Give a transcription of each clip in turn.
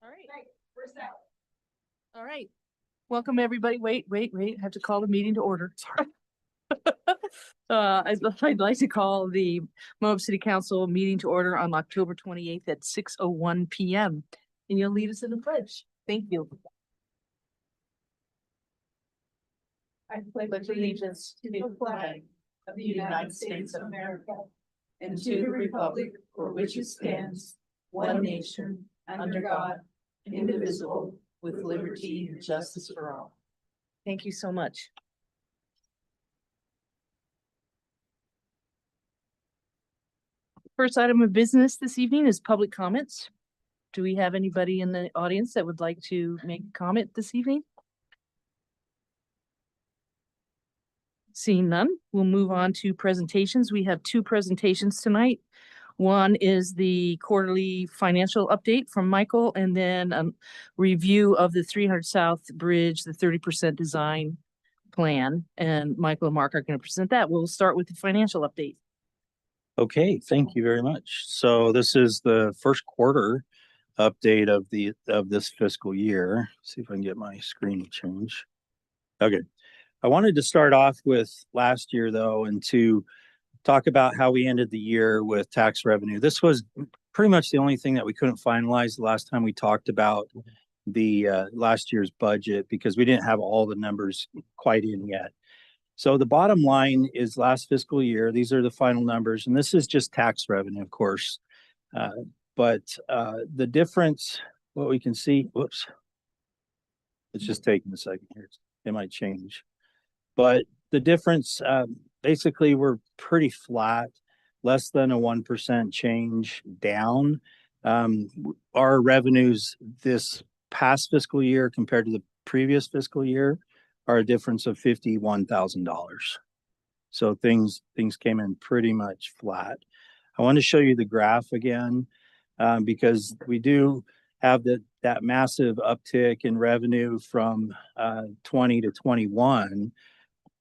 All right. All right. Welcome, everybody. Wait. I have to call the meeting to order. Sorry. I'd like to call the Moab City Council meeting to order on October 28th at 6:01 p.m. And you'll lead us in the pledge. Thank you. I pledge allegiance to the flag of the United States of America and to the republic for which it stands, one nation, under God, indivisible, with liberty and justice for all. Thank you so much. First item of business this evening is public comments. Do we have anybody in the audience that would like to make a comment this evening? Seeing none, we'll move on to presentations. We have two presentations tonight. One is the quarterly financial update from Michael, and then a review of the 300 South Bridge, the 30% design plan. And Michael and Mark are going to present that. We'll start with the financial update. Okay, thank you very much. So this is the first quarter update of this fiscal year. See if I can get my screen to change. Okay. I wanted to start off with last year though, and to talk about how we ended the year with tax revenue. This was pretty much the only thing that we couldn't finalize the last time we talked about the last year's budget, because we didn't have all the numbers quite in yet. So the bottom line is last fiscal year, these are the final numbers, and this is just tax revenue, of course. But the difference, what we can see, whoops, it's just taking a second here. It might change. But the difference, basically, we're pretty flat, less than a 1% change down. Our revenues this past fiscal year compared to the previous fiscal year are a difference of $51,000. So things came in pretty much flat. I want to show you the graph again, because we do have that massive uptick in revenue from 20 to 21.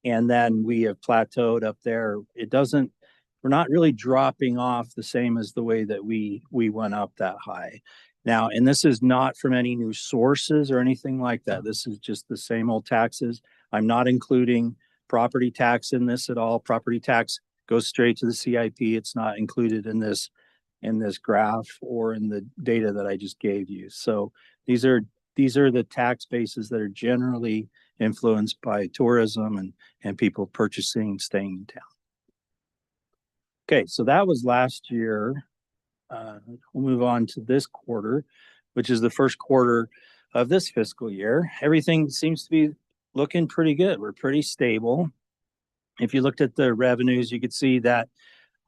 And then we have plateaued up there. We're not really dropping off the same as the way that we went up that high. Now, and this is not from any new sources or anything like that. This is just the same old taxes. I'm not including property tax in this at all. Property tax goes straight to the CIP. It's not included in this graph or in the data that I just gave you. So these are the tax bases that are generally influenced by tourism and people purchasing, staying in town. Okay, so that was last year. We'll move on to this quarter, which is the first quarter of this fiscal year. Everything seems to be looking pretty good. We're pretty stable. If you looked at the revenues, you could see that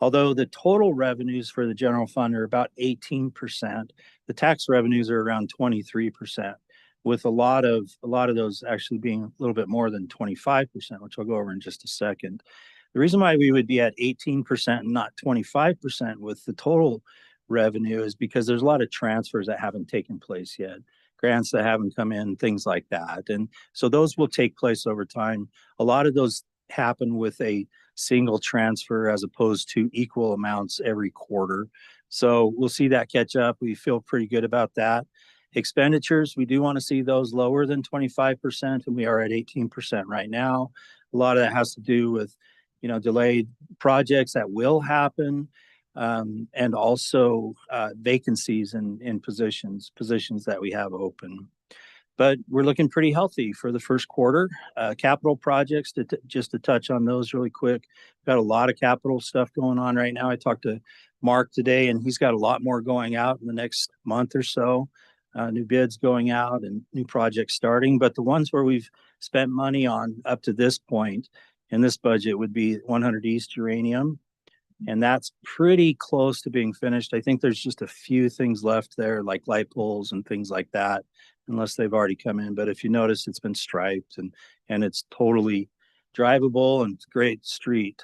although the total revenues for the general fund are about 18%, the tax revenues are around 23%. With a lot of those actually being a little bit more than 25%, which I'll go over in just a second. The reason why we would be at 18% and not 25% with the total revenue is because there's a lot of transfers that haven't taken place yet, grants that haven't come in, things like that. And so those will take place over time. A lot of those happen with a single transfer as opposed to equal amounts every quarter. So we'll see that catch up. We feel pretty good about that. Expenditures, we do want to see those lower than 25%, and we are at 18% right now. A lot of that has to do with, delayed projects that will happen, and also vacancies in positions that we have open. But we're looking pretty healthy for the first quarter. Capital projects, just to touch on those really quick. We've got a lot of capital stuff going on right now. I talked to Mark today, and he's got a lot more going out in the next month or so. New bids going out and new projects starting. But the ones where we've spent money on up to this point in this budget would be 100 East Uranium. And that's pretty close to being finished. I think there's just a few things left there, like light poles and things like that, unless they've already come in. But if you notice, it's been striped and it's totally drivable and it's a great street.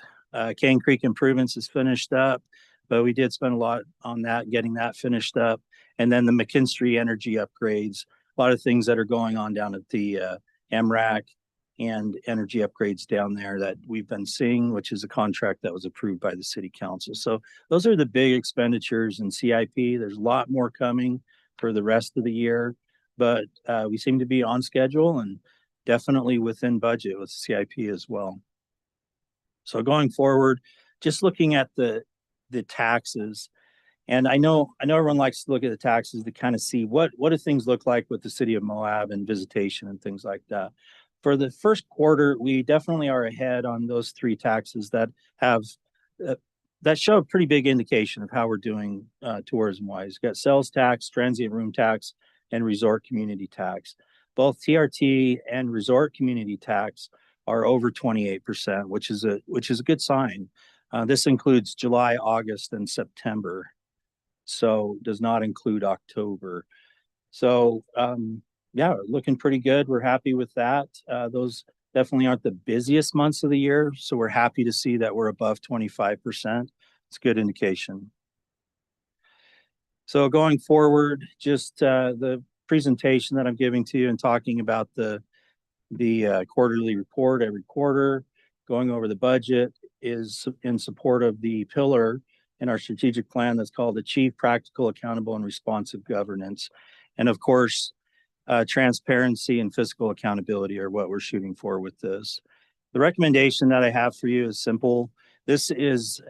Cane Creek Improvements is finished up, but we did spend a lot on that, getting that finished up. And then the McKinstry energy upgrades, a lot of things that are going on down at the MRAC and energy upgrades down there that we've been seeing, which is a contract that was approved by the city council. So those are the big expenditures in CIP. There's a lot more coming. for the rest of the year, but we seem to be on schedule and definitely within budget with CIP as well. So going forward, just looking at the taxes, and I know everyone likes to look at the taxes to kind of see what do things look like with the city of Moab and visitation and things like that. For the first quarter, we definitely are ahead on those three taxes that have that show a pretty big indication of how we're doing tourism wise. Got sales tax, transient room tax, and resort community tax. Both TRT and resort community tax are over 28%, which is a good sign. This includes July, August, and September, so does not include October. So yeah, looking pretty good. We're happy with that. Those definitely aren't the busiest months of the year, so we're happy to see that we're above 25%. It's a good indication. So going forward, just the presentation that I'm giving to you and talking about the quarterly report every quarter, going over the budget is in support of the pillar in our strategic plan that's called Achieve Practical, Accountable, and Responsive Governance. And of course, transparency and fiscal accountability are what we're shooting for with this. The recommendation that I have for you is simple. This is,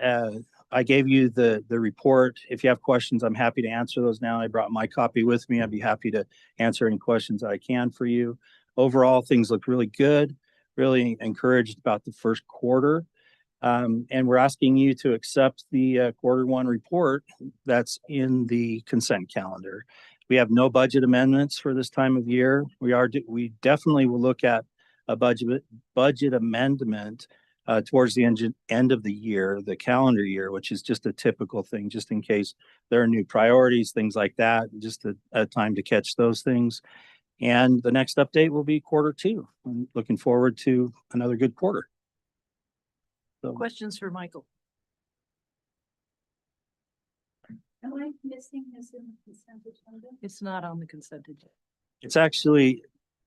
I gave you the report. If you have questions, I'm happy to answer those now. I brought my copy with me. I'd be happy to answer any questions that I can for you. Overall, things look really good, really encouraged about the first quarter. And we're asking you to accept the quarter one report that's in the consent calendar. We have no budget amendments for this time of year. We definitely will look at a budget amendment towards the end of the year, the calendar year, which is just a typical thing, just in case there are new priorities, things like that, just a time to catch those things. And the next update will be quarter two. I'm looking forward to another good quarter. So, Questions for Michael? Am I missing this in the consent agenda? It's not on the consent agenda. it's actually,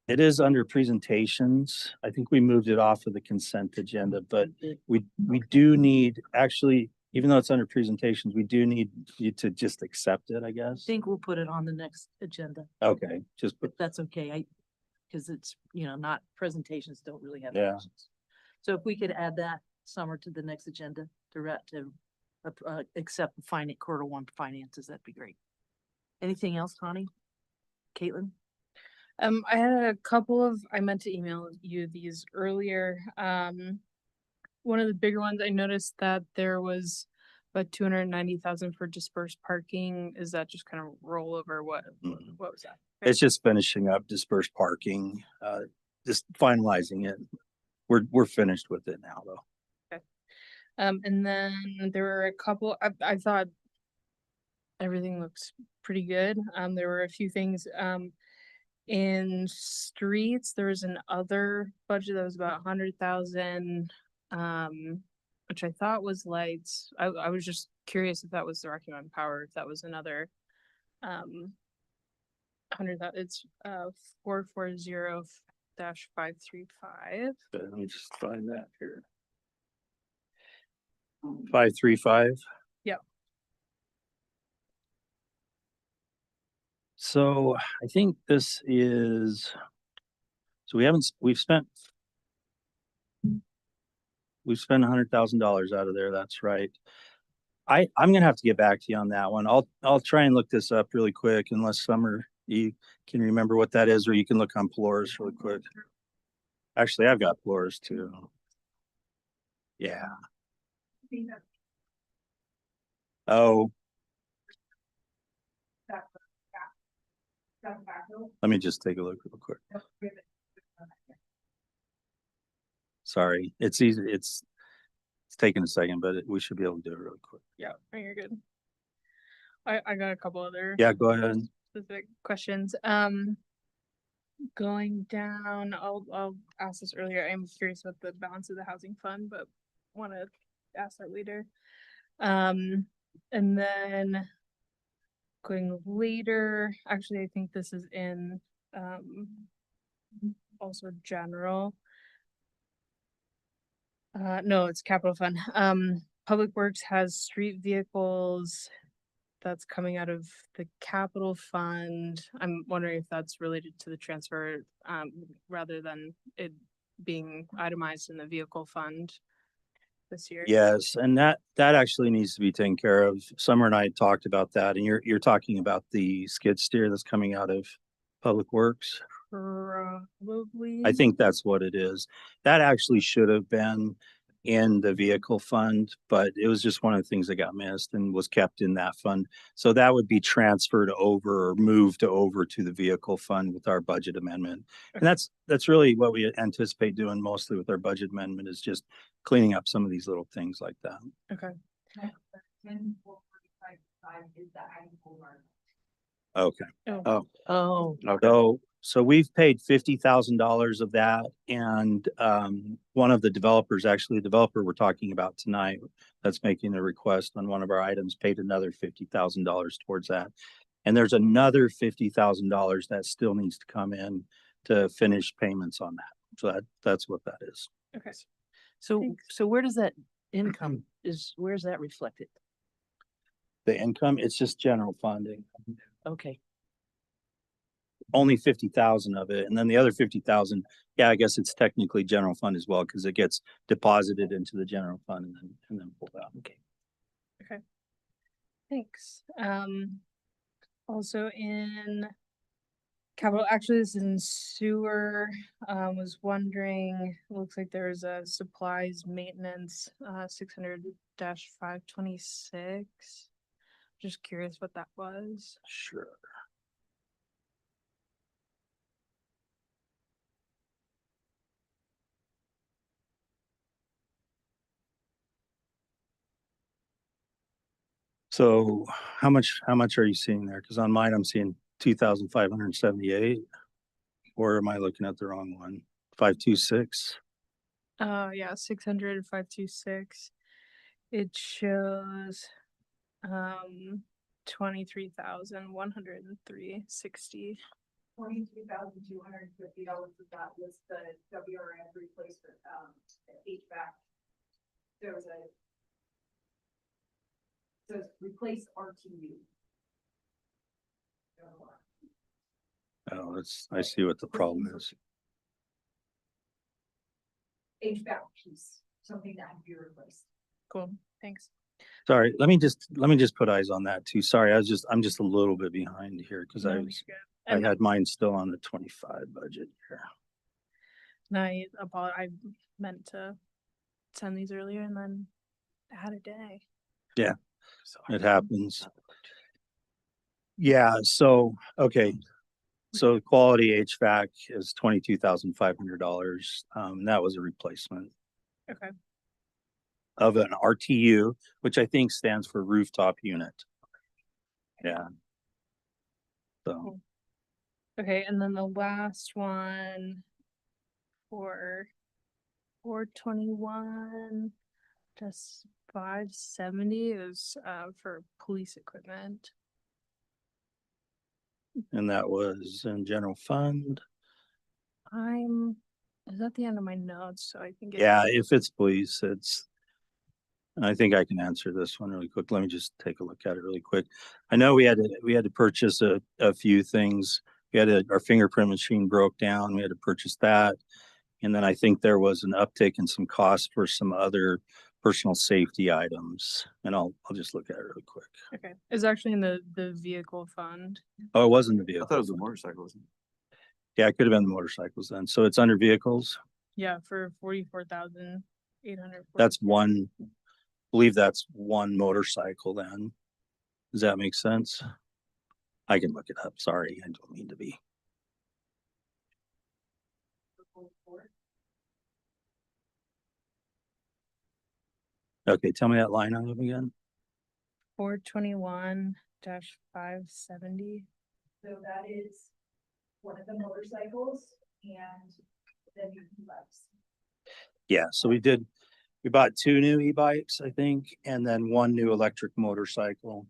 it is under presentations. I think we moved it off of the consent agenda, but we do need, actually, even though it's under presentations, we do need you to just accept it, I I guess. think we'll put it on the next agenda, Okay, just if that's okay. Because it's, not, presentations don't really have Yeah. questions. So if we could add that summer to the next agenda to accept the quarter one finances, that'd be great. Anything else, Connie? Caitlin? I had a couple of, I meant to email you these earlier. One of the bigger ones, I noticed that there was about 290,000 for dispersed parking. Is that just kind of rollover? What was that? It's just finishing up dispersed parking, just finalizing it. We're finished with it now, though. And then there were a couple, I thought everything looks pretty good. There were a few things, in streets, there was an other budget that was about 100,000, which I thought was lights. I was just curious if that was the Rocky Mountain Power, if that was another, 100,000, it's, 440-535. Let me just find that here. 535. Yep. So I think this is, so we've spent $100,000 out of there. That's right. I'm gonna have to get back to you on that one. I'll try and look this up really quick, unless Summer, you can remember what that is, or you can look on Polaris really quick. Actually, I've got Polaris too. Yeah. Oh, let me just take a look real quick. Sorry, it's easy. It's taking a second, but we should be able to do it really quick. Yeah, you're good. I got a couple other. Yeah, go ahead. Specific questions. Going down, I'll ask this earlier. I'm curious about the balance of the housing fund, but want to ask that later. And then going later, actually, I think this is in also general. No, it's capital fund. Public Works has street vehicles that's coming out of the capital fund. I'm wondering if that's related to the transfer, rather than it being itemized in the vehicle fund this year. Yes, and that actually needs to be taken care of. Summer and I talked about that, and you're talking about the skid steer that's coming out of Public Works. Probably. I think that's what it is. That actually should have been in the vehicle fund, but it was just one of the things that got missed and was kept in that fund. So that would be transferred over or moved over to the vehicle fund with our budget amendment. And that's really what we anticipate doing mostly with our budget amendment, is just cleaning up some of these little things like that. Okay. Okay. Oh. Oh, So we've paid $50,000 of that, and one of the developers, actually the developer we're talking about tonight, that's making a request on one of our items, paid another $50,000 towards that. And there's another $50,000 that still needs to come in to finish payments on that. So that's what that is. Okay. so, Thanks. so where does that income where's that reflected? The income, it's just general funding. Okay, Only 50,000 of it, and then the other 50,000, yeah, I guess it's technically general fund as well, because it gets deposited into the general fund and then pulled out. okay. Thanks. Also in capital, actually this is in sewer, was wondering, looks like there's a supplies maintenance, 600-526. Just curious what that was. Sure. So how much are you seeing there? Because on mine, I'm seeing 2,578. Or am I looking at the wrong one? 526? Yeah, 600-526. It shows 23,103.60. $23,250 of that was the WRF replacement, HVAC. There was says replace RTU. Oh, I see what the problem is. HVAC piece, something that had to be replaced. Cool, thanks. Sorry, let me just put eyes on that too. Sorry, I'm just a little bit behind here because No, I you're was, good. I And had mine still on the 25 budget here. I meant to send these earlier and then had a day. Yeah, it happens. Yeah, so, okay. So quality HVAC is $22,500. That was a replacement Okay. of an RTU, which I think stands for rooftop unit. Yeah. So, Okay, and then the last one for 421, just 570 is for police equipment. and that was in general fund. Is at the end of my notes, so I can get. Yeah, if it's police, I think I can answer this one really quick. Let me just take a look at it really quick. I know we had to purchase a few things. Our fingerprint machine broke down. We had to purchase that. And then I think there was an uptick in some costs for some other personal safety items. And I'll just look at it really quick. Okay, it's actually in the vehicle fund. Oh, it wasn't the I vehicle. thought it was a motorcycle. Wasn't Yeah, it could have been the motorcycles then. So it's under vehicles. Yeah, for 44,800. That's one, I believe that's one motorcycle then. Does that make sense? I can look it up. Sorry, I don't mean to be. Okay, tell me that line item again. 421-570. So that is one of the motorcycles and then your e-bikes. Yeah, so we bought 2 new e-bikes, I think, and then 1 new electric motorcycle.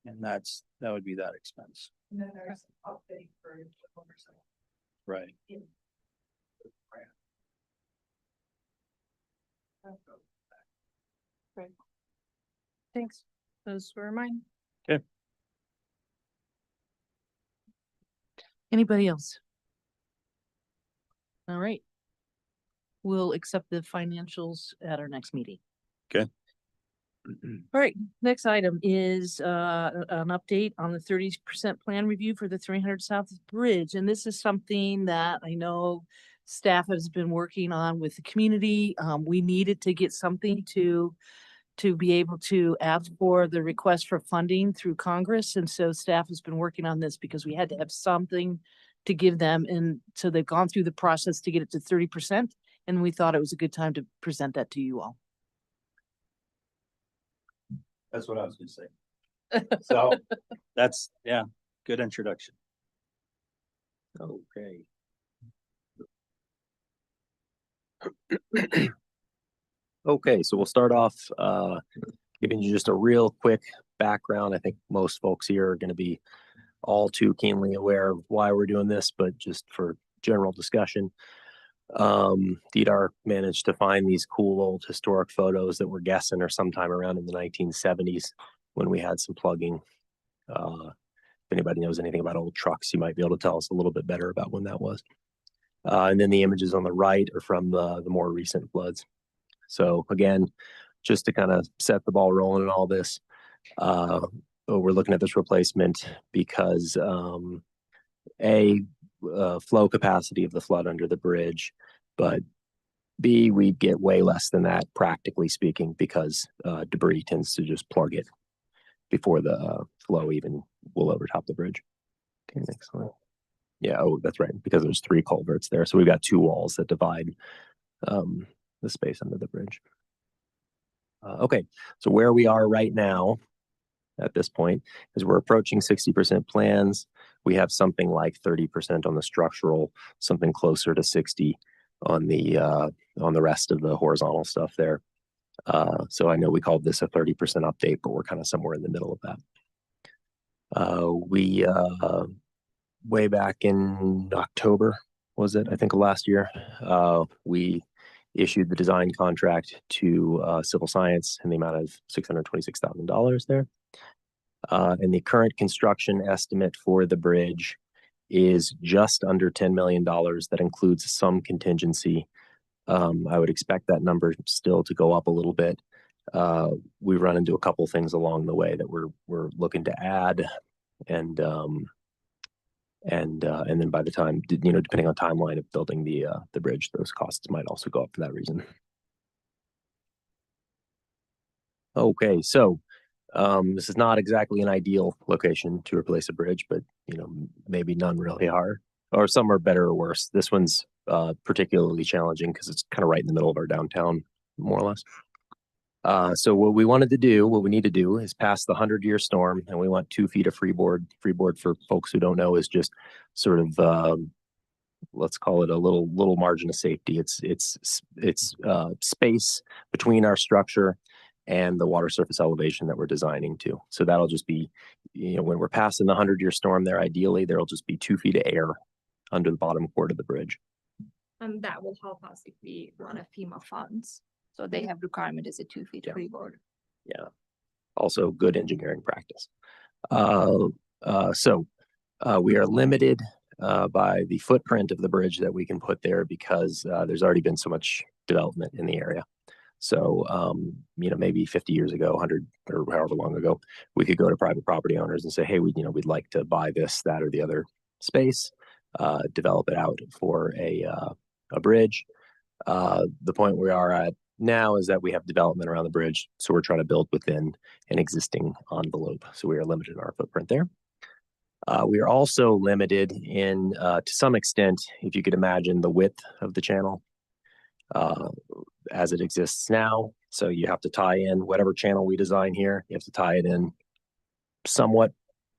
And that would be that expense. And then there's upfitting for the motorcycle. Right. Thanks. Those were mine. Okay. Anybody else? All right. We'll accept the financials at our next meeting. Okay. All right, next item is an update on the 30% plan review for the 300 South Bridge. And this is something that I know staff has been working on with the community. We needed to get something to be able to ask for the request for funding through Congress. And so staff has been working on this because we had to have something to give them. And so they've gone through the process to get it to 30%. And we thought it was a good time to present that to you all. That's what I was gonna say. So that's, yeah, good introduction. Okay. Okay, so we'll start off giving you just a real quick background. I think most folks here are going to be all too keenly aware of why we're doing this, but just for general discussion, DDAR managed to find these cool old historic photos that we're guessing are sometime around in the 1970s when we had some plugging. If anybody knows anything about old trucks, you might be able to tell us a little bit better about when that was. And then the images on the right are from the more recent floods. So again, just to kind of set the ball rolling in all this, we're looking at this replacement because flow capacity of the flood under the bridge, but B, we get way less than that, practically speaking, because debris tends to just plug it before the flow even will overtop the bridge. Okay, next slide. Yeah, oh, that's right, because there's 3 culverts there. So we've got 2 walls that divide the space under the bridge. Okay, so where we are right now at this point is we're approaching 60% plans. We have something like 30% on the structural, something closer to 60 on the rest of the horizontal stuff there. So I know we called this a 30% update, but we're kind of somewhere in the middle of that. Way back in October, was it? I think last year, we issued the design contract to Civil Science in the amount of $626,000 there. And the current construction estimate for the bridge is just under $10 million. That includes some contingency. I would expect that number still to go up a little bit. We've run into a couple things along the way that we're looking to add, and then by the time, depending on timeline of building the bridge, those costs might also go up for that reason. Okay, so this is not exactly an ideal location to replace a bridge, but maybe none really are, or some are better or worse. This one's particularly challenging because it's kind of right in the middle of our downtown, more or less. So what we need to do is pass the 100-year storm, and we want 2 feet of freeboard. Freeboard, for folks who don't know, is just sort of let's call it a little margin of safety. It's space between our structure and the water surface elevation that we're designing to. So that'll just be, when we're passing the 100-year storm there, ideally there'll just be 2 feet of air under the bottom chord of the bridge. And that will help us if we run a FEMA funds. So they have requirement is a 2 feet freeboard. Yeah. Also good engineering practice. So we are limited by the footprint of the bridge that we can put there because there's already been so much development in the area. So, maybe 50 years ago, 100 or however long ago, we could go to private property owners and say, hey, we'd like to buy this, that, or the other space, develop it out for a bridge. The point we are at now is that we have development around the bridge, so we're trying to build within an existing envelope. So we are limited in our footprint there. We are also limited in, to some extent, if you could imagine the width of the channel as it exists now. So you have to tie in whatever channel we design here. You have to tie it in somewhat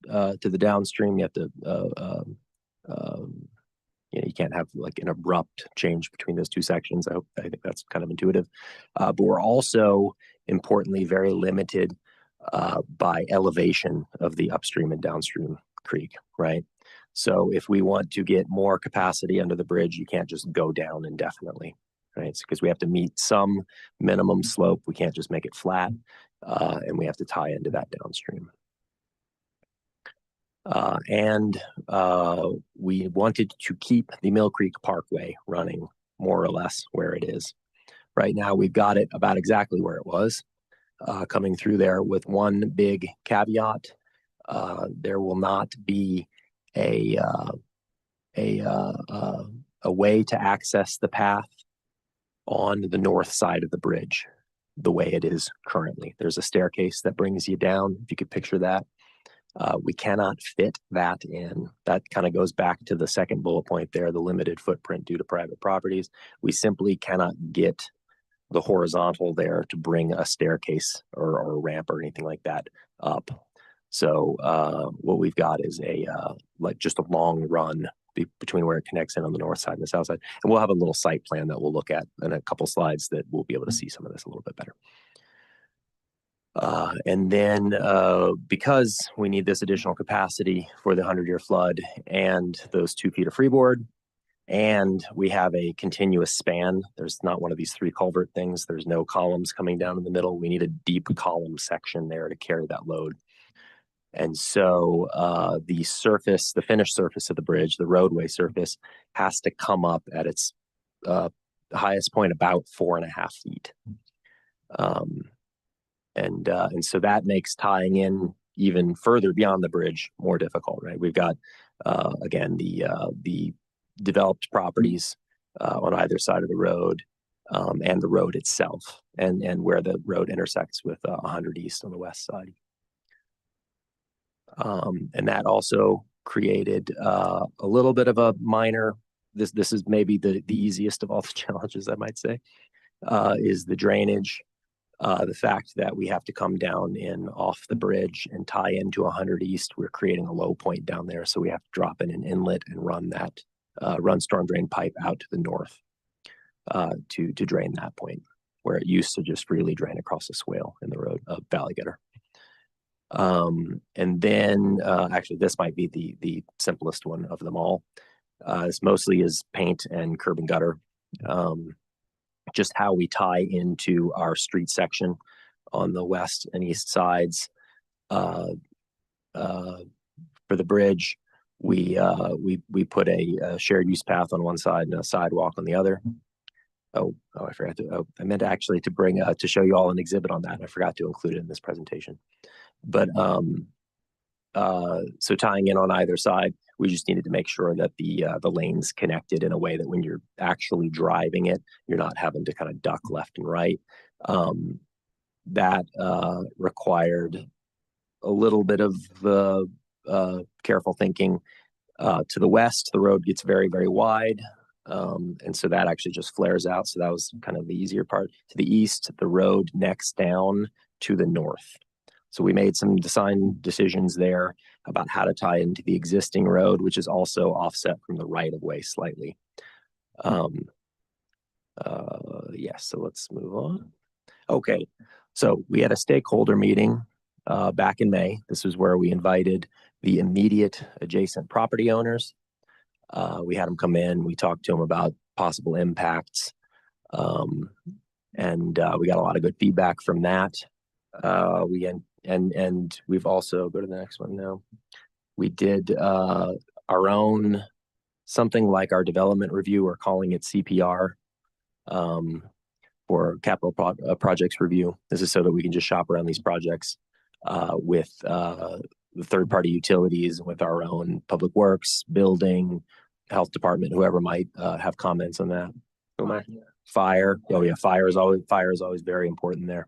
to the downstream. You have to you can't have like an abrupt change between those 2 sections. I think that's kind of intuitive. But we're also importantly very limited by elevation of the upstream and downstream creek, right? So if we want to get more capacity under the bridge, you can't just go down indefinitely, right? Because we have to meet some minimum slope. We can't just make it flat, and we have to tie into that downstream. And we wanted to keep the Mill Creek Parkway running more or less where it is. Right now, we've got it about exactly where it was, coming through there with one big caveat. There will not be a way to access the path on the north side of the bridge the way it is currently. There's a staircase that brings you down, if you could picture that. We cannot fit that in. That kind of goes back to the second bullet point there, the limited footprint due to private properties. We simply cannot get the horizontal there to bring a staircase or a ramp or anything like that up. So what we've got is like just a long run between where it connects in on the north side and the south side. And we'll have a little site plan that we'll look at in a couple slides that we'll be able to see some of this a little bit better. And then because we need this additional capacity for the 100-year flood and those 2 feet of freeboard, and we have a continuous span, there's not one of these 3 culvert things, there's no columns coming down in the middle. We need a deep column section there to carry that load. And so the surface, the finished surface of the bridge, the roadway surface, has to come up at its highest point about 4.5 feet. And so that makes tying in even further beyond the bridge more difficult, right? We've got, again, the developed properties on either side of the road, and the road itself, and where the road intersects with 100 East on the west side. And that also created a little bit of a minor, this is maybe the easiest of all the challenges, I might say, is the drainage. The fact that we have to come down in off the bridge and tie into 100 East, we're creating a low point down there. So we have to drop in an inlet and run that, run storm drain pipe out to the north to drain that point where it used to just freely drain across the swale in the road of Valley Getter. And then actually this might be the simplest one of them all. This mostly is paint and curb and gutter. Just how we tie into our street section on the west and east sides. For the bridge, we put a shared use path on one side and a sidewalk on the other. I forgot to. I meant actually to bring to show you all an exhibit on that. I forgot to include it in this presentation. But so tying in on either side, we just needed to make sure that the lanes connected in a way that when you're actually driving it, you're not having to kind of duck left and right. That required a little bit of careful thinking. To the west, the road gets very, very wide. And so that actually just flares out. So that was kind of the easier part. To the east, the road necks down to the north. So we made some design decisions there about how to tie into the existing road, which is also offset from the right of way slightly. Yes, so let's move on. Okay, so we had a stakeholder meeting back in May. This is where we invited the immediate adjacent property owners. We had them come in, we talked to them about possible impacts. And we got a lot of good feedback from that. And we've also, go to the next one now. We did our own, something like our development review, we're calling it CPR, for capital projects review. This is so that we can just shop around these projects with the third-party utilities, with our own public works, building, health department, whoever might have comments on that. Fire. Oh yeah, fire is always very important there.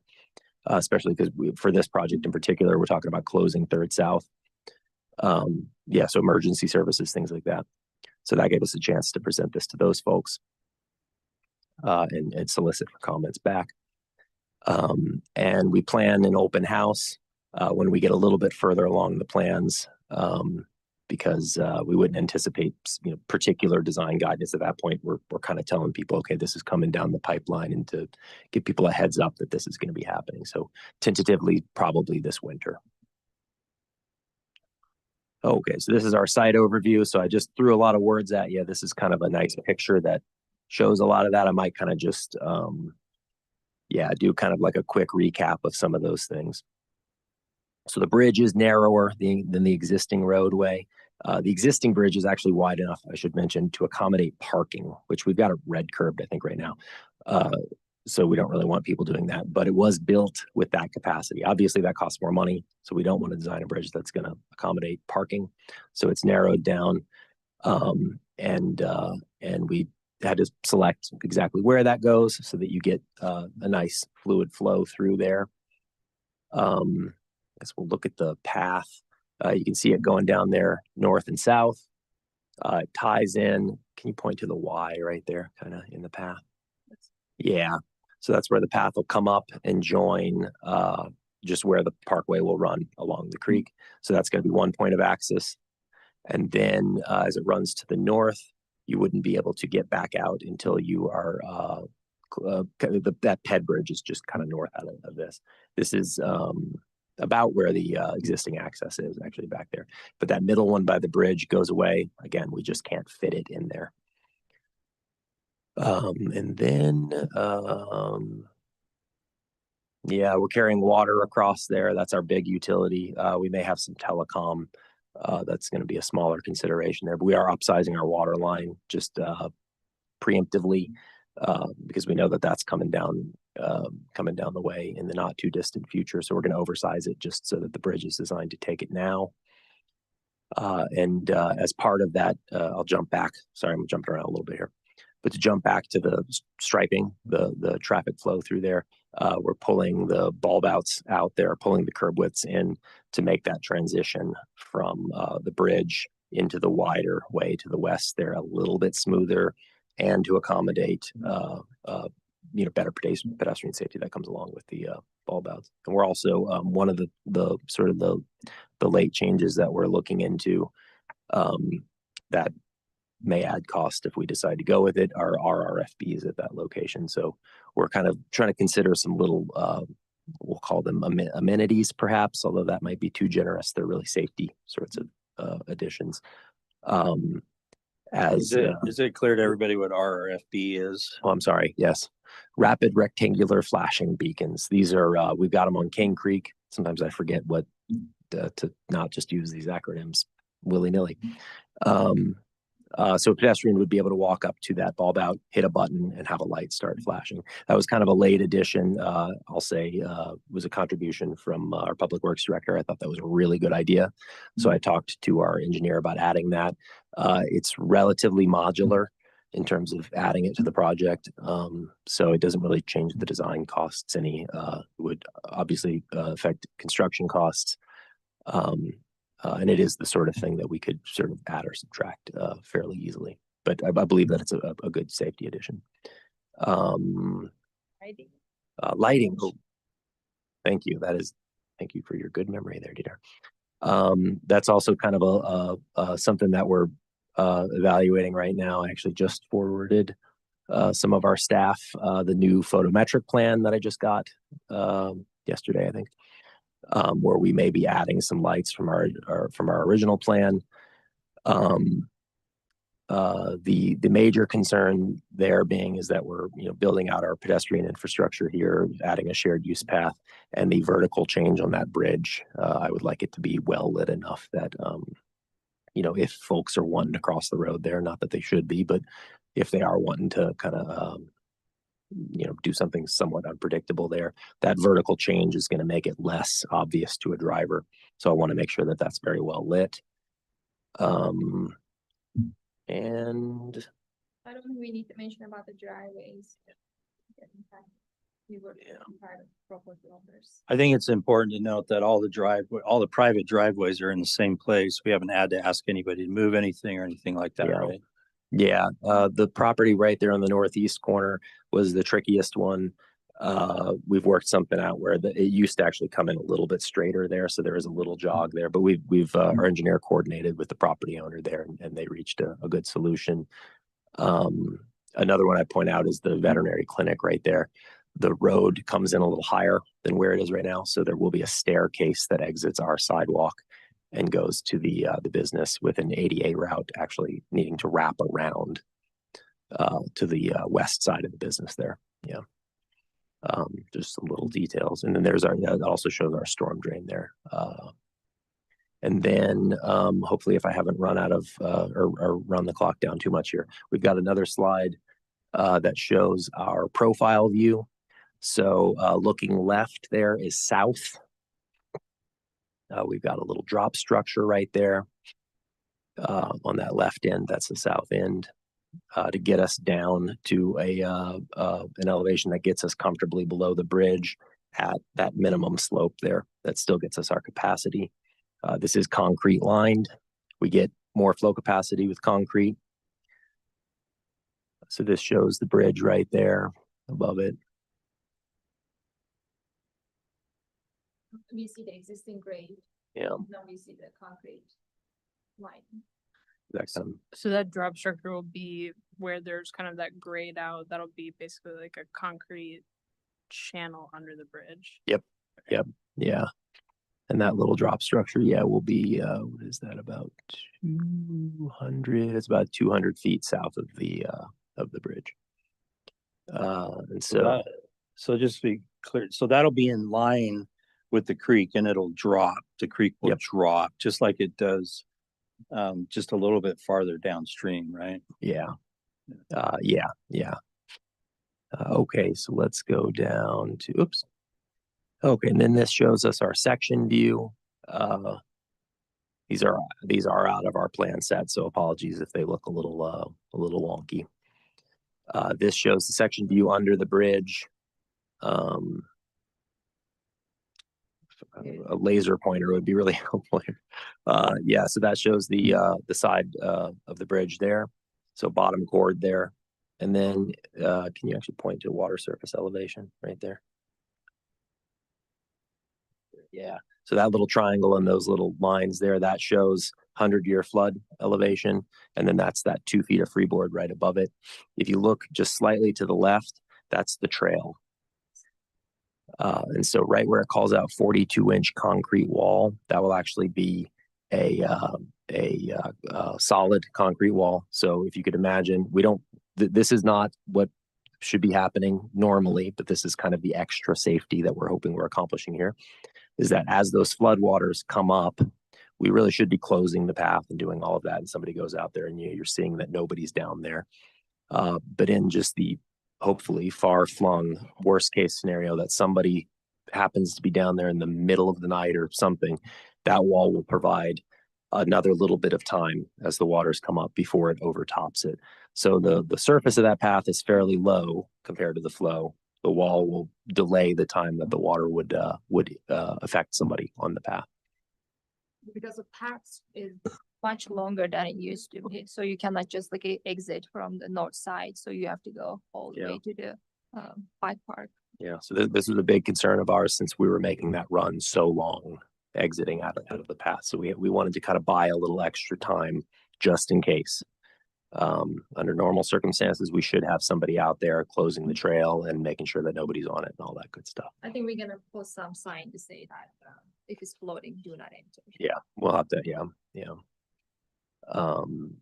Especially because for this project in particular, we're talking about closing Third South. Yeah, so emergency services, things like that. So that gave us a chance to present this to those folks and solicit for comments back. And we plan an open house when we get a little bit further along the plans, because we wouldn't anticipate particular design guidance at that point. We're kind of telling people, okay, this is coming down the pipeline, and to give people a heads up that this is going to be happening. So tentatively, probably this winter. Okay, so this is our site overview. So I just threw a lot of words at you. This is kind of a nice picture that shows a lot of that. I might kind of just, yeah, do kind of like a quick recap of some of those things. So the bridge is narrower than the existing roadway. The existing bridge is actually wide enough, I should mention, to accommodate parking, which we've got a red curbed, I think, right now. So we don't really want people doing that, but it was built with that capacity. Obviously, that costs more money, so we don't want to design a bridge that's going to accommodate parking. So it's narrowed down, and we had to select exactly where that goes so that you get a nice fluid flow through there. Guess we'll look at the path. You can see it going down there north and south. It ties in. Can you point to the Y right there, kind of in the path? Yeah. So that's where the path will come up and join just where the parkway will run along the creek. So that's going to be one point of access. And then as it runs to the north, you wouldn't be able to get back out until you are that Ped Bridge is just kind of north out of this. This is about where the existing access is, actually back there. But that middle one by the bridge goes away. Again, we just can't fit it in there. And then, yeah, we're carrying water across there. That's our big utility. We may have some telecom. That's going to be a smaller consideration there, but we are upsizing our water line just preemptively because we know that that's coming down the way in the not too distant future. So we're going to oversize it just so that the bridge is designed to take it now. And as part of that, I'll jump back. Sorry, I'm jumping around a little bit here. But to jump back to the striping, the traffic flow through there, we're pulling the bulb outs out there, pulling the curb widths in to make that transition from the bridge into the wider way to the west there a little bit smoother, and to accommodate better pedestrian safety that comes along with the bulb outs. And we're also one of the sort of the late changes that we're looking into that may add cost if we decide to go with it are RFBs at that location. So we're kind of trying to consider some little, we'll call them amenities perhaps, although that might be too generous. They're really safety sorts of additions. Is it clear to everybody what RFB is? Oh, I'm sorry. Yes. Rapid rectangular flashing beacons. These are, we've got them on King Creek. Sometimes I forget what to not just use these acronyms willy-nilly. So a pedestrian would be able to walk up to that bulb out, hit a button, and have a light start flashing. That was kind of a late addition. I'll say was a contribution from our public works director. I thought that was a really good idea. So I talked to our engineer about adding that. It's relatively modular in terms of adding it to the project. So it doesn't really change the design costs any. It would obviously affect construction costs. And it is the sort of thing that we could sort of add or subtract fairly easily. But I believe that it's a good safety addition. Lighting. Oh, thank you. Thank you for your good memory there, Dieter. That's also kind of something that we're evaluating right now. I actually just forwarded some of our staff the new photometric plan that I just got yesterday, I think. Where we may be adding some lights from our original plan. The major concern there being is that we're building out our pedestrian infrastructure here, adding a shared use path, and the vertical change on that bridge. I would like it to be well lit enough that if folks are wanting to cross the road there, not that they should be, but if they are wanting to kind of do something somewhat unpredictable there, that vertical change is going to make it less obvious to a driver. So I want to make sure that that's very well lit. And I don't think we need to mention about the driveways. I think it's important to note that all the private driveways are in the same place. We haven't had to ask anybody to move anything or anything like that, right? Yeah, the property right there on the northeast corner was the trickiest one. We've worked something out where it used to actually come in a little bit straighter there, so there is a little jog there. But we've our engineer coordinated with the property owner there, and they reached a good solution. Another one I point out is the veterinary clinic right there. The road comes in a little higher than where it is right now, so there will be a staircase that exits our sidewalk and goes to the business, with an ADA route actually needing to wrap around to the west side of the business there. Yeah. Just some little details. And then there's our, that also shows our storm drain there. And then hopefully if I haven't run out of or run the clock down too much here, we've got another slide that shows our profile view. So looking left there is south. We've got a little drop structure right there on that left end. That's the south end to get us down to an elevation that gets us comfortably below the bridge at that minimum slope there. That still gets us our capacity. This is concrete lined. We get more flow capacity with concrete. So this shows the bridge right there above it. We see the existing grade. Yeah, Now we see the concrete line. that kind of, So that drop structure will be where there's kind of that grayed out, that'll be basically like a concrete channel under the bridge. yeah. And that little drop structure, yeah, will be, what is that, about 200, it's about 200 feet south of the bridge. And so, So just to be clear, so that'll be in line with the creek and it'll drop. The creek will Yep. drop just like it does just a little bit farther downstream, right? yeah. Okay, so let's go down to, oops. Okay, and then this shows us our section view. These are out of our plan set, so apologies if they look a little wonky. This shows the section view under the bridge. A laser pointer would be really helpful here. Yeah, so that shows the side of the bridge there. So bottom chord there. And then can you actually point to water surface elevation right there? Yeah, so that little triangle and those little lines there, that shows 100-year flood elevation. And then that's that 2 feet of freeboard right above it. If you look just slightly to the left, that's the trail. And so right where it calls out 42-inch concrete wall, that will actually be a solid concrete wall. So if you could imagine, this is not what should be happening normally, but this is kind of the extra safety that we're hoping we're accomplishing here, is that as those floodwaters come up, we really should be closing the path and doing all of that. And somebody goes out there and you're seeing that nobody's down there. But in just the hopefully far-flung worst case scenario that somebody happens to be down there in the middle of the night or something, that wall will provide another little bit of time as the waters come up before it overtops it. So the surface of that path is fairly low compared to the flow. The wall will delay the time that the water would affect somebody on the path. Because the path is much longer than it used to be. So you cannot just like exit from the north side. So you have to go all the way to the bike park. Yeah, so this was a big concern of ours since we were making that run so long, exiting out of the path. So we wanted to kind of buy a little extra time just in case. Under normal circumstances, we should have somebody out there closing the trail and making sure that nobody's on it and all that good stuff. I think we're gonna post some sign to say that if it's floating, do not enter. Yeah, we'll have to, yeah.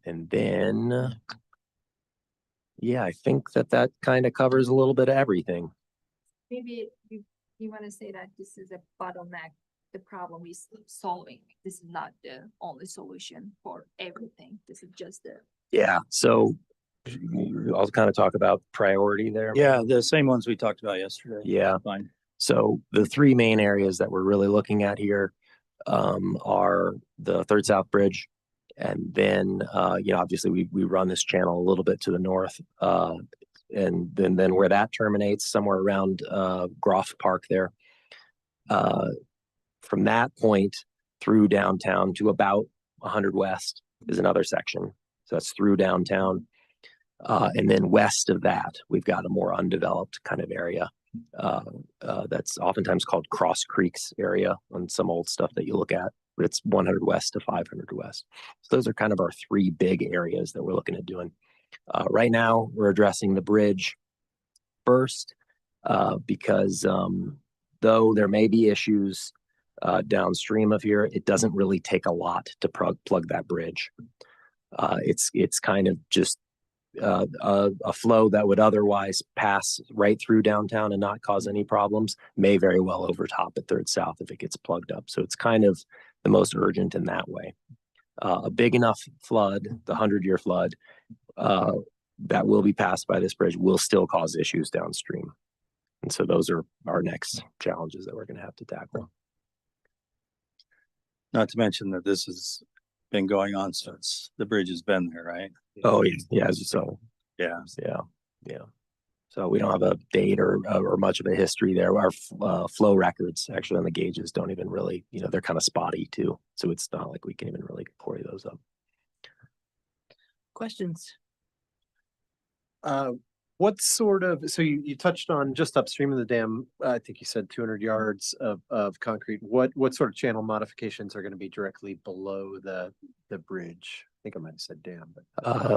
And then, yeah, I think that kind of covers a little bit of everything. Maybe you want to say that this is a bottleneck, the problem is solving. This is not the only solution for everything. This is just the. Yeah, so I'll kind of talk about priority there. Yeah, the same ones we talked about yesterday. Yeah. Fine. So the three main areas that we're really looking at here are the Third South Bridge. And then, obviously we run this channel a little bit to the north. And then where that terminates, somewhere around Groff Park there. From that point through downtown to about 100 West is another section. So that's through downtown. And then west of that, we've got a more undeveloped kind of area. That's oftentimes called Cross Creeks area on some old stuff that you look at, but it's 100 West to 500 West. So those are kind of our three big areas that we're looking at doing. Right now, we're addressing the bridge first because though there may be issues downstream of here, it doesn't really take a lot to plug that bridge. It's kind of just a flow that would otherwise pass right through downtown and not cause any problems may very well overtop at Third South if it gets plugged up. So it's kind of the most urgent in that way. A big enough flood, the 100-year flood, that will be passed by this bridge will still cause issues downstream. And so those are our next challenges that we're going to have to tackle. Not to mention that this has been going on since the bridge has been there, right? Oh, yeah. So, Yeah. yeah. So we don't have a date or much of a history there. Our flow records actually on the gauges don't even really, they're kind of spotty too. So it's not like we can even really query those up. Questions? What sort of, so you touched on just upstream of the dam, I think you said 200 yards of concrete. What sort of channel modifications are going to be directly below the bridge? I think I might have said dam, but.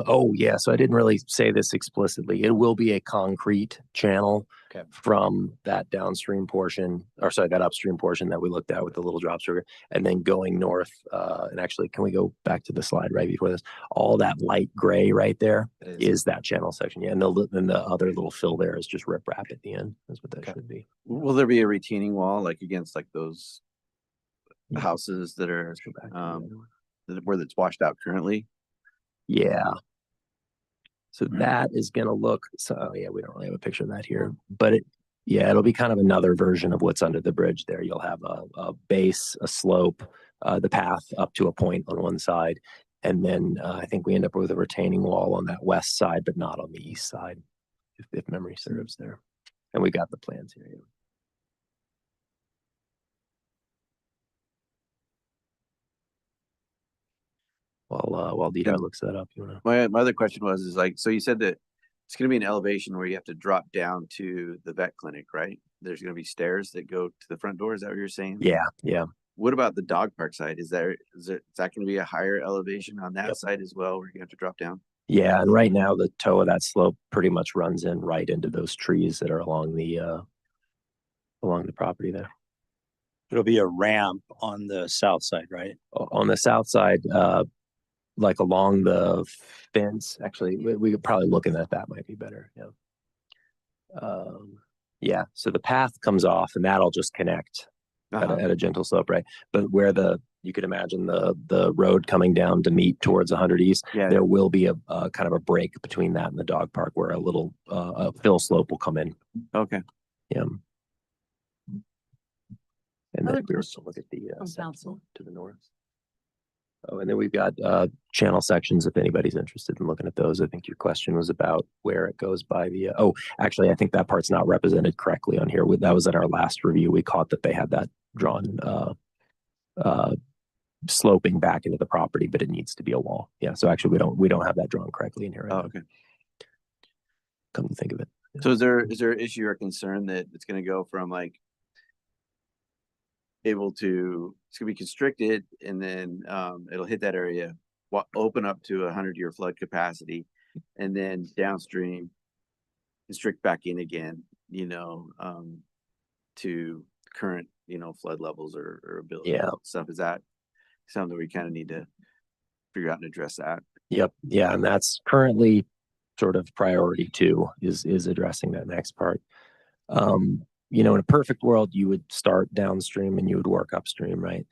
Oh yeah, so I didn't really say this explicitly. It will be a concrete channel from that downstream portion, or sorry, that upstream portion that we looked at with the little drop sugar, and then going north. And actually, can we go back to the slide right before this? All that light gray right there is that channel section. Yeah, and the other little fill there is just riprap at the end. That's what that should be. Will there be a retaining wall like against like those houses that are where it's washed out currently? Yeah. So that is going to look, so yeah, we don't really have a picture of that here, but it'll be kind of another version of what's under the bridge there. You'll have a base, a slope, the path up to a point on one side. And then I think we end up with a retaining wall on that west side, but not on the east side, if memory serves there. And we got the plans here. Yeah. While Dita looks that up, you wanna? My other question is like, so you said that it's going to be an elevation where you have to drop down to the vet clinic, right? There's going to be stairs that go to the front door. Is that what you're saying? Yeah. What about the dog park side? Is that going to be a higher elevation on that side as well, where you have to drop down? Yeah, and right now the toe of that slope pretty much runs in right into those trees that are along the property there. It'll be a ramp on the south side, right? On the south side, like along the fence. Actually, we could probably looking at that might be better. Yeah. So the path comes off, and that'll just connect at a gentle slope, right? But where you could imagine the road coming down to meet towards 100 East, there will be a kind of a break between that and the dog park where a little fill slope will come in. Okay. Yeah. And Other then we were questions to look at the from section council? to the north. Oh, and then we've got channel sections if anybody's interested in looking at those. I think your question was about where it goes by the. Actually, I think that part's not represented correctly on here. That was at our last review. We caught that they had that drawn sloping back into the property, but it needs to be a wall. Yeah. So actually, we don't have that drawn correctly in here. Right now. Okay. Come to think of it. So is there an issue or concern that it's going to go from like it's going to be constricted and then it'll hit that area, open up to 100-year flood capacity, and then downstream constrict back in again, to current, flood levels or ability stuff? Is that something we kind of need to figure out and address that? Yep. Yeah. And that's currently sort of priority 2 is addressing that next part. In a perfect world, you would start downstream and you would work upstream, right?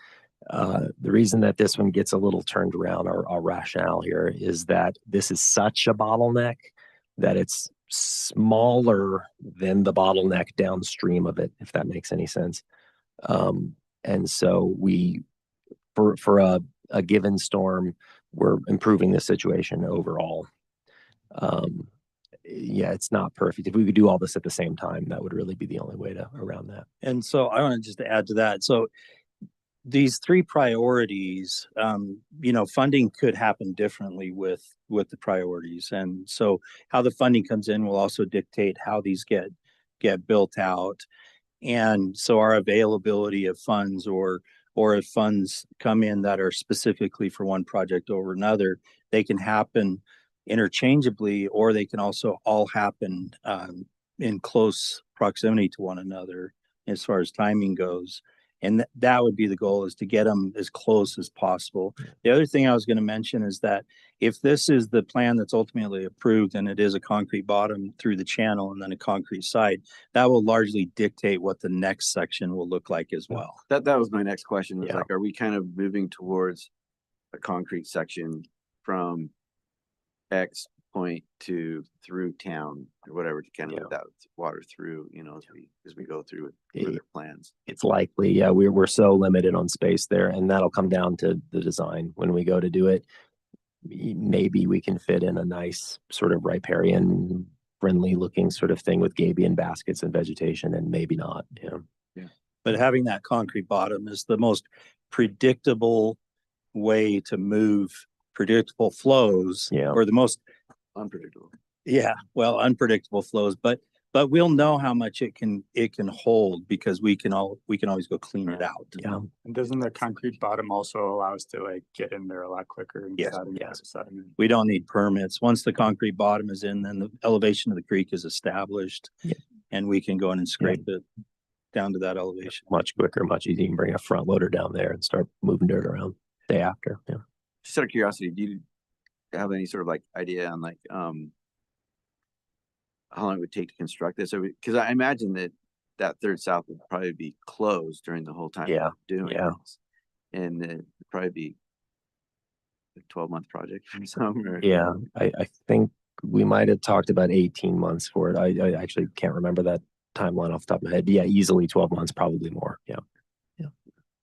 The reason that this one gets a little turned around, our rationale here, is that this is such a bottleneck that it's smaller than the bottleneck downstream of it, if that makes any sense. And so for a given storm, we're improving the situation overall. Yeah, it's not perfect. If we could do all this at the same time, that would really be the only way around that. And so I want to just add to that. So these 3 priorities, funding could happen differently with the priorities. And so how the funding comes in will also dictate how these get built out. And so our availability of funds or if funds come in that are specifically for one project over another, they can happen interchangeably, or they can also all happen in close proximity to one another as far as timing goes. And that would be the goal, is to get them as close as possible. The other thing I was going to mention is that if this is the plan that's ultimately approved and it is a concrete bottom through the channel and then a concrete side, that will largely dictate what the next section will look like as well. That was my next question, was Yeah. like, are we kind of moving towards a concrete section from X point to through town or whatever, to kind of let that water through, you know, as we go through with their plans? It's likely, yeah, we're so limited on space there, and that'll come down to the design when we go to do it. Maybe we can fit in a nice sort of riparian friendly looking sort of thing with gabion baskets and vegetation, and maybe not, But having that concrete bottom is the most predictable way to move predictable flows, Yeah. or the most, Unpredictable. unpredictable flows, but we'll know how much it can hold, because we can always go clean it out. Yeah. And doesn't the concrete bottom also allow us to like get in there a lot quicker and Yes, setting yes. sediment? We don't need permits. Once the concrete bottom is in, then the elevation of the creek is established. Yeah. And we can go in and scrape it down to that elevation. Much quicker, much easier. You can bring a front loader down there and start moving dirt around day after. Yeah. Just out of curiosity, do you have any sort of like idea on like, how long it would take to construct this? Because I imagine that third south would probably be closed during the whole time Yeah, doing yeah. this. And it'd probably be a 12-month project for some. Or, Yeah, I think we might have talked about 18 months for it. I actually can't remember that timeline off the top of my head. But yeah, easily 12 months, probably more. Yeah. Yeah.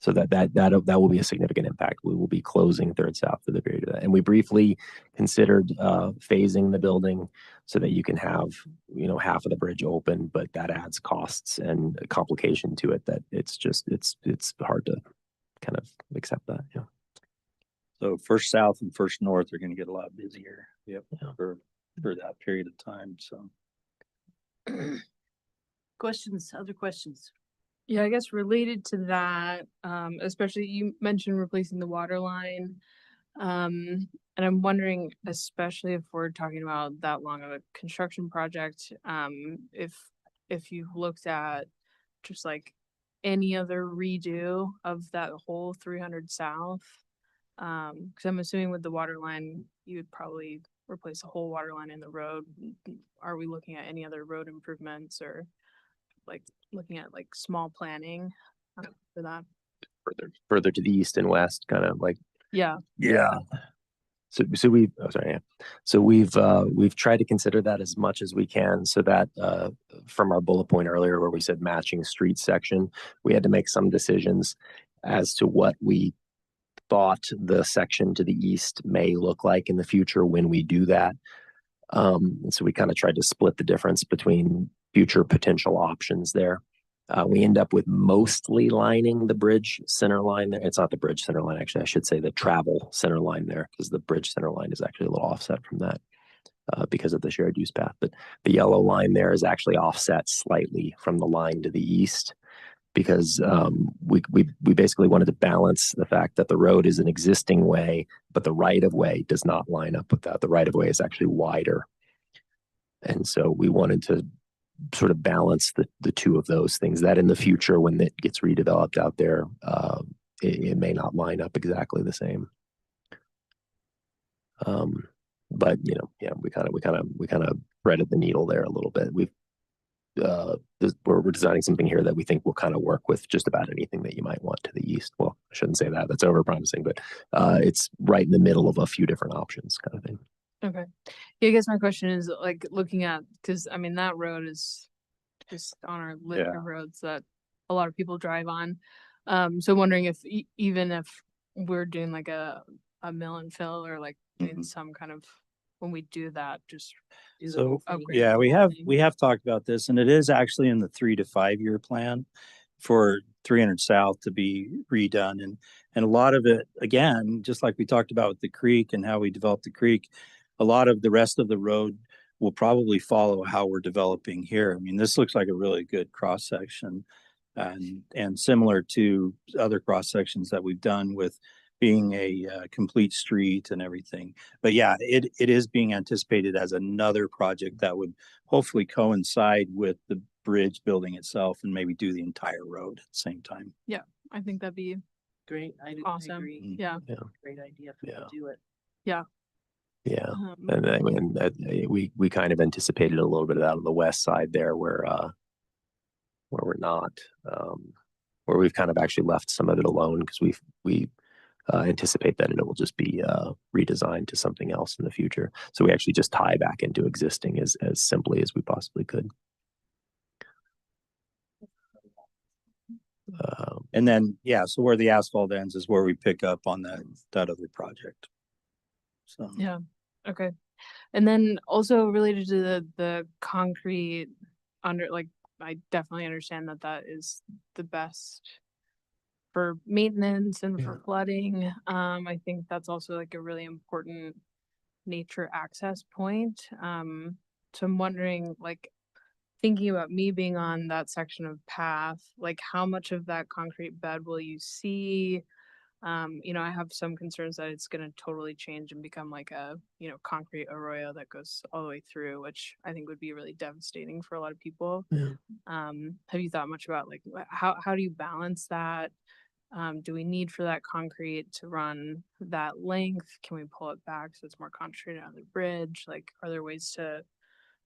So that will be a significant impact. We will be closing third south for the period of that. And we briefly considered phasing the building so that you can have, half of the bridge open, but that adds costs and complication to it that it's hard to kind of accept that. Yeah. So first south and first north are going to get a lot busier. Yeah. For that period of time. So Other questions? Yeah, I guess related to that, especially you mentioned replacing the water line. And I'm wondering, especially if we're talking about that long of a construction project, if you've looked at just like any other redo of that whole 300 South. Because I'm assuming with the water line, you would probably replace the whole water line in the road. Are we looking at any other road improvements, or like looking at like small planning for that? Further to the east and west, kind of like. Yeah. yeah. So we've tried to consider that as much as we can, so that from our bullet point earlier where we said matching street section, we had to make some decisions as to what we thought the section to the east may look like in the future when we do that. And so we kind of tried to split the difference between future potential options there. We end up with mostly lining the bridge center line there. It's not the bridge center line, actually. I should say the travel center line there, because the bridge center line is actually a little offset from that because of the shared use path. But the yellow line there is actually offset slightly from the line to the east, because we basically wanted to balance the fact that the road is an existing way, but the right of way does not line up with that. The right of way is actually wider. And so we wanted to sort of balance the two of those things, that in the future, when it gets redeveloped out there, it may not line up exactly the same. But we kind of threaded the needle there a little bit. We're designing something here that we think will kind of work with just about anything that you might want to the east. Well, I shouldn't say that. That's over promising, but it's right in the middle of a few different options, kind of thing. Okay. Yeah, I guess my question is like looking at, because I mean that road is just on our list of roads that a lot of people drive on. So wondering if even if we're doing like a mill and fill, or like in some kind of, when we do that, just do So upgrade yeah, the we whole thing. have talked about this, and it is actually in the 3 to 5 year plan for 300 South to be redone, and a lot of it, again, just like we talked about with the creek and how we developed the creek, a lot of the rest of the road will probably follow how we're developing here. I mean, this looks like a really good cross section, and similar to other cross sections that we've done with being a complete street and everything. But yeah, it is being anticipated as another project that would hopefully coincide with the bridge building itself, and maybe do the entire road at the same time. Yeah. I think that'd be Great. I awesome. agree. Mm. Yeah. Great idea if we Yeah. could do it. Yeah. Um, And we kind of anticipated a little bit of that on the west side there where we're not, where we've kind of actually left some of it alone because we anticipate that it will just be redesigned to something else in the future. So we actually just tie back into existing as simply as we possibly could. And then, yeah, so where the asphalt ends is where we pick up on that other project. So. Yeah, okay. And then also related to the concrete under, like, I definitely understand that that is the best for maintenance and for flooding. I think that's also like a really important nature access point. So I'm wondering, like, thinking about me being on that section of path, like how much of that concrete bed will you see? I have some concerns that it's gonna totally change and become like a, concrete arroyo that goes all the way through, which I think would be really devastating for a lot of people. Yeah. Have you thought much about like how do you balance that? Do we need for that concrete to run that length? Can we pull it back so it's more concentrated on the bridge? Like, are there ways to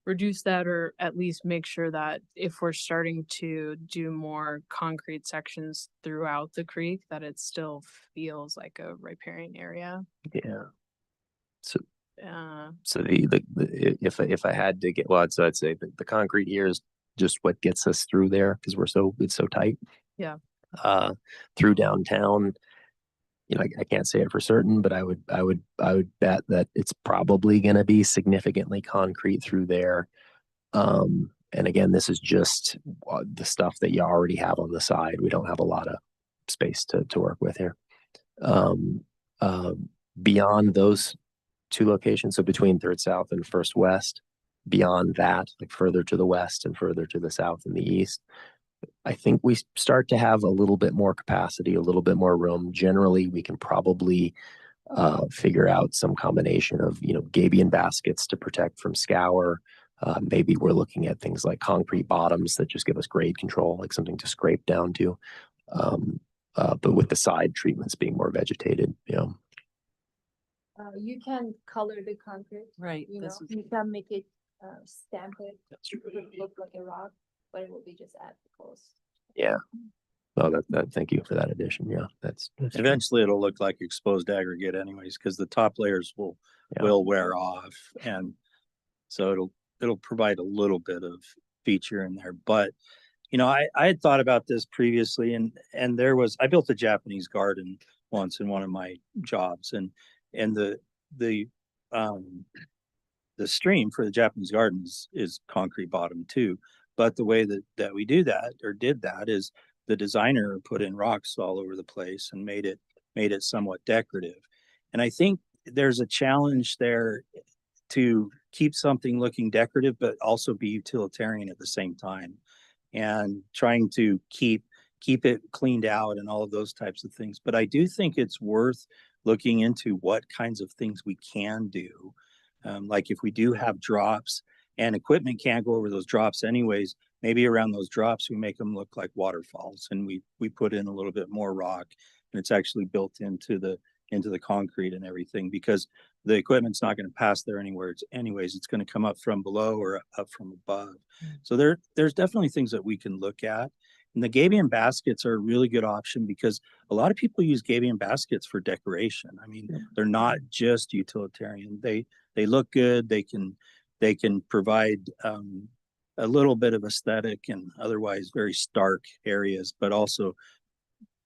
reduce that, or at least make sure that if we're starting to do more concrete sections throughout the creek, that it still feels like a riparian area? Yeah. So Uh, so if I had to get, well, so I'd say the concrete here is just what gets us through there because it's so tight. Yeah. Through downtown, I can't say it for certain, but I would bet that it's probably going to be significantly concrete through there. And again, this is just the stuff that you already have on the side. We don't have a lot of space to work with here. Beyond those two locations, so between Third South and First West, beyond that, like further to the west and further to the south and the east, I think we start to have a little bit more capacity, a little bit more room. Generally, we can probably figure out some combination of, gabion baskets to protect from scour. Maybe we're looking at things like concrete bottoms that just give us grade control, like something to scrape down to. But with the side treatments being more vegetated, You can color the concrete, Right. you can make it, stamp it, it will look like a rock, but it will be just at the coast. Yeah. Oh, thank you for that addition. Yeah, that's true. Eventually it'll look like exposed aggregate anyways, because the top layers will wear off. And so it'll provide a little bit of feature in there. But, I had thought about this previously and I built a Japanese garden once in one of my jobs and the stream for the Japanese gardens is concrete bottom too. But the way that we do that or did that is the designer put in rocks all over the place and made it somewhat decorative. And I think there's a challenge there to keep something looking decorative, but also be utilitarian at the same time, and trying to keep it cleaned out and all of those types of things. But I do think it's worth looking into what kinds of things we can do. Like if we do have drops and equipment can't go over those drops anyways, maybe around those drops, we make them look like waterfalls and we put in a little bit more rock and it's actually built into the concrete and everything, because the equipment's not going to pass there anyways. It's going to come up from below or up from above. So there's definitely things that we can look at. And the gabion baskets are a really good option because a lot of people use gabion baskets for decoration. I mean, they're not just utilitarian. They look good. They can provide a little bit of aesthetic and otherwise very stark areas, but also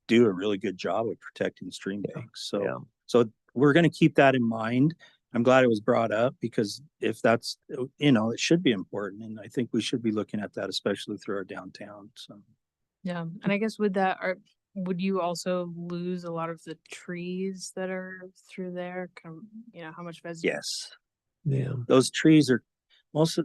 do a really good job of protecting stream banks. So we're going to keep that in mind. I'm glad it was brought up because if that's, it should be important. And I think we should be looking at that, especially through our downtown. So. yeah. And I guess with that, would you also lose a lot of the trees that are through there? How much vegetation? Yes. Yeah. Those trees a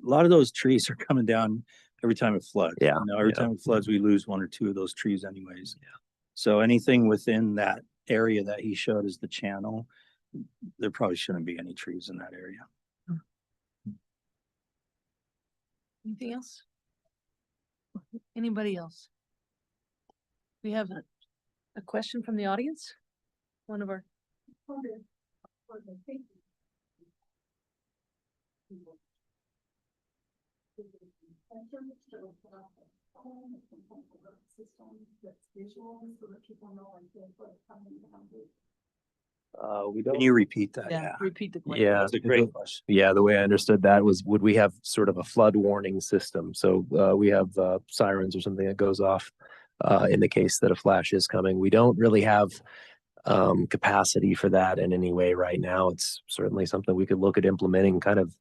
lot of those trees are coming down every time it floods. Yeah. Every time it floods, we lose one or two of those trees anyways. Yeah. So anything within that area that he showed as the channel, there probably shouldn't be any trees in that area. Anything else? Anybody else? We have A question from the audience? One of our, We Can you repeat that? yeah, repeat the question. Yeah, That's a great question. yeah, the way I understood that was, would we have sort of a flood warning system? So we have sirens or something that goes off in the case that a flash is coming. We don't really have capacity for that in any way right now. It's certainly something we could look at implementing kind of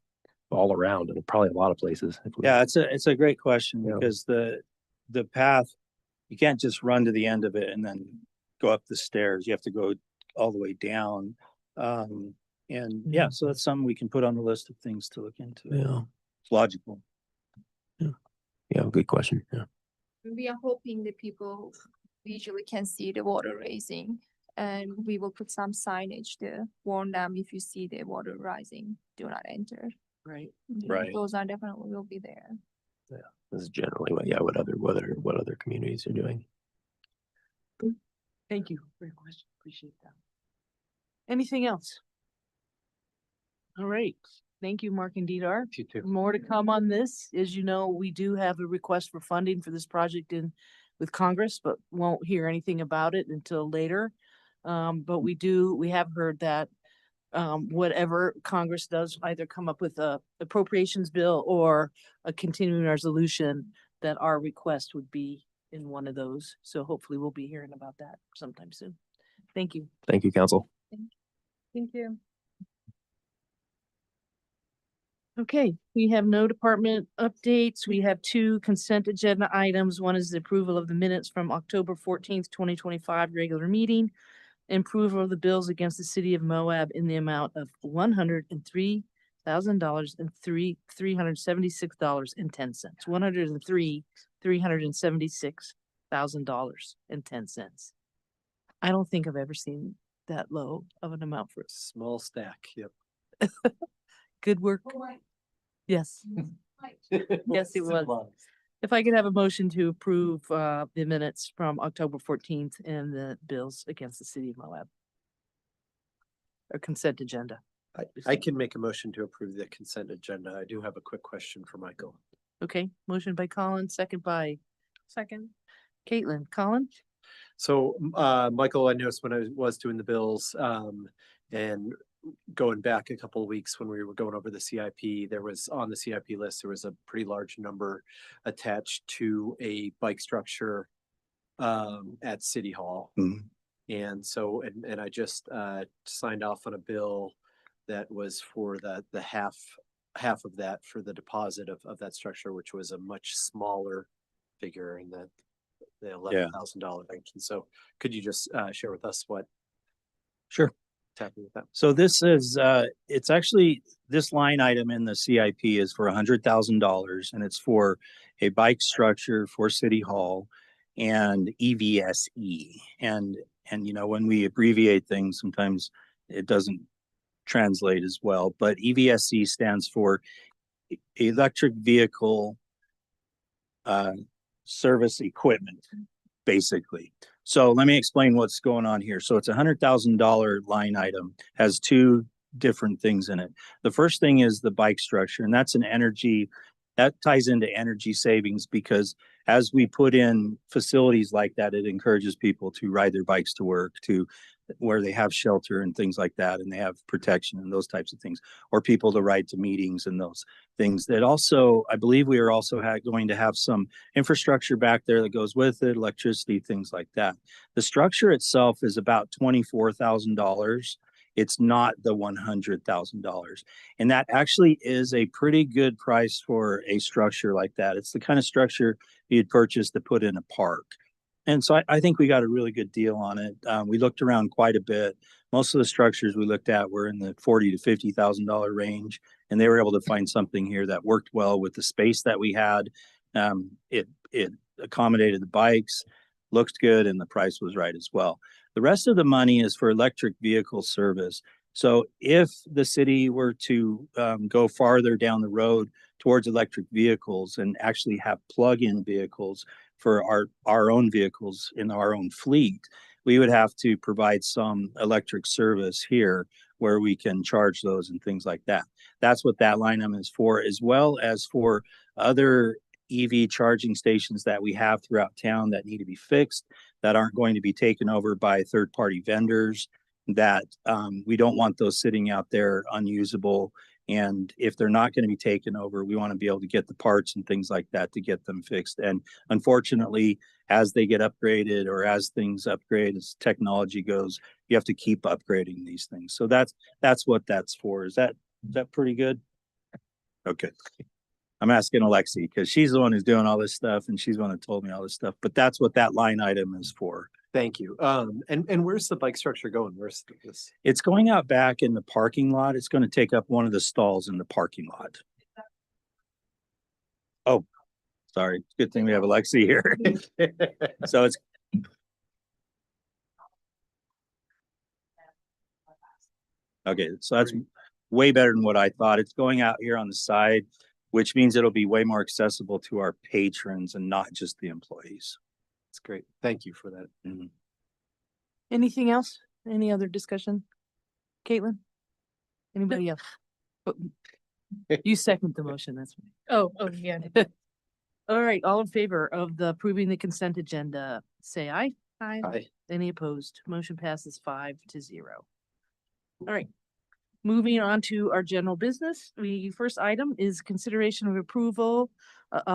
all around and probably a lot of places. If we, Yeah, it's a great question Yeah. because the path, you can't just run to the end of it and then go up the stairs. You have to go all the way down. And yeah, so that's something we can put on the list of things to look into. yeah, It's logical. yeah, good question. Yeah. We are hoping the people visually can see the water rising, and we will put some signage to warn them if you see the water rising, do not enter. Right. Right. Those are definitely will be there. This is generally what other communities are doing. Thank you for your question. Appreciate that. Anything else? All right. Thank you, Mark and Didar. You too. More to come on this. As you know, we do have a request for funding for this project with Congress, but won't hear anything about it until later. But we have heard that whatever Congress does, either come up with a appropriations bill or a continuing resolution, that our request would be in one of those. So hopefully we'll be hearing about that sometime soon. Thank you. Thank you, Council. Thank you. Okay, we have no department updates. We have two consent agenda items. One is the approval of the minutes from October 14th, 2025 regular meeting. Approval of the bills against the city of Moab in the amount of $103,000 and $376.10. $103,376,000.10. I don't think I've ever seen that low of an amount for us. Small stack, yep. Good work. Yes. Yes, it was. If I could have a motion to approve the minutes from October 14th and the bills against the city of Moab. Or consent agenda. I can make a motion to approve the consent agenda. I do have a quick question for Michael. Okay, motion by Colin, second by Second. Caitlin. Colin? So, Michael, I noticed when I was doing the bills, and going back a couple of weeks when we were going over the CIP, there was on the CIP list, there was a pretty large number attached to a bike structure at City Hall. Mhm. And so, and I just signed off on a bill that was for the half of that for the deposit of that structure, which was a much smaller figure in the $11,000 range. And so could you just share with us what Sure. happened with that? So this is, it's actually, this line item in the CIP is for $100,000 and it's for a bike structure for City Hall and EVSE. And you know, when we abbreviate things, sometimes it doesn't translate as well, but EVSE stands for electric vehicle service equipment, basically. So let me explain what's going on here. So it's $100,000 line item, has two different things in it. The first thing is the bike structure, and that's an energy, that ties into energy savings because as we put in facilities like that, it encourages people to ride their bikes to work, to where they have shelter and things like that, and they have protection and those types of things, or people to ride to meetings and those things. That also, I believe we are also going to have some infrastructure back there that goes with it, electricity, things like that. The structure itself is about $24,000. It's not the $100,000. And that actually is a pretty good price for a structure like that. It's the kind of structure you'd purchase to put in a park. And so I think we got a really good deal on it. We looked around quite a bit. Most of the structures we looked at were in the $40,000 to $50,000 range, and they were able to find something here that worked well with the space that we had. It accommodated the bikes, looked good, and the price was right as well. The rest of the money is for electric vehicle service. So if the city were to go farther down the road towards electric vehicles and actually have plug-in vehicles for our own vehicles in our own fleet, we would have to provide some electric service here where we can charge those and things like that. That's what that line item is for, as well as for other EV charging stations that we have throughout town that need to be fixed, that aren't going to be taken over by third-party vendors, that we don't want those sitting out there unusable. And if they're not going to be taken over, we want to be able to get the parts and things like that to get them fixed. And unfortunately, as they get upgraded or as things upgrade, as technology goes, you have to keep upgrading these things. So that's what that's for. Is that pretty good? Okay. I'm asking Alexi because she's the one who's doing all this stuff and she's the one that told me all this stuff, but that's what that line item is for. Thank you. And where's the bike structure going? Where's this? It's going out back in the parking lot. It's going to take up one of the stalls in the parking lot. Oh, sorry. Good thing we have Alexi here. So it's okay. So that's way better than what I thought. It's going out here on the side, which means it'll be way more accessible to our patrons and not just the employees. That's great. Thank you for that. Mhm. Anything else? Any other discussion? Caitlin? Anybody else? Oh, you second the motion, that's me. Oh, yeah. All right, all in favor of the approving the consent agenda, say aye. Aye. Any opposed? Motion passes 5-0. All right. Moving on to our general business, the first item is consideration of approval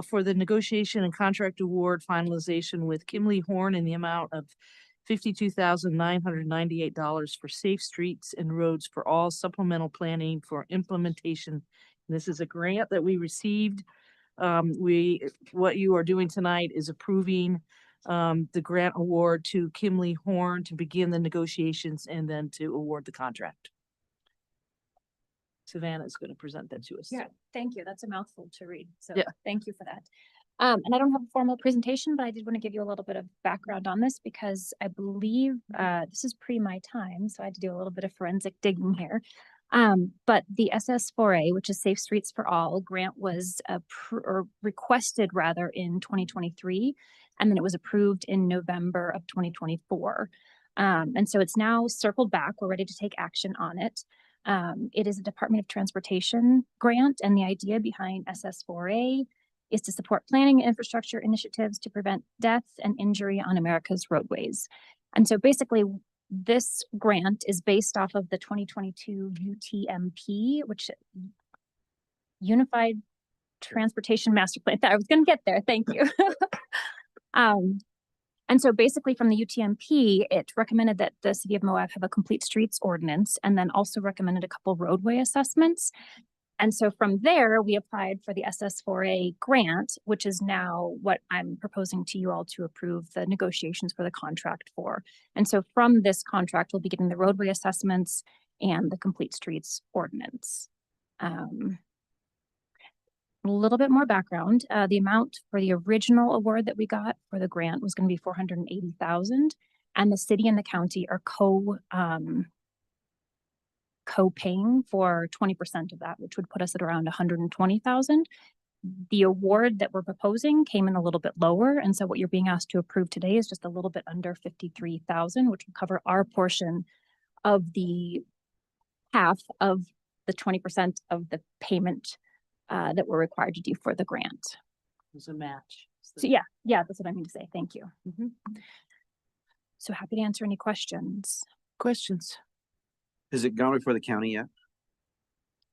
for the negotiation and contract award finalization with Kimley Horn in the amount of $52,998 for safe streets and roads for all supplemental planning for implementation. This is a grant that we received. What you are doing tonight is approving the grant award to Kimley Horn to begin the negotiations and then to award the contract. Savannah is going to present that to us. Yeah, thank you. That's a mouthful to read. So Yeah. thank you for that. And I don't have a formal presentation, but I did want to give you a little bit of background on this because I believe this is pre my time. So I had to do a little bit of forensic digging here. But the SS4A, which is Safe Streets for All grant, was requested rather in 2023, and then it was approved in November of 2024. And so it's now circled back. We're ready to take action on it. It is a Department of Transportation grant, and the idea behind SS4A is to support planning and infrastructure initiatives to prevent death and injury on America's roadways. And so basically, this grant is based off of the 2022 UTMP, which Unified Transportation Master Plan. I was going to get there. Thank you. And so basically from the UTMP, it recommended that the city of Moab have a complete streets ordinance and then also recommended a couple roadway assessments. And so from there, we applied for the SS4A grant, which is now what I'm proposing to you all to approve the negotiations for the contract for. And so from this contract, we'll be getting the roadway assessments and the complete streets ordinance. A little bit more background. The amount for the original award that we got for the grant was going to be $480,000, and the city and the county are co-paying for 20% of that, which would put us at around $120,000. The award that we're proposing came in a little bit lower, and so what you're being asked to approve today is just a little bit under $53,000, which will cover our portion of the half of the 20% of the payment that we're required to do for the grant. It's a match. So yeah, that's what I mean to say. Thank you. Mhm. So happy to answer any questions. Questions? Has it gone before the county yet?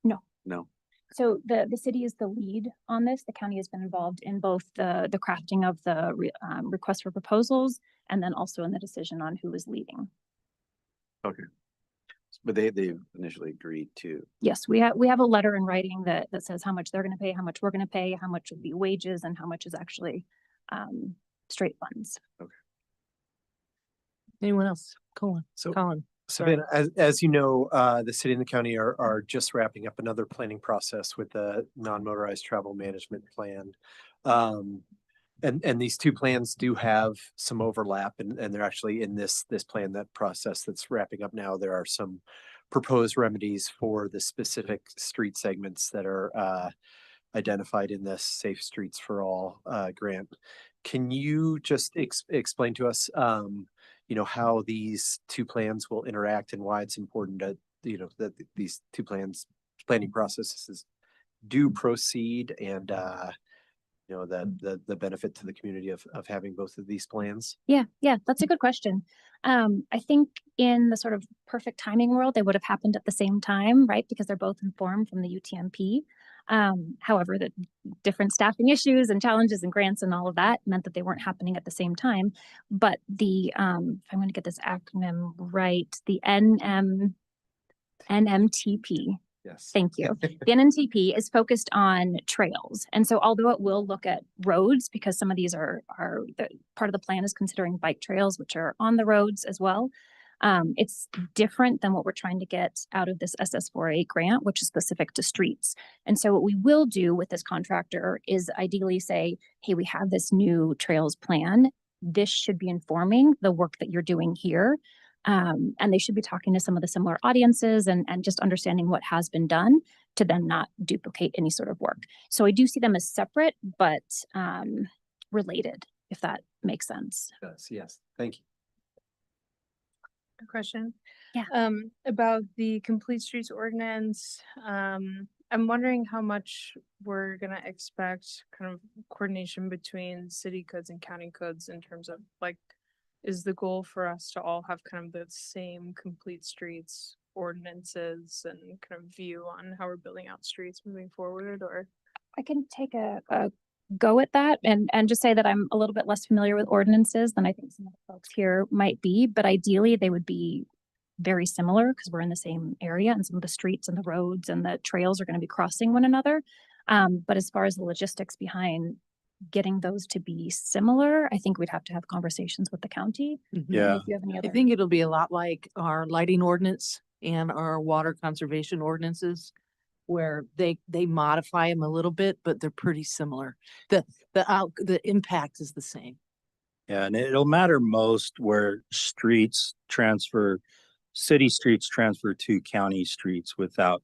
No. No. So the city is the lead on this. The county has been involved in both the crafting of the request for proposals and then also in the decision on who is leading. Okay. But they initially agreed to. Yes, we have a letter in writing that says how much they're going to pay, how much we're going to pay, how much would be wages, and how much is actually straight funds. Okay. Anyone else? Colin. So Colin. Sorry. Savannah, as you know, the city and the county are just wrapping up another planning process with the non-motorized travel management plan. And these two plans do have some overlap, and they're actually in this plan, that process that's wrapping up now. There are some proposed remedies for the specific street segments that are identified in this Safe Streets for All grant. Can you just explain to us, how these two plans will interact and why it's important that, that these two planning processes do proceed and, the benefit to the community of having both of these plans. Yeah, that's a good question. I think in the sort of perfect timing world, they would have happened at the same time, right? Because they're both informed from the UTMP. However, the different staffing issues and challenges and grants and all of that meant that they weren't happening at the same time. But if I'm going to get this acronym right, the NMTP. Yes. Thank you. The NNTP is focused on trails. And so although it will look at roads, because some of these are part of the plan is considering bike trails, which are on the roads as well. It's different than what we're trying to get out of this SS4A grant, which is specific to streets. And so what we will do with this contractor is ideally say, hey, we have this new trails plan. This should be informing the work that you're doing here. And they should be talking to some of the similar audiences and just understanding what has been done to then not duplicate any sort of work. So I do see them as separate, but related, if that makes sense. Yes. Thank you. A question. Yeah. About the Complete Streets ordinance. I'm wondering how much we're gonna expect kind of coordination between city codes and county codes in terms of like, is the goal for us to all have kind of the same Complete Streets ordinances and kind of view on how we're building out streets moving forward, or? I can take a go at that and just say that I'm a little bit less familiar with ordinances than I think some of the folks here might be, but ideally they would be very similar because we're in the same area and some of the streets and the roads and the trails are going to be crossing one another. But as far as the logistics behind getting those to be similar, I think we'd have to have conversations with the county. Yeah. If you have any I other. think it'll be a lot like our lighting ordinance and our water conservation ordinances, where they modify them a little bit, but they're pretty similar. The impact is the same. Yeah, and it'll matter most where city streets transfer to county streets without,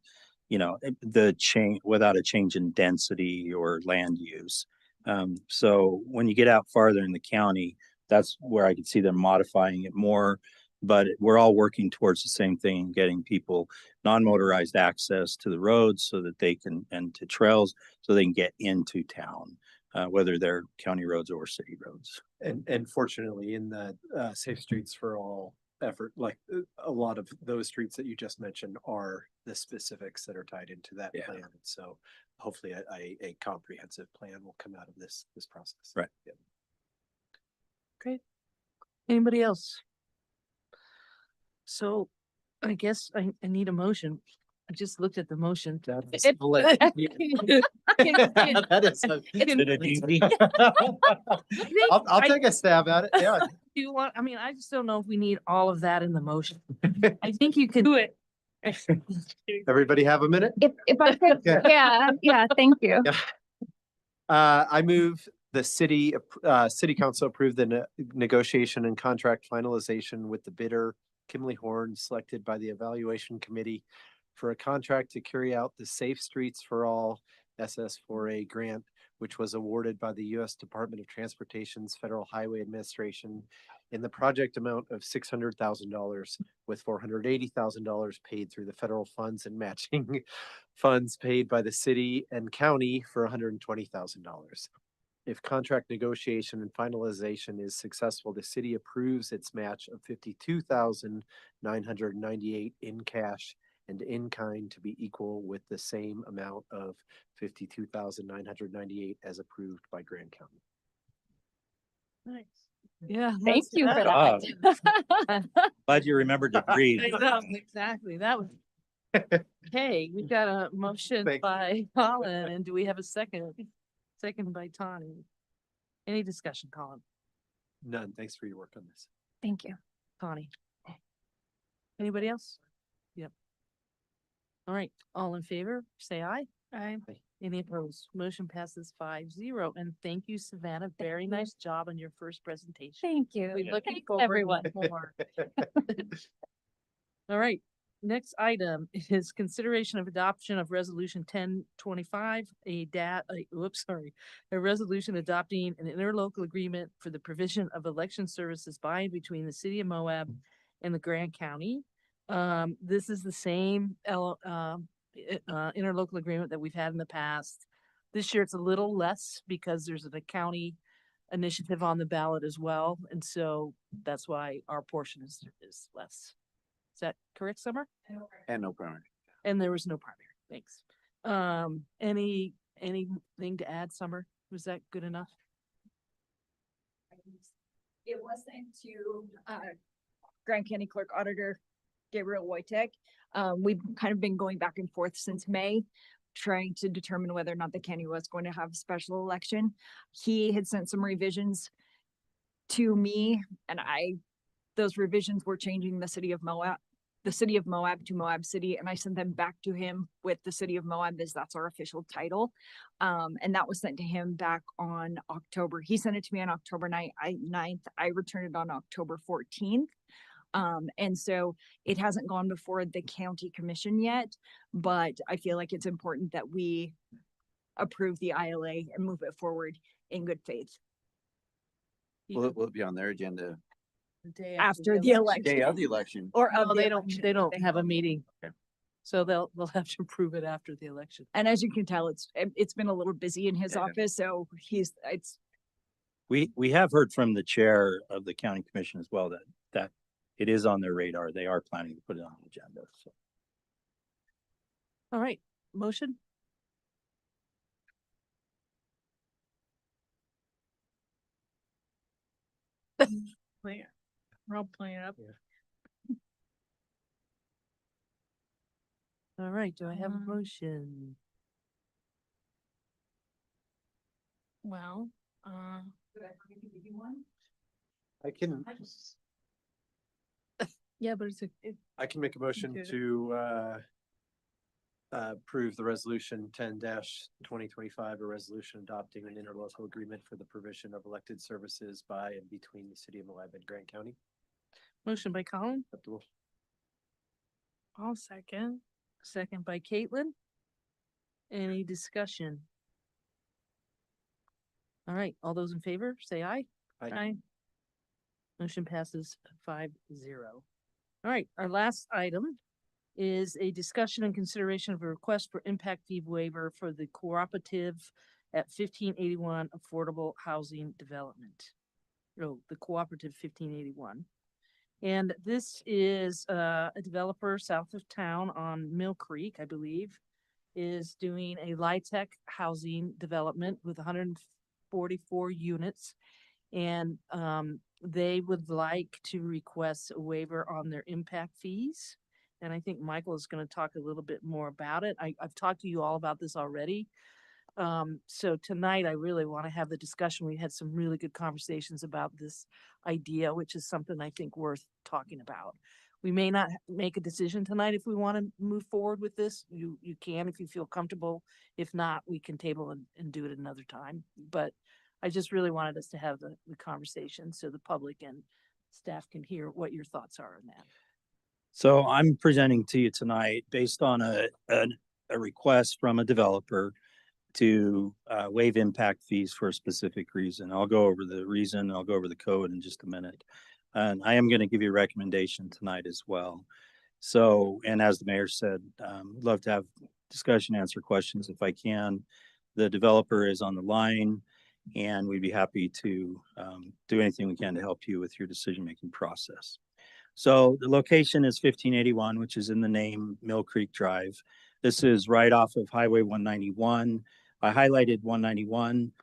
without a change in density or land use. So when you get out farther in the county, that's where I could see them modifying it more. But we're all working towards the same thing, getting people non-motorized access to the roads so that they can, and to trails so they can get into town, whether they're county roads or city roads. And fortunately, in the Safe Streets for All effort, like a lot of those streets that you just mentioned are the specifics that are tied into that plan. And so hopefully a comprehensive plan will come out of this process. Right. Yeah. Great. Anybody else? So I guess I need a motion. I just looked at the motion. That is It- hilarious. That is I'll take a stab at it. Yeah. Do you want, I just don't know if we need all of that in the motion. I think you can do it. Everybody have a minute? If I could, yeah, thank you. Yeah. I move the city council approve the negotiation and contract finalization with the bidder, Kimley Horn, selected by the evaluation committee for a contract to carry out the Safe Streets for All SS4A grant, which was awarded by the U.S. Department of Transportation's Federal Highway Administration in the project amount of $600,000, with $480,000 paid through the federal funds and matching funds paid by the city and county for $120,000. If contract negotiation and finalization is successful, the city approves its match of $52,998 in cash and in kind to be equal with the same amount of $52,998 as approved by Grand County. Nice. Yeah. Thank you for that. Glad you remembered to breathe. Exactly. That was. Okay, we've got a motion Thank you. by Colin, and do we have a second? Second by Tawny. Any discussion, Colin? None. Thanks for your work on this. Thank you. Tawny? Anybody else? Yep. All right, all in favor, say aye. Aye. Any opposed? Motion passes 5-0. And thank you, Savannah. Very nice job on your first presentation. Thank you. We're looking Thanks, forward everyone. to more. All right, next item is consideration of adoption of resolution 1025, a resolution adopting an interlocal agreement for the provision of election services by and between the city of Moab and the Grant County. This is the same interlocal agreement that we've had in the past. This year it's a little less because there's a county initiative on the ballot as well, and so that's why our portion is less. Is that correct, Summer? And no primary. And there was no primary. Thanks. Anything to add, Summer? Was that good enough? It was sent to Grand County Clerk Auditor Gabriel Wojtek. We've kind of been going back and forth since May, trying to determine whether or not the county was going to have a special election. He had sent some revisions to me, and those revisions were changing the city of Moab to Moab City, and I sent them back to him with the city of Moab, as that's our official title. And that was sent to him back on October. He sent it to me on October 9th. I returned it on October 14th. And so it hasn't gone before the county commission yet, but I feel like it's important that we approve the ILA and move it forward in good faith. Will it be on their agenda The day After the election. day of the election? Or No, of the they election. don't have a meeting. Okay. So they'll have to approve it after the election. And as you can tell, it's been a little busy in his Yeah. office, so We have heard from the chair of the county commission as well that it is on their radar. They are planning to put it on the agenda. So All right, motion? We're all playing up. All right, do I have a motion? Well, I can, Yeah, but I can make a motion Okay. to approve the resolution 10-2025, a resolution adopting an interlocal agreement for the provision of elected services by and between the city of Moab and Grant County. motion by Colin, Acceptable. I'll second. second by Caitlin. Any discussion? All right, all those in favor, say aye. Aye. Motion passes 5-0. All right, our last item is a discussion and consideration of a request for impact fee waiver for the cooperative at 1581 Affordable Housing Development. Oh, the cooperative 1581. And this is a developer south of town on Mill Creek, I believe, is doing a LIHTC housing development with 144 units. And they would like to request a waiver on their impact fees. And I think Michael is going to talk a little bit more about it. I've talked to you all about this already. So tonight I really want to have the discussion. We had some really good conversations about this idea, which is something I think worth talking about. We may not make a decision tonight if we want to move forward with this. You can if you feel comfortable. If not, we can table and do it another time. But I just really wanted us to have the conversation so the public and staff can hear what your thoughts are on that. So I'm presenting to you tonight based on a request from a developer to waive impact fees for a specific reason. I'll go over the reason, I'll go over the code in just a minute. And I am going to give you a recommendation tonight as well. So, and as the mayor said, love to have discussion, answer questions if I can. The developer is on the line and we'd be happy to do anything we can to help you with your decision-making process. So the location is 1581, which is in the name Mill Creek Drive. This is right off of Highway 191. I highlighted 191.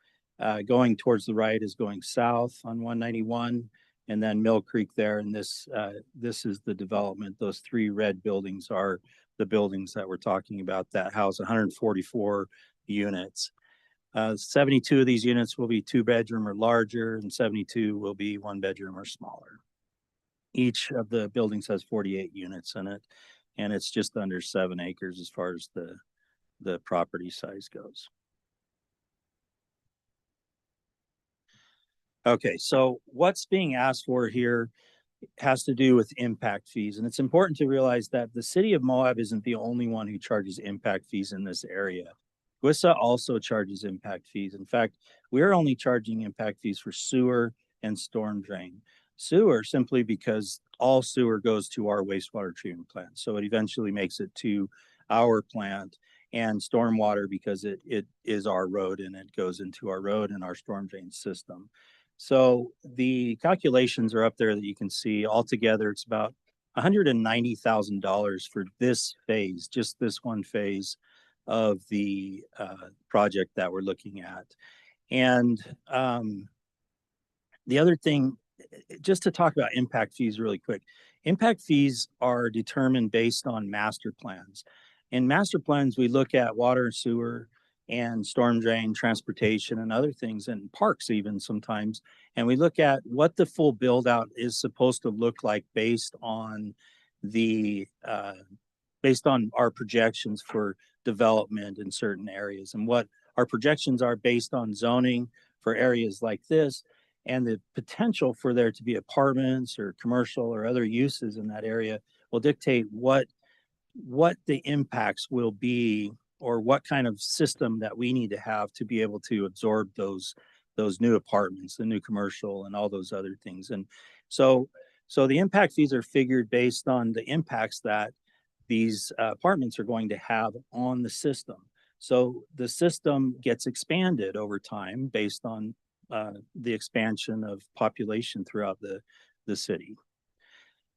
Going towards the right is going south on 191, and then Mill Creek there. And this is the development. Those three red buildings are the buildings that we're talking about that house 144 units. 72 of these units will be 2-bedroom or larger, and 72 will be 1-bedroom or smaller. Each of the buildings has 48 units in it, and it's just under 7 acres as far as the property size goes. Okay, so what's being asked for here has to do with impact fees. And it's important to realize that the city of Moab isn't the only one who charges impact fees in this area. WISA also charges impact fees. In fact, we're only charging impact fees for sewer and storm drain. Sewer simply because all sewer goes to our wastewater treatment plant. So it eventually makes it to our plant, and stormwater because it is our road and it goes into our road and our storm drain system. So the calculations are up there that you can see. Altogether, it's about $190,000 for this phase, just this one phase of the project that we're looking at. And the other thing, just to talk about impact fees really quick, impact fees are determined based on master plans. In master plans, we look at water and sewer and storm drain, transportation, and other things, and parks even sometimes. And we look at what the full build out is supposed to look like based on the based on our projections for development in certain areas, and what our projections are based on zoning for areas like this, and the potential for there to be apartments or commercial or other uses in that area will dictate what the impacts will be, or what kind of system that we need to have to be able to absorb those new apartments, the new commercial, and all those other things. And so the impact fees are figured based on the impacts that these apartments are going to have on the system. So the system gets expanded over time based on the expansion of population throughout the city.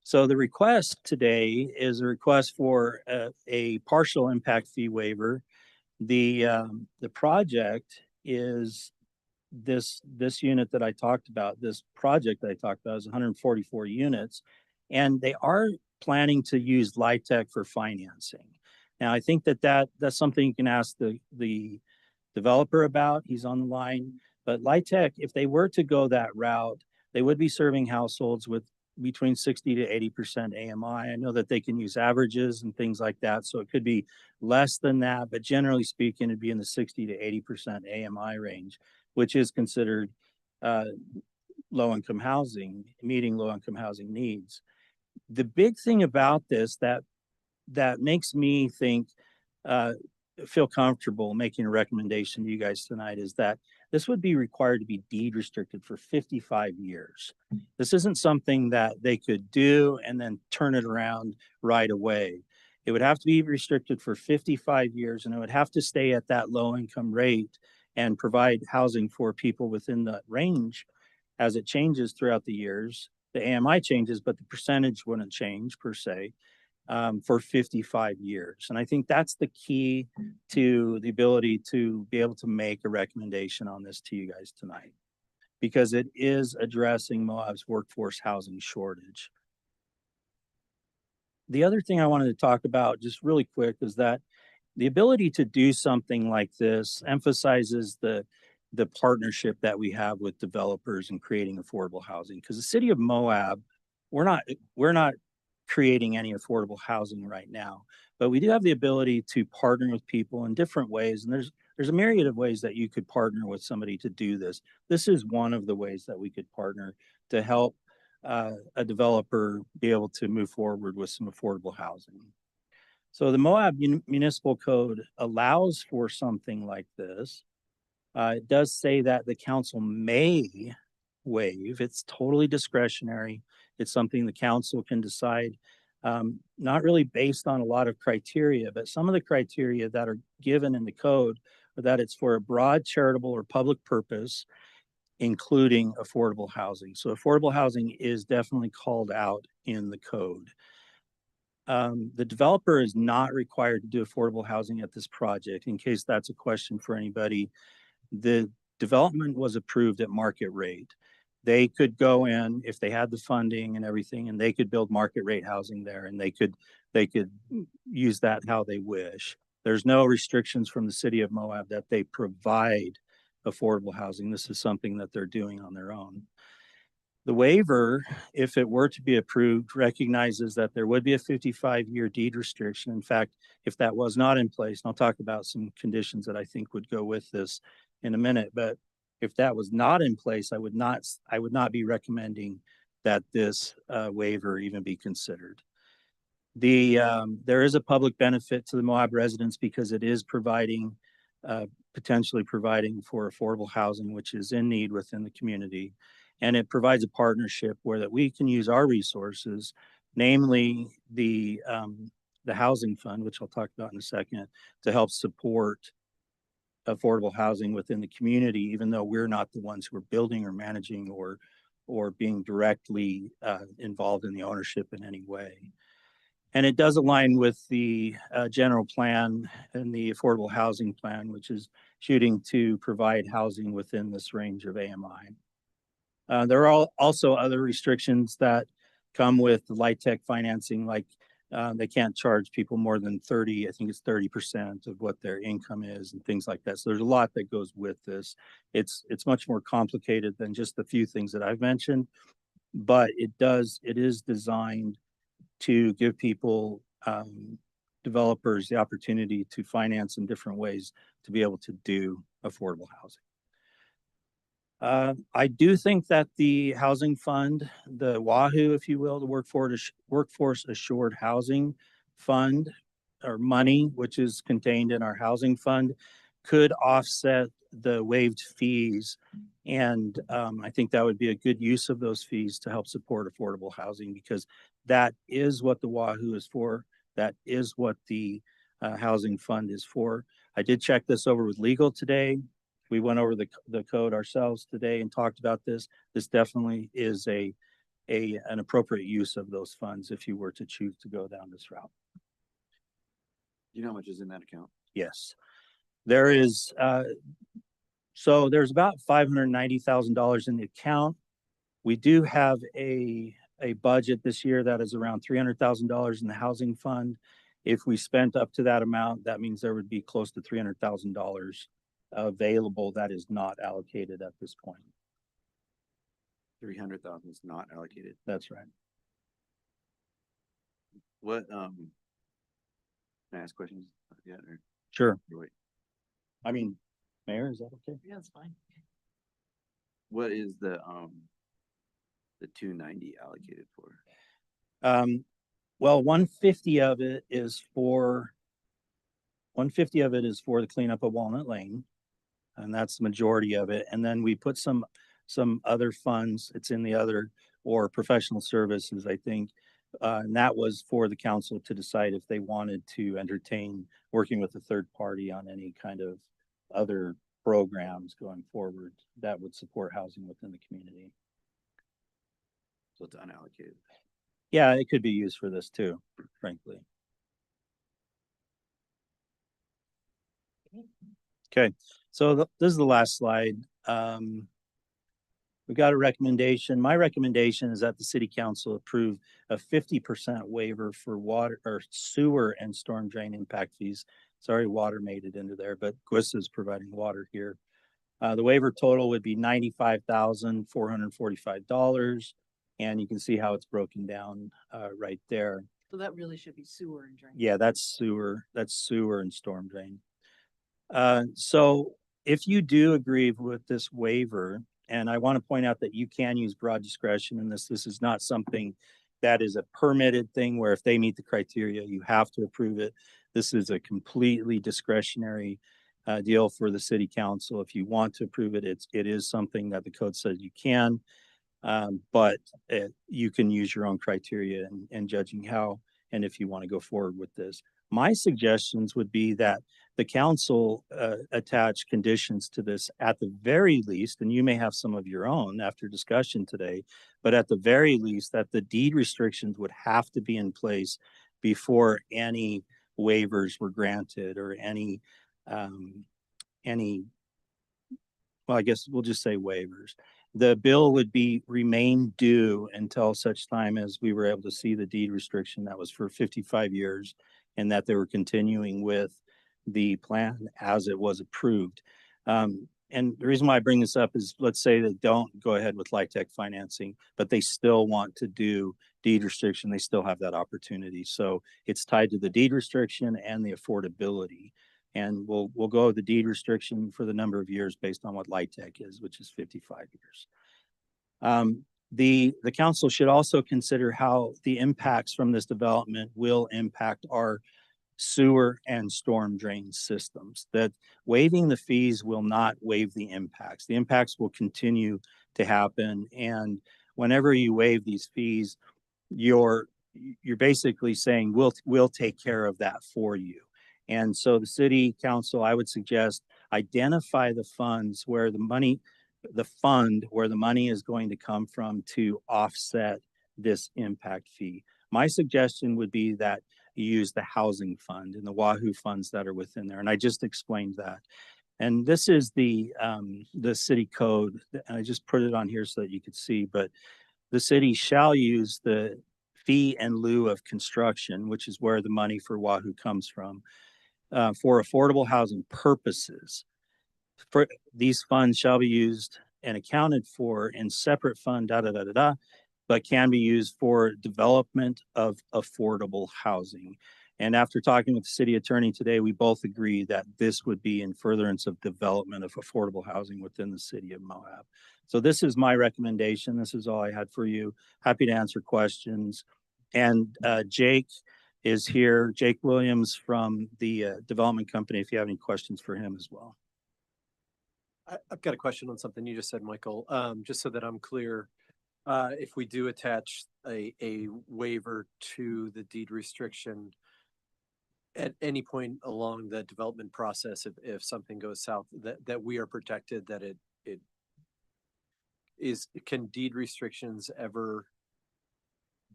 So the request today is a request for a partial impact fee waiver. The project is this unit that I talked about. This project that I talked about is 144 units, and they are planning to use LIHTC for financing. Now, I think that's something you can ask the developer about. He's on the line. But LIHTC, if they were to go that route, they would be serving households with between 60 to 80% AMI. I know that they can use averages and things like that, so it could be less than that, but generally speaking, it'd be in the 60 to 80% AMI range, which is considered low-income housing, meeting low-income housing needs. The big thing about this that makes me feel comfortable making a recommendation to you guys tonight is that this would be required to be deed restricted for 55 years. This isn't something that they could do and then turn it around right away. It would have to be restricted for 55 years, and it would have to stay at that low income rate and provide housing for people within that range. As it changes throughout the years, the AMI changes, but the percentage wouldn't change per se. For 55 years. And I think that's the key to the ability to be able to make a recommendation on this to you guys tonight, because it is addressing Moab's workforce housing shortage. The other thing I wanted to talk about just really quick is that the ability to do something like this emphasizes the partnership that we have with developers in creating affordable housing, because the city of Moab, we're not creating any affordable housing right now, but we do have the ability to partner with people in different ways. And there's a myriad of ways that you could partner with somebody to do this. This is one of the ways that we could partner to help a developer be able to move forward with some affordable housing. So the Moab Municipal Code allows for something like this. It does say that the council may waive. It's totally discretionary. It's something the council can decide, not really based on a lot of criteria, but some of the criteria that are given in the code are that it's for a broad charitable or public purpose, including affordable housing. So affordable housing is definitely called out in the code. The developer is not required to do affordable housing at this project, in case that's a question for anybody. The development was approved at market rate. They could go in if they had the funding and everything, and they could build market rate housing there, and they could use that how they wish. There's no restrictions from the city of Moab that they provide affordable housing. This is something that they're doing on their own. The waiver, if it were to be approved, recognizes that there would be a 55-year deed restriction. In fact, if that was not in place, and I'll talk about some conditions that I think would go with this in a minute, but if that was not in place, I would not be recommending that this waiver even be considered. There is a public benefit to the Moab residents because it is providing, potentially providing for affordable housing, which is in need within the community. And it provides a partnership where that we can use our resources, namely the housing fund, which I'll talk about in a second, to help support affordable housing within the community, even though we're not the ones who are building or managing or being directly involved in the ownership in any way. And it does align with the general plan and the affordable housing plan, which is shooting to provide housing within this range of AMI. There are also other restrictions that come with LIHTC financing, like they can't charge people more than 30, I think it's 30% of what their income is and things like that. So there's a lot that goes with this. It's much more complicated than just the few things that I've mentioned, but it is designed to give people, developers, the opportunity to finance in different ways to be able to do affordable housing. I do think that the housing fund, the WAHU, if you will, the Workforce Assured Housing Fund, or money, which is contained in our housing fund, could offset the waived fees. And I think that would be a good use of those fees to help support affordable housing, because that is what the WAHU is for. That is what the housing fund is for. I did check this over with legal today. We went over the code ourselves today and talked about this. This definitely is an appropriate use of those funds if you were to choose to go down this route. You know how much is in that account? Yes, there is. So there's about $590,000 in the account. We do have a budget this year that is around $300,000 in the housing fund. If we spent up to that amount, that means there would be close to $300,000 available that is not allocated at this point. 300,000 is not allocated. That's right. What, can I ask questions yet, or Sure. wait? I mean, Mayor, is that okay? Yeah, that's fine. What is the 290 allocated for? Well, 150 of it is for the cleanup of Walnut Lane, and that's the majority of it. And then we put some other funds. It's in the other, or professional services, I think. And that was for the council to decide if they wanted to entertain working with a third party on any kind of other programs going forward that would support housing within the community. So it's unallocated. Yeah, it could be used for this too, frankly. Okay, so this is the last slide. We got a recommendation. My recommendation is that the city council approve a 50% waiver for water or sewer and storm drain impact fees. Sorry, water made it into there, but GWIS is providing water here. The waiver total would be $95,445. And you can see how it's broken down right there. So that really should be sewer and drain. Yeah, that's sewer and storm drain. So if you do agree with this waiver, and I want to point out that you can use broad discretion in this. This is not something that is a permitted thing where if they meet the criteria, you have to approve it. This is a completely discretionary deal for the city council. If you want to approve it, it is something that the code says you can, but you can use your own criteria in judging how and if you want to go forward with this. My suggestions would be that the council attach conditions to this at the very least, and you may have some of your own after discussion today, but at the very least that the deed restrictions would have to be in place before any waivers were granted or any, well, I guess we'll just say waivers. The bill would remain due until such time as we were able to see the deed restriction that was for 55 years and that they were continuing with the plan as it was approved. And the reason why I bring this up is, let's say they don't go ahead with LIHTC financing, but they still want to do deed restriction. They still have that opportunity. So it's tied to the deed restriction and the affordability. And we'll go with the deed restriction for the number of years based on what LIHTC is, which is 55 years. The council should also consider how the impacts from this development will impact our sewer and storm drain systems. That waiving the fees will not waive the impacts. The impacts will continue to happen. And whenever you waive these fees, you're basically saying we'll take care of that for you. And so the city council, I would suggest, identify the funds where the fund where the money is going to come from to offset this impact fee. My suggestion would be that you use the housing fund and the Wahoo funds that are within there. And I just explained that. And this is the city code. And I just put it on here so that you could see, but the city shall use the fee in lieu of construction, which is where the money for Wahoo comes from, for affordable housing purposes. For these funds shall be used and accounted for in separate fund, but can be used for development of affordable housing. And after talking with the city attorney today, we both agree that this would be in furtherance of development of affordable housing within the city of Moab. So this is my recommendation. This is all I had for you. Happy to answer questions. And Jake is here, Jake Williams from the development company, if you have any questions for him as well. I've got a question on something you just said, Michael, just so that I'm clear. If we do attach a waiver to the deed restriction at any point along the development process, if something goes south, that we are protected, that it is, can deed restrictions ever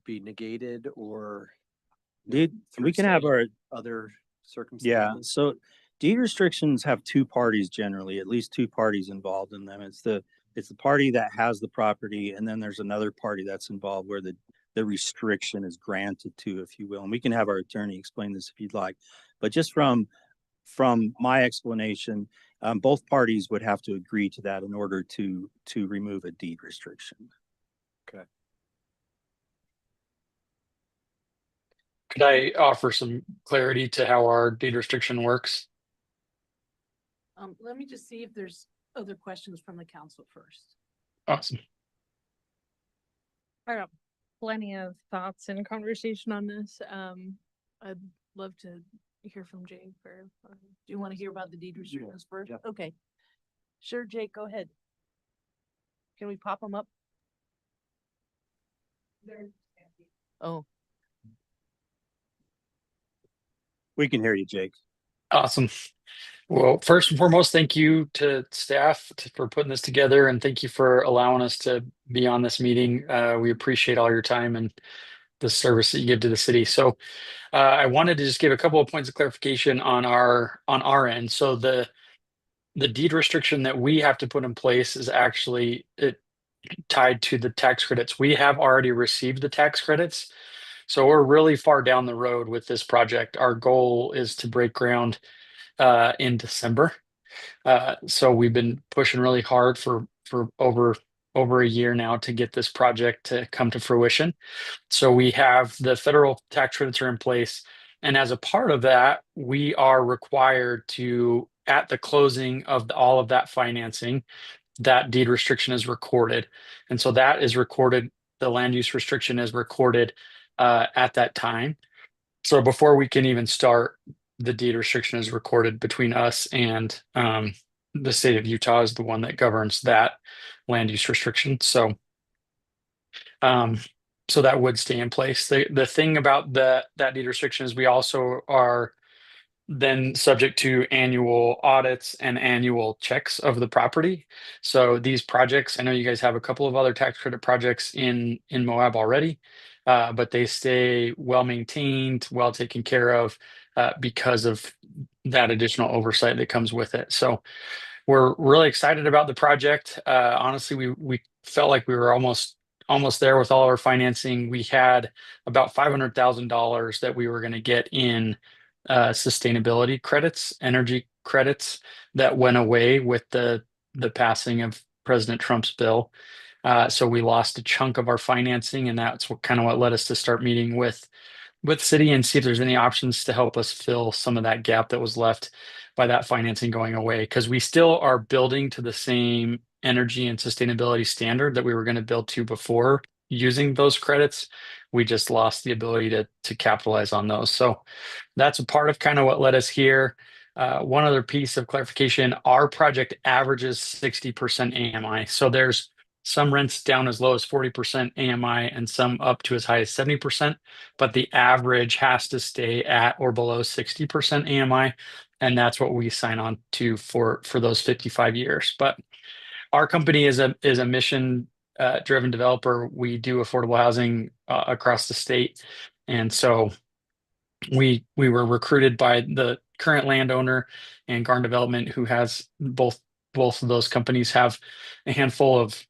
be negated or We can have our other circumstances? Yeah, so deed restrictions have two parties generally, at least two parties involved in them. It's the party that has the property, and then there's another party that's involved where the restriction is granted to, if you will. And we can have our attorney explain this if you'd like. But just from my explanation, both parties would have to agree to that in order to remove a deed restriction. Okay. Could I offer some clarity to how our deed restriction works? Let me just see if there's other questions from the council first. Awesome. I got plenty of thoughts and conversation on this. I'd love to hear from Jake or Do you want to hear about the deed restrictions first? yeah. Okay. Sure, Jake, go ahead. Can we pop them up? Oh, We can hear you, Jake. Awesome. Well, first and foremost, thank you to staff for putting this together, and thank you for allowing us to be on this meeting. We appreciate all your time and the service that you give to the city. So I wanted to just give a couple of points of clarification on our end. So the deed restriction that we have to put in place is actually tied to the tax credits. We have already received the tax credits. So we're really far down the road with this project. Our goal is to break ground in December. So we've been pushing really hard for over a year now to get this project to come to fruition. So we have the federal tax credits are in place. And as a part of that, we are required to, at the closing of all of that financing, that deed restriction is recorded. And so that is recorded, the land use restriction is recorded at that time. So before we can even start, the deed restriction is recorded between us and the state of Utah is the one that governs that land use restriction. So so that would stay in place. The thing about that deed restriction is we also are then subject to annual audits and annual checks of the property. So these projects, I know you guys have a couple of other tax credit projects in Moab already, but they stay well maintained, well taken care of because of that additional oversight that comes with it. So we're really excited about the project. Honestly, we felt like we were almost there with all our financing. We had about $500,000 that we were going to get in sustainability credits, energy credits that went away with the passing of President Trump's bill. So we lost a chunk of our financing, and that's what led us to start meeting with city and see if there's any options to help us fill some of that gap that was left by that financing going away. Because we still are building to the same energy and sustainability standard that we were going to build to before using those credits. We just lost the ability to capitalize on those. So that's a part of kind of what led us here. One other piece of clarification, our project averages 60% AMI. So there's some rents down as low as 40% AMI and some up to as high as 70%, but the average has to stay at or below 60% AMI. And that's what we sign on to for those 55 years. But our company is a mission driven developer. We do affordable housing across the state. And so we were recruited by the current landowner and Garn Development, who has both of those companies have a handful of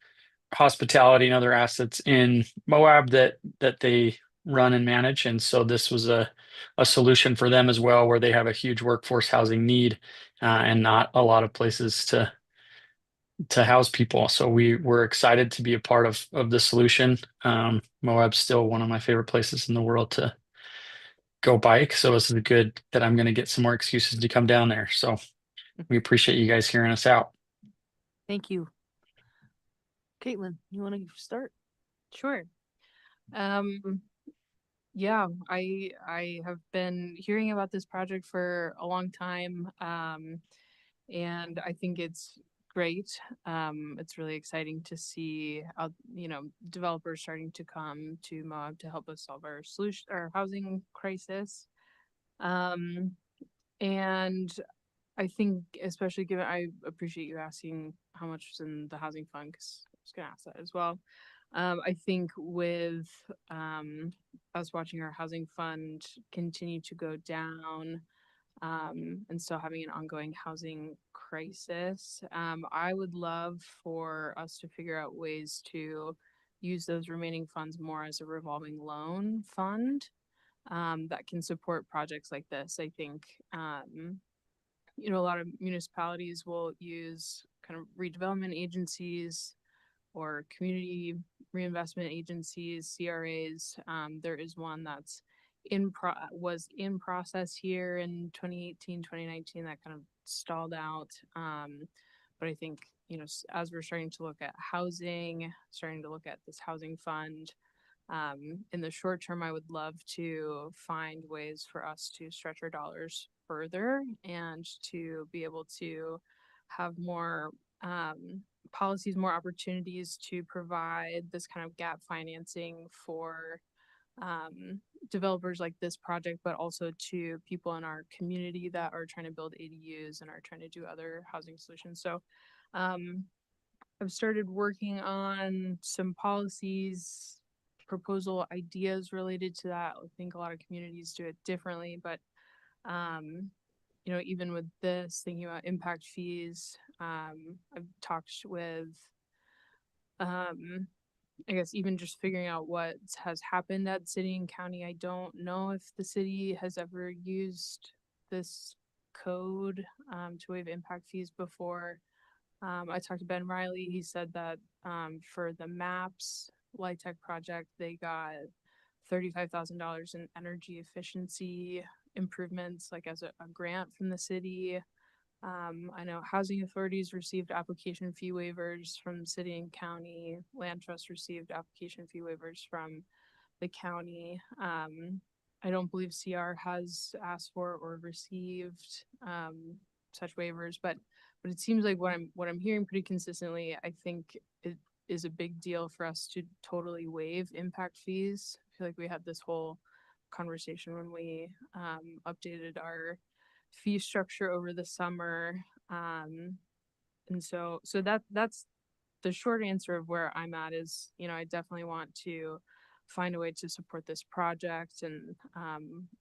hospitality and other assets in Moab that they run and manage. And so this was a solution for them as well, where they have a huge workforce housing need and not a lot of places to house people. So we were excited to be a part of the solution. Moab's still one of my favorite places in the world to go bike. So this is good that I'm going to get some more excuses to come down there. So we appreciate you guys hearing us out. Thank you. Caitlin, you want to start? Sure. Yeah, I have been hearing about this project for a long time. And I think it's great. It's really exciting to see how, developers starting to come to Moab to help us solve our housing crisis. And I think, especially given, I appreciate you asking how much was in the housing fund, because I was going to ask that as well. I think with us watching our housing fund continue to go down, and still having an ongoing housing crisis, I would love for us to figure out ways to use those remaining funds more as a revolving loan fund that can support projects like this. I think, a lot of municipalities will use kind of redevelopment agencies or community reinvestment agencies, CRAs. There is one that's was in process here in 2018, 2019 that kind of stalled out. But I think, as we're starting to look at housing, starting to look at this housing fund, in the short term, I would love to find ways for us to stretch our dollars further and to be able to have more policies, more opportunities to provide this kind of gap financing for developers like this project, but also to people in our community that are trying to build ADUs and are trying to do other housing solutions. So I've started working on some policies, proposal ideas related to that. I think a lot of communities do it differently, but even with this, thinking about impact fees, I've talked with I guess even just figuring out what has happened at city and county. I don't know if the city has ever used this code to waive impact fees before. I talked to Ben Riley. He said that for the MAPS LIHTC project, they got $35,000 in energy efficiency improvements, like as a grant from the city. I know housing authorities received application fee waivers from city and county. Land trust received application fee waivers from the county. I don't believe CR has asked for or received such waivers, but it seems like what I'm hearing pretty consistently, I think it is a big deal for us to totally waive impact fees. I feel like we had this whole conversation when we updated our fee structure over the summer. And so that's the short answer of where I'm at is, I definitely want to find a way to support this project, and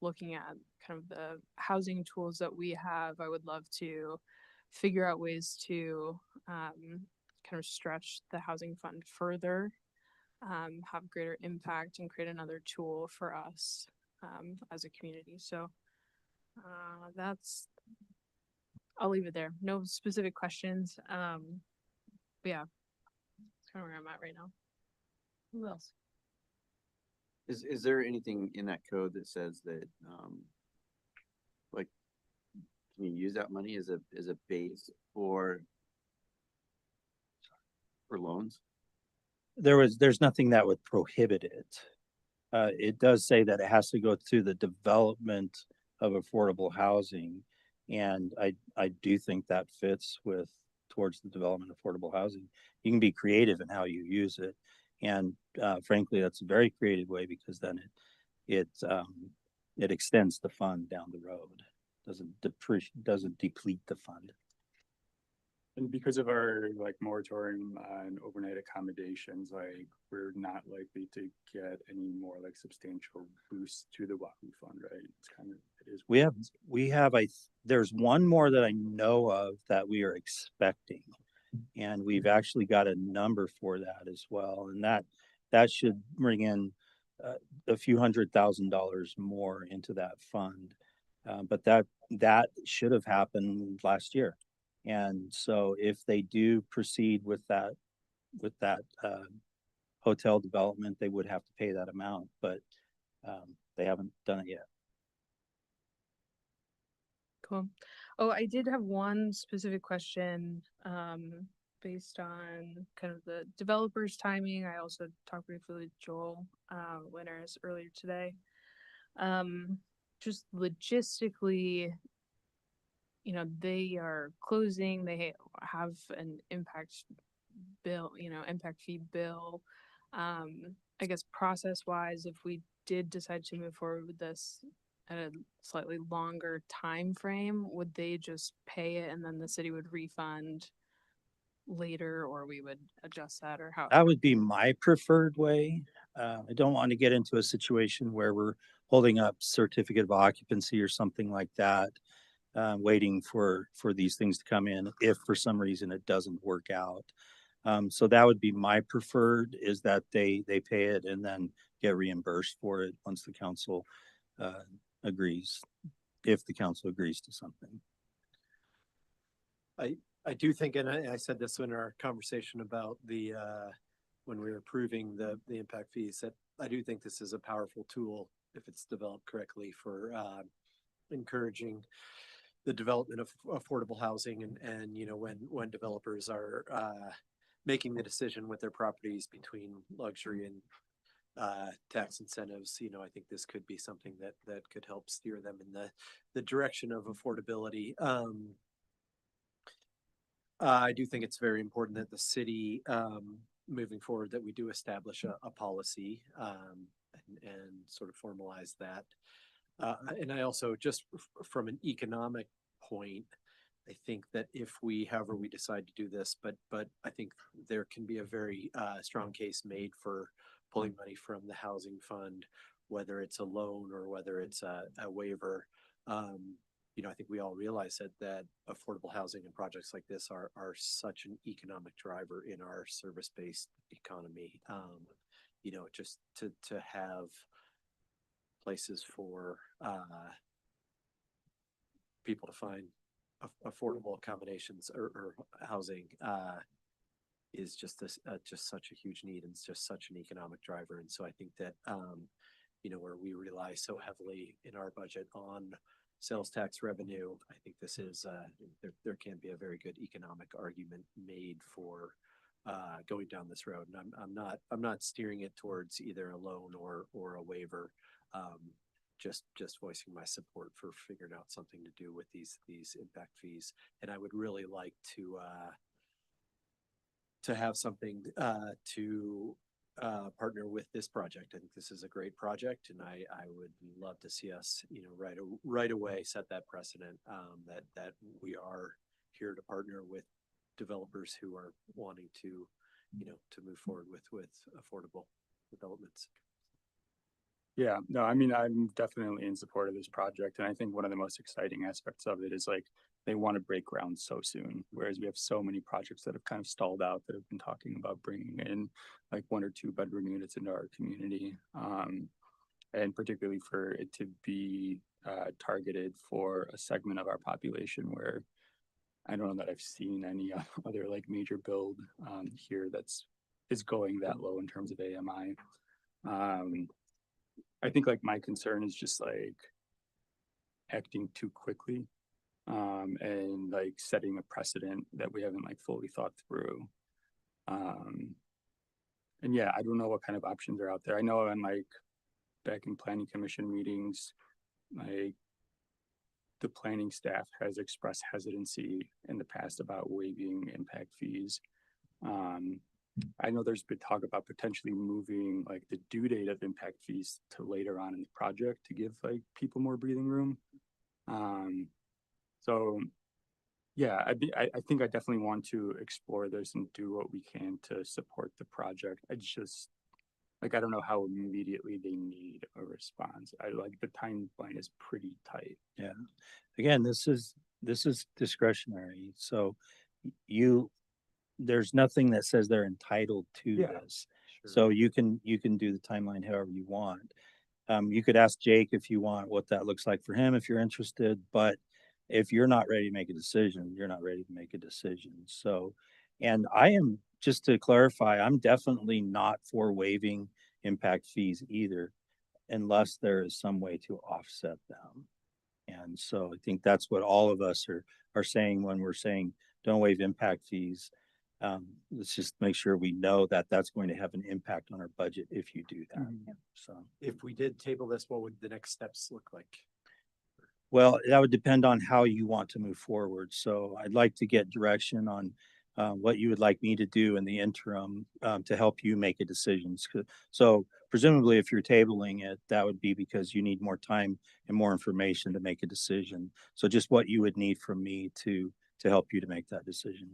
looking at kind of the housing tools that we have, I would love to figure out ways to kind of stretch the housing fund further, have greater impact, and create another tool for us as a community. So I'll leave it there. No specific questions. But yeah, that's kind of where I'm at right now. Who else? Is there anything in that code that says that, like, can you use that money as a base for for loans? There's nothing that would prohibit it. It does say that it has to go through the development of affordable housing. And I do think that fits towards the development of affordable housing. You can be creative in how you use it. And frankly, that's a very creative way, because then it extends the fund down the road. Doesn't deplete the fund. And because of our like moratorium on overnight accommodations, like we're not likely to get any more like substantial boosts to the WACU fund, right? It's kind of, it is. We have there's one more that I know of that we are expecting, and we've actually got a number for that as well. And that should bring in a few $100,000 more into that fund. But that should have happened last year. And so if they do proceed with that hotel development, they would have to pay that amount, but they haven't done it yet. Cool. Oh, I did have one specific question, based on kind of the developer's timing. I also talked briefly with Joel, Winters earlier today. Just logistically, you know, they are closing, they have an impact bill, impact fee bill. I guess process wise, if we did decide to move forward with this at a slightly longer time frame, would they just pay it and then the city would refund later, or we would adjust that, or how? That would be my preferred way. I don't want to get into a situation where we're holding up certificate of occupancy or something like that, waiting for these things to come in if for some reason it doesn't work out. So that would be my preferred, is that they pay it and then get reimbursed for it once the council agrees, if the council agrees to something. I do think, and I said this in our conversation about when we were approving the impact fees, that I do think this is a powerful tool if it's developed correctly for encouraging the development of affordable housing. And when developers are making the decision with their properties between luxury and tax incentives, I think this could be something that could help steer them in the direction of affordability. I do think it's very important that the city, moving forward, that we do establish a policy and sort of formalize that. And I also, just from an economic point, I think that if however we decide to do this, but I think there can be a very strong case made for pulling money from the housing fund, whether it's a loan or whether it's a waiver. I think we all realize that affordable housing and projects like this are such an economic driver in our service-based economy. Just to have places for people to find affordable accommodations or housing is just such a huge need, and it's just such an economic driver. And so I think that where we rely so heavily in our budget on sales tax revenue, I think this is there can be a very good economic argument made for going down this road. And I'm not steering it towards either a loan or a waiver. Just voicing my support for figuring out something to do with these impact fees. And I would really like to have something to partner with this project. I think this is a great project, and I would love to see us, right away set that precedent, that we are here to partner with developers who are wanting to move forward with affordable developments. Yeah, no, I mean, I'm definitely in support of this project. And I think one of the most exciting aspects of it is like they want to break ground so soon. Whereas we have so many projects that have kind of stalled out that have been talking about bringing in like 1 or 2 bedroom units into our community. And particularly for it to be targeted for a segment of our population where I don't know that I've seen any other like major build here is going that low in terms of AMI. I think like my concern is just like acting too quickly and like setting a precedent that we haven't like fully thought through. And yeah, I don't know what kind of options are out there. I know in like back in planning commission meetings, like the planning staff has expressed hesitancy in the past about waiving impact fees. I know there's been talk about potentially moving like the due date of impact fees to later on in the project to give like people more breathing room. So yeah, I think I definitely want to explore this and do what we can to support the project. I just like, I don't know how immediately they need a response. I like the timeline is pretty tight. Yeah. Again, this is discretionary. So there's nothing that says they're entitled to this. So you can do the timeline however you want. You could ask Jake if you want what that looks like for him, if you're interested, but if you're not ready to make a decision, you're not ready to make a decision. So, and I am, just to clarify, I'm definitely not for waiving impact fees either, unless there is some way to offset them. And so I think that's what all of us are saying when we're saying don't waive impact fees. Let's just make sure we know that that's going to have an impact on our budget if you do that. So If we did table this, what would the next steps look like? well, that would depend on how you want to move forward. So I'd like to get direction on what you would like me to do in the interim to help you make a decision. So presumably if you're tabling it, that would be because you need more time and more information to make a decision. So just what you would need from me to help you to make that decision.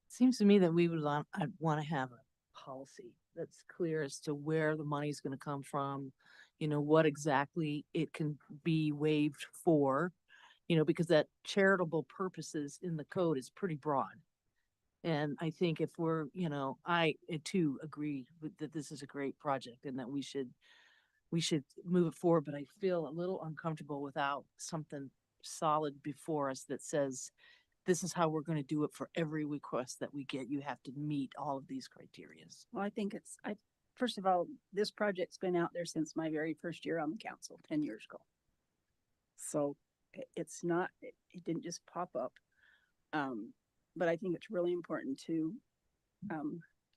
Seems to me that I'd want to have a policy that's clear as to where the money's going to come from, what exactly it can be waived for, because that charitable purposes in the code is pretty broad. And I think if we're, I too agree that this is a great project and that we should move it forward, but I feel a little uncomfortable without something solid before us that says, this is how we're going to do it for every request that we get. You have to meet all of these criterias. Well, I think first of all, this project's been out there since my very first year on the council, 10 years ago. So it's not, it didn't just pop up. But I think it's really important to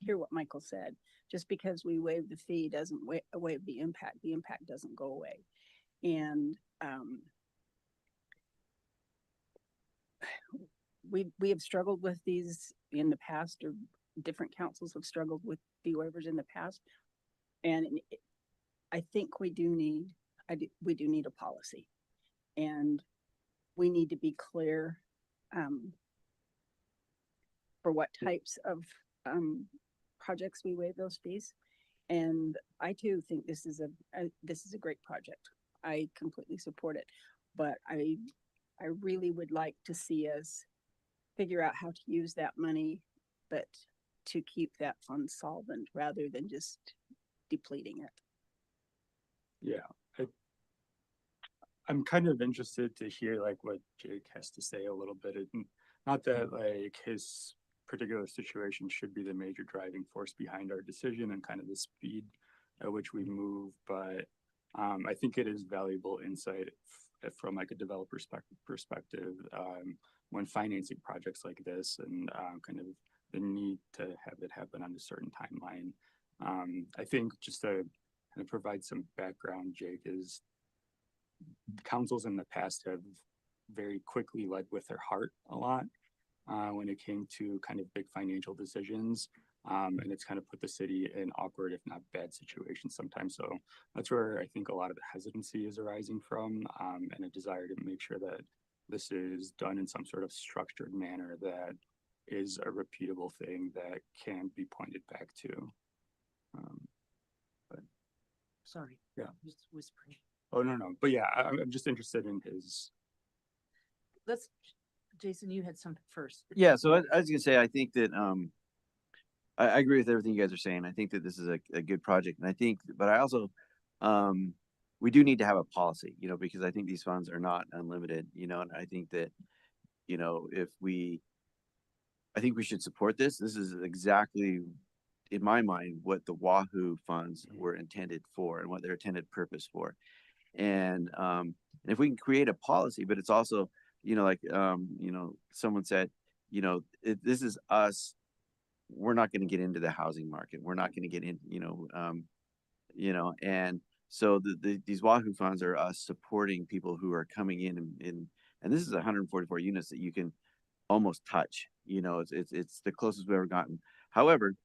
hear what Michael said. Just because we waive the fee doesn't waive the impact. The impact doesn't go away. And we have struggled with these in the past, or different councils have struggled with fee waivers in the past. And I think we do need a policy, and we need to be clear for what types of projects we waive those fees. And I too think this is a great project. I completely support it, but I really would like to see us figure out how to use that money, but to keep that fund solvent rather than just depleting it. Yeah, I'm kind of interested to hear like what Jake has to say a little bit. Not that like his particular situation should be the major driving force behind our decision and kind of the speed at which we move, but I think it is valuable insight from like a developer perspective when financing projects like this, and kind of the need to have it happen on a certain timeline. I think just to kind of provide some background, Jake, is councils in the past have very quickly led with their heart a lot when it came to kind of big financial decisions. And it's kind of put the city in awkward, if not bad situations sometimes. So that's where I think a lot of the hesitancy is arising from, and a desire to make sure that this is done in some sort of structured manner that is a repeatable thing that can be pointed back to. But sorry. Yeah. Just whispering. Oh, no. But yeah, I'm just interested in his. Jason, you had something first. Yeah, so I was gonna say, I think that I agree with everything you guys are saying. I think that this is a good project, and I think, but I also we do need to have a policy, because I think these funds are not unlimited, and I think that, I think we should support this. This is exactly, in my mind, what the Wahoo funds were intended for and what their intended purpose for. And if we can create a policy, but it's also, like, someone said, this is us we're not going to get into the housing market. We're not going to get in, and so these Wahoo funds are us supporting people who are coming and this is 144 units that you can almost touch. It's the closest we've ever gotten. However,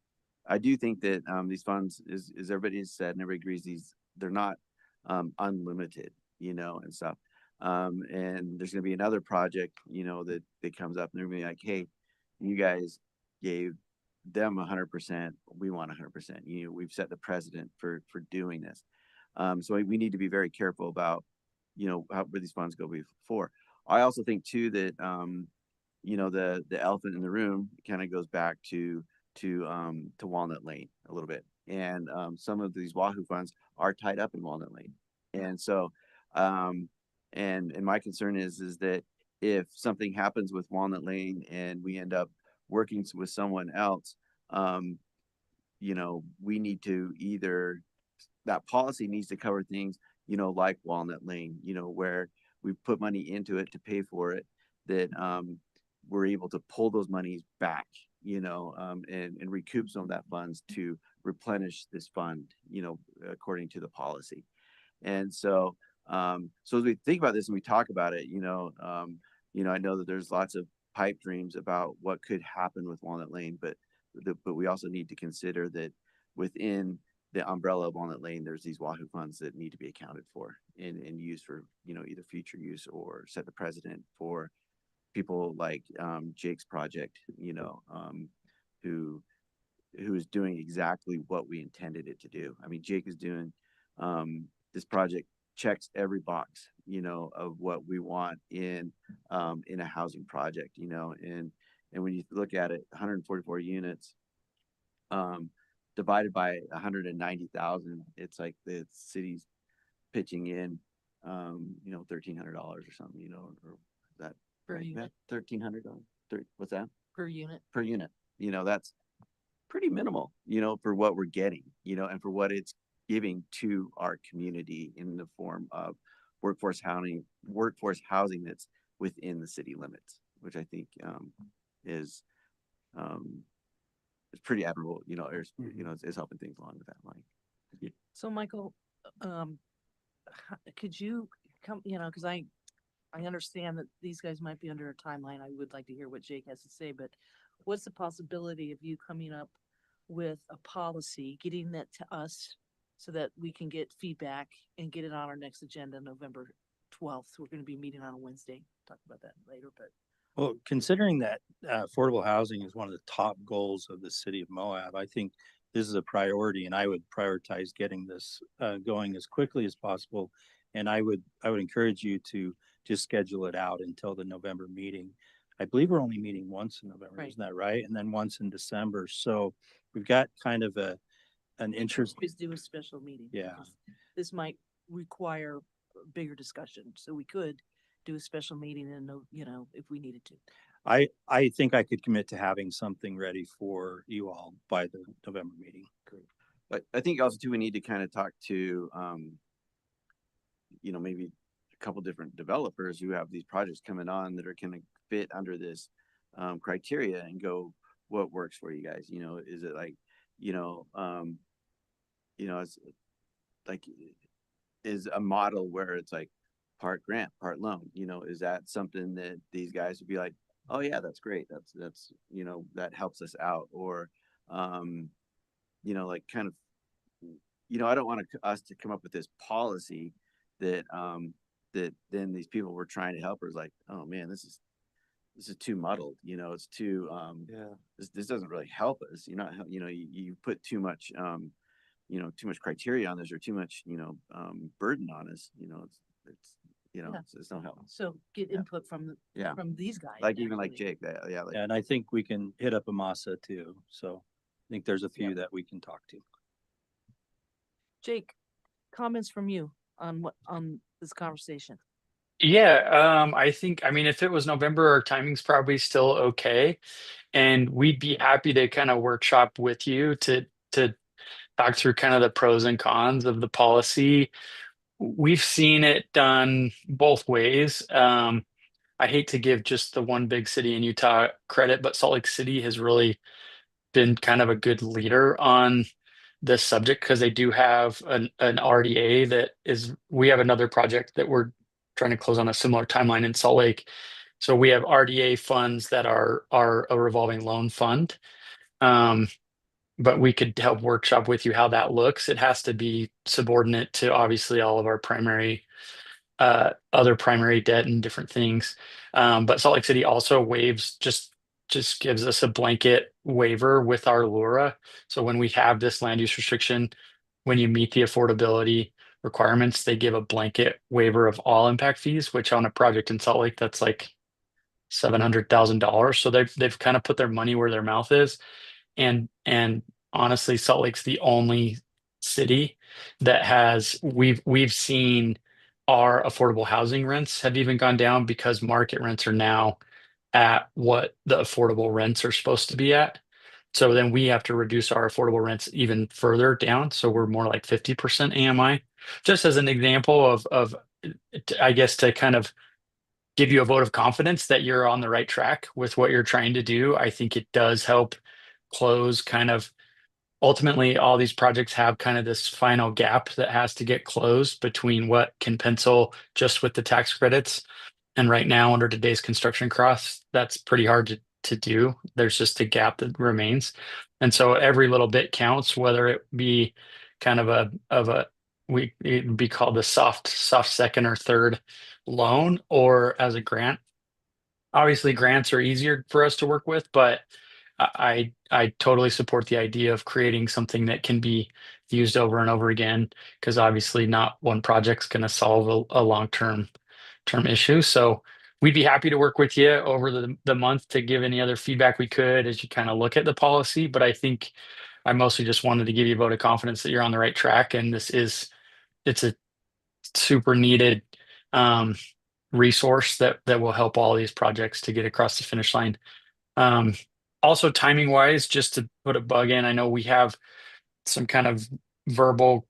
I do think that these funds, is everybody has said and everybody agrees, they're not unlimited, and stuff. And there's going to be another project, that comes up, and they're going to be like, hey, you guys gave them 100%, we want 100%. We've set the precedent for doing this. So we need to be very careful about, where these funds go before. I also think too that, the elephant in the room kind of goes back to Walnut Lane a little bit. And some of these Wahoo funds are tied up in Walnut Lane. And so, and my concern is that if something happens with Walnut Lane and we end up working with someone else, we need to that policy needs to cover things, like Walnut Lane, where we put money into it to pay for it, that we're able to pull those monies back, and recoup some of that funds to replenish this fund, according to the policy. And so, so as we think about this and we talk about it, I know that there's lots of pipe dreams about what could happen with Walnut Lane, but we also need to consider that within the umbrella of Walnut Lane, there's these Wahoo funds that need to be accounted for and used for, either future use or set the precedent for people like Jake's project, who is doing exactly what we intended it to do. I mean, Jake is doing this project checks every box, of what we want in a housing project, and when you look at it, 144 units divided by 190,000, it's like the city's pitching in, $1,300 or something, or that Per unit. $1,300. What's that? Per unit. Per unit. That's pretty minimal, for what we're getting, and for what it's giving to our community in the form of workforce housing that's within the city limits, which I think is pretty admirable, is helping things along with that line. So Michael, could you come, because I understand that these guys might be under a timeline. I would like to hear what Jake has to say, but what's the possibility of you coming up with a policy, getting that to us so that we can get feedback and get it on our next agenda, November 12th. We're going to be meeting on a Wednesday. Talk about that later, but. Well, considering that affordable housing is one of the top goals of the city of Moab, I think this is a priority, and I would prioritize getting this going as quickly as possible. And I would encourage you to just schedule it out until the November meeting. I believe we're only meeting once in November, Right. Isn't that right? And then once in December. So we've got kind of an interest. Always do a special meeting. Yeah. because This might require a bigger discussion, so we could do a special meeting and if we needed to. I think I could commit to having something ready for you all by the November meeting. Great. But I think also too, we need to kind of talk to, maybe a couple different developers who have these projects coming on that are going to fit under this criteria and go, what works for you guys? Is it like, it's like, is a model where it's like part grant, part loan, is that something that these guys would be like, oh yeah, that's great. That's, that helps us out. Or, like kind of, I don't want us to come up with this policy that, that then these people we're trying to help are like, oh man, this is too muddled. It's too, this doesn't really help us. You put too much, too much criteria on this or too much, burden on us, it's no help. So get input from these guys. Like even like actually. Jake, And I think we can hit up Amasa too. So I think there's a few that we can talk to. Jake, comments from you on this conversation? Yeah, I mean, if it was November, our timing's probably still okay. And we'd be happy to kind of workshop with you to talk through kind of the pros and cons of the policy. We've seen it done both ways. I hate to give just the one big city in Utah credit, but Salt Lake City has really been kind of a good leader on this subject because they do have an RDA that is, we have another project that we're trying to close on a similar timeline in Salt Lake. So we have RDA funds that are a revolving loan fund. But we could help workshop with you how that looks. It has to be subordinate to obviously all of our primary other primary debt and different things. But Salt Lake City also waives just gives us a blanket waiver with our LURA. So when we have this land use restriction, when you meet the affordability requirements, they give a blanket waiver of all impact fees, which on a project in Salt Lake, that's like $700,000. So they've kind of put their money where their mouth is. And honestly, Salt Lake's the only city that has we've seen our affordable housing rents have even gone down because market rents are now at what the affordable rents are supposed to be at. So then we have to reduce our affordable rents even further down. So we're more like 50% AMI. Just as an example of I guess to kind of give you a vote of confidence that you're on the right track with what you're trying to do. I think it does help close kind of ultimately all these projects have kind of this final gap that has to get closed between what can pencil just with the tax credits. And right now, under today's construction costs, that's pretty hard to do. There's just a gap that remains. And so every little bit counts, whether it be kind of it'd be called the soft second or third loan or as a grant. Obviously, grants are easier for us to work with, but I totally support the idea of creating something that can be used over and over again, because obviously not one project's going to solve a long-term issue. So we'd be happy to work with you over the month to give any other feedback we could as you kind of look at the policy. But I think I mostly just wanted to give you a vote of confidence that you're on the right track, and it's a super needed resource that will help all these projects to get across the finish line. Also, timing wise, just to put a bug in, I know we have some kind of verbal,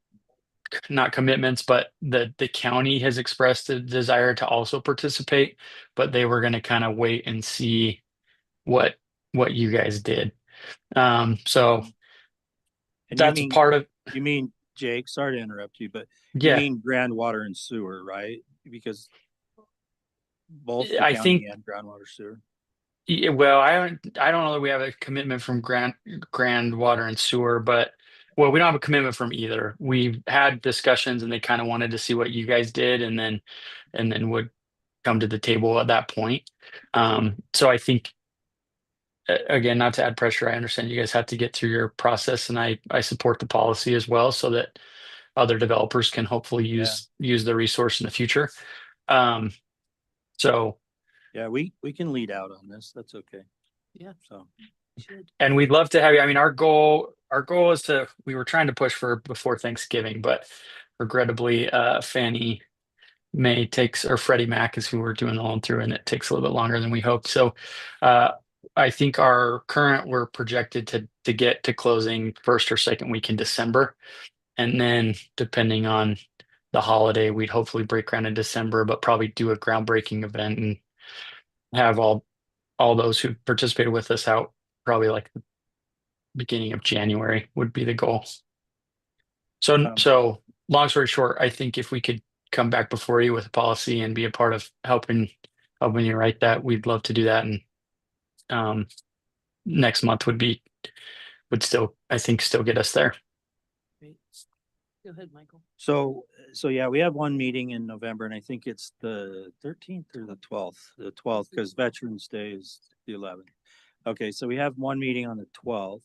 not commitments, but the county has expressed a desire to also participate, but they were going to kind of wait and see what you guys did. So And that's part of, you mean, Jake, sorry to interrupt you, but you yeah, mean ground water and sewer, right? Because both the I county think, and groundwater sewer. yeah, well, I don't know that we have a commitment from Grand Water and Sewer, but well, we don't have a commitment from either. We've had discussions and they kind of wanted to see what you guys did and then would come to the table at that point. So I think again, not to add pressure, I understand you guys have to get through your process and I support the policy as well so that other developers can hopefully use the resource in the future. So Yeah, we can lead out on this. That's okay. Yeah. So, and we'd love to have you. I mean, our goal is we were trying to push for before Thanksgiving, but regrettably, Fannie Mae takes, or Freddie Mac is who we're doing the loan through, and it takes a little bit longer than we hoped. So, I think we're projected to get to closing first or second week in December. And then depending on the holiday, we'd hopefully break ground in December, but probably do a groundbreaking event and have all those who participated with us out probably like the beginning of January would be the goal. So long story short, I think if we could come back before you with a policy and be a part of helping you write that, we'd love to do that. And next month would still, I think, still get us there. Great. Go ahead, Michael. So yeah, we have one meeting in November, and I think it's the 13th or the 12th. The 12th, because Veterans Day is the 11th. Okay, so we have one meeting on the 12th.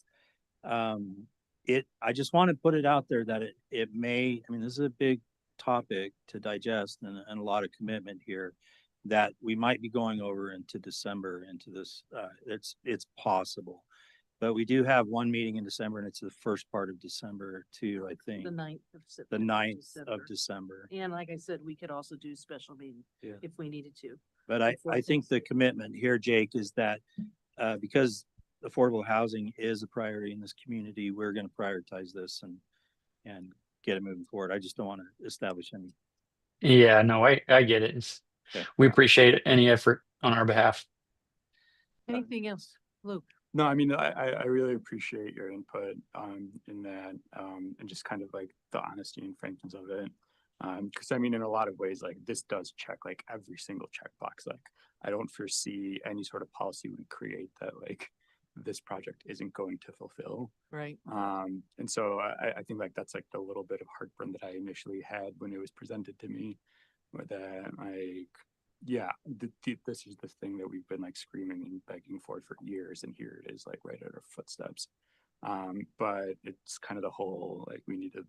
I just want to put it out there that it may, I mean, this is a big topic to digest and a lot of commitment here that we might be going over into December into this. It's possible. But we do have one meeting in December, and it's the first part of December too, I think. The 9th of The September. 9th of December. And like I said, we could also do special meeting if we needed to. But I think the commitment here, Jake, is that because affordable housing is a priority in this community, we're going to prioritize this and get it moving forward. I just don't want to establish any. Yeah, no, I get it. Okay. We appreciate any effort on our behalf. Anything else, Luke? No, I mean, I really appreciate your input in that and just kind of like the honesty and frankness of it. Because I mean, in a lot of ways, like this does check like every single checkbox. Like I don't foresee any sort of policy we create that like this project isn't going to fulfill. Right. And so I think like that's like the little bit of heartburn that I initially had when it was presented to me, where that like, yeah, this is the thing that we've been like screaming and begging for years, and here it is like right at our footsteps. But it's kind of the whole like we need to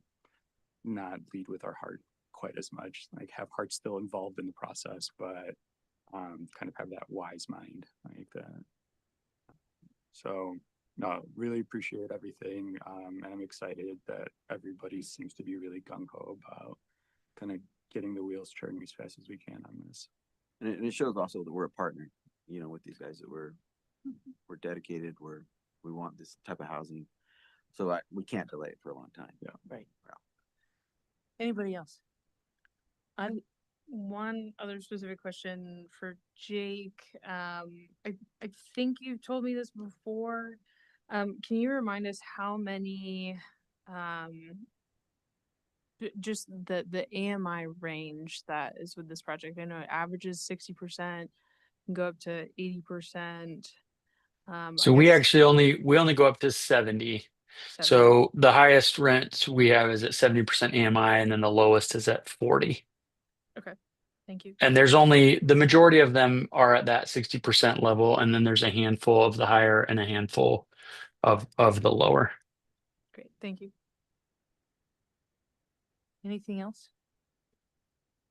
not lead with our heart quite as much, like have heart still involved in the process, but kind of have that wise mind like that. So no, really appreciate everything. And I'm excited that everybody seems to be really gung-ho about kind of getting the wheels turning as fast as we can on this. And it shows also that we're a partner, you know, with these guys, that we're dedicated, we want this type of housing. So we can't delay it for a long time. Yeah. Right. Anybody else? One other specific question for Jake. I think you told me this before. Can you remind us how many, just the AMI range that is with this project? I know it averages 60%, can go up to 80%. So we only go up to 70. So the highest rent we have is at 70% AMI, and then the lowest is at 40. Okay, thank you. And there's only the majority of them are at that 60% level, and then there's a handful of the higher and a handful of the lower. Great, thank you. Anything else?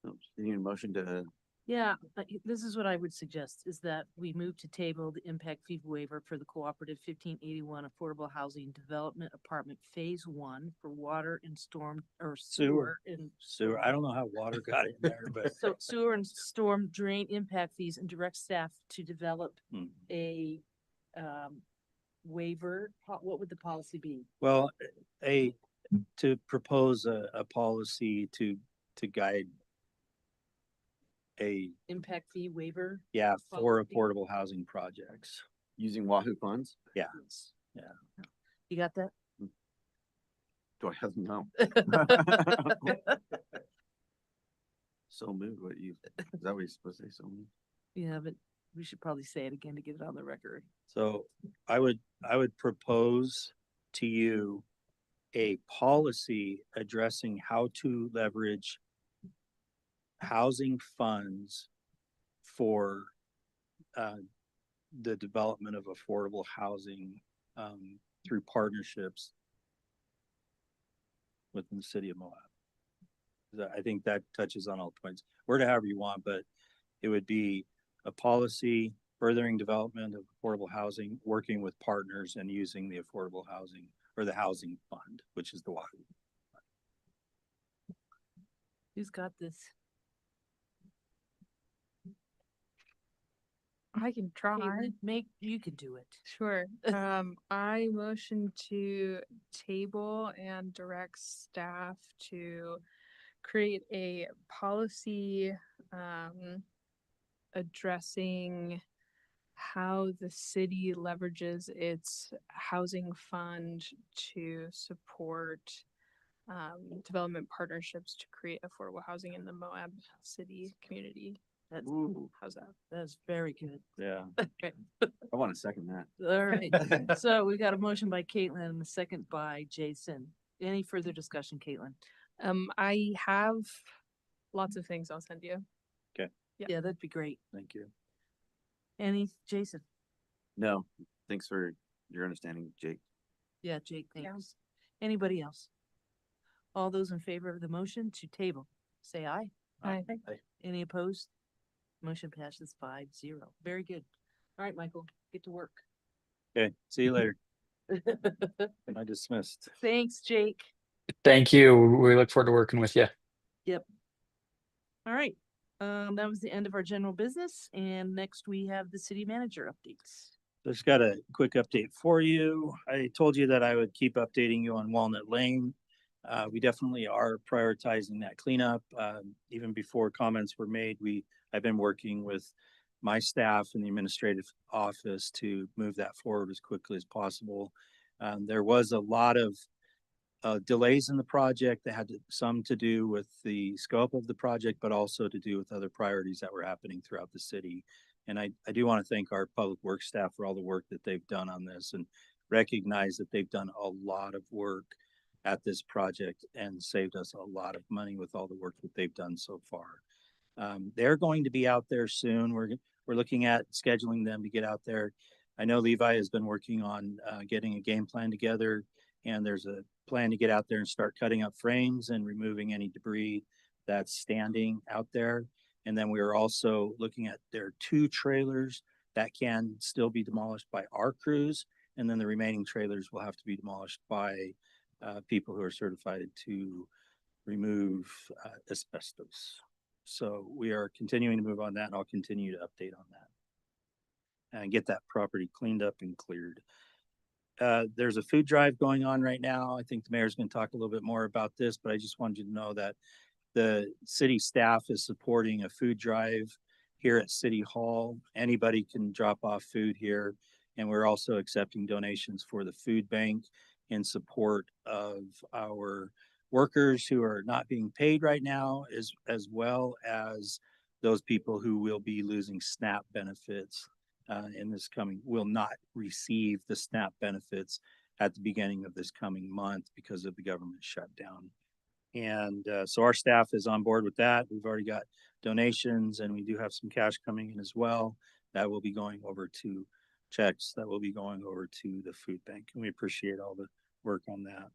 You need a motion to, Yeah, this is what I would suggest, is that we move to table the impact fee waiver for the cooperative 1581 Affordable Housing Development Apartment Phase 1 for water and storm or sewer and Sewer. I don't know how water got in there, but so sewer and storm drain impact fees, and direct staff to develop a waiver. What would the policy be? well, to propose a policy to guide a Impact fee waiver? for Policy. affordable housing projects. using Wahoo funds? Yeah. You got that? Do I have no? So moved. Is that what you're supposed to say? So moved? Yeah, but we should probably say it again to get it on the record. So I would propose to you a policy addressing how to leverage housing funds for the development of affordable housing through partnerships within the city of Moab. I think that touches on all points. Word however you want, but it would be a policy furthering development of affordable housing, working with partners and using the affordable housing or the housing fund, which is the Wahoo. Who's got this? I can try. Caitlin, you can do it. Sure. I motion to table and direct staff to create a policy addressing how the city leverages its housing fund to support development partnerships to create affordable housing in the Moab City community. That's, Ooh, How's that? that's very good. Yeah. I want to second that. All right. So we got a motion by Caitlin and a second by Jason. Any further discussion, Caitlin? I have lots of things I'll send you. Yeah. Yeah, that'd be great. Thank you. Jason? No, thanks for your understanding, Jake. Yeah, Jake, thanks. Anybody else? All those in favor of the motion to table, say aye. Aye. Any opposed? Motion passes 5-0. Very good. All right, Michael, get to work. Okay. See you later. I dismissed. Thanks, Jake. Thank you. We look forward to working with you. Yep. All right. That was the end of our general business, and next we have the city manager updates. Just got a quick update for you. I told you that I would keep updating you on Walnut Lane. We definitely are prioritizing that cleanup. Even before comments were made, I've been working with my staff and the administrative office to move that forward as quickly as possible. There was a lot of delays in the project that had some to do with the scope of the project, but also to do with other priorities that were happening throughout the city. And I do want to thank our public works staff for all the work that they've done on this, and recognize that they've done a lot of work at this project and saved us a lot of money with all the work that they've done so far. They're going to be out there soon. We're looking at scheduling them to get out there. I know Levi has been working on getting a game plan together, and there's a plan to get out there and start cutting up frames and removing any debris that's standing out there. And then we are also looking at, there are 2 trailers that can still be demolished by our crews, and then the remaining trailers will have to be demolished by people who are certified to remove asbestos. So we are continuing to move on that, and I'll continue to update on that and get that property cleaned up and cleared. There's a food drive going on right now. I think the mayor's going to talk a little bit more about this, but I just wanted you to know that the city staff is supporting a food drive here at City Hall. Anybody can drop off food here, and we're also accepting donations for the food bank in support of our workers who are not being paid right now, as well as those people who will be losing SNAP benefits in this coming, will not receive the SNAP benefits at the beginning of this coming month because of the government shutdown. And so our staff is on board with that. We've already got donations, and we do have some cash coming in as well that will be going over to checks that will be going over to the food bank. And we appreciate all the work on that.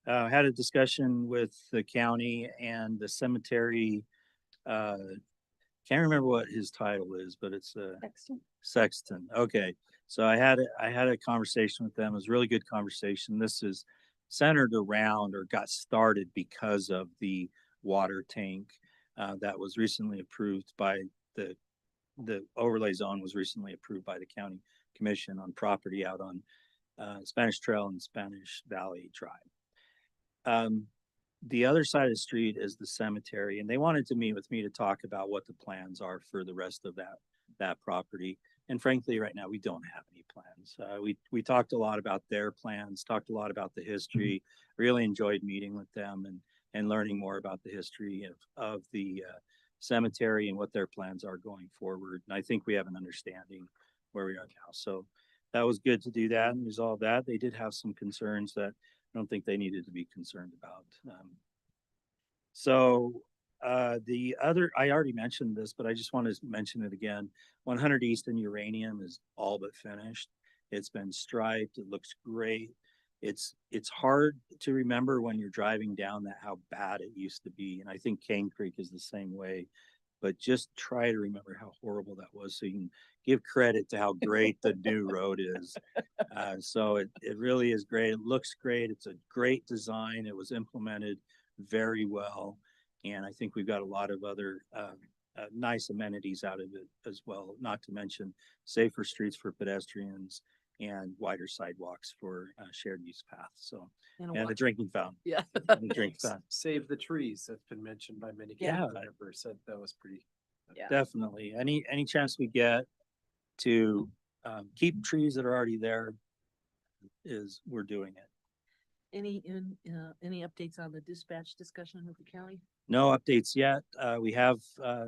I had a discussion with the county and the cemetery. Can't remember what his title is, but it's Sexton. Okay. So I had a conversation with them. It was a really good conversation. This is centered around, or got started because of the water tank that was recently approved by the overlay zone was recently approved by the county commission on property out on Spanish Trail and Spanish Valley Drive. The other side of the street is the cemetery, and they wanted to meet with me to talk about what the plans are for the rest of that property. And frankly, right now, we don't have any plans. We talked a lot about their plans, talked a lot about the history, really enjoyed meeting with them and learning more about the history of the cemetery and what their plans are going forward. And I think we have an understanding where we are now. So that was good to do that and resolve that. They did have some concerns that I don't think they needed to be concerned about. The other, I already mentioned this, but I just want to mention it again. 100 East and Uranium is all but finished. It's been striped. It looks great. It's hard to remember when you're driving down that how bad it used to be. And I think Cane Creek is the same way. But just try to remember how horrible that was, so you can give credit to how great the new road is. So it really is great. It looks great. It's a great design. It was implemented very well. And I think we've got a lot of other nice amenities out of it as well, not to mention safer streets for pedestrians and wider sidewalks for shared use paths. So, and a drinking fountain. Yeah. And a drink fountain. Save the trees. That's been mentioned by many Yeah. people. Never said that was pretty. Definitely. Any chance we get to keep trees that are already there we're doing it. Any updates on the dispatch discussion with the county? No updates yet. We have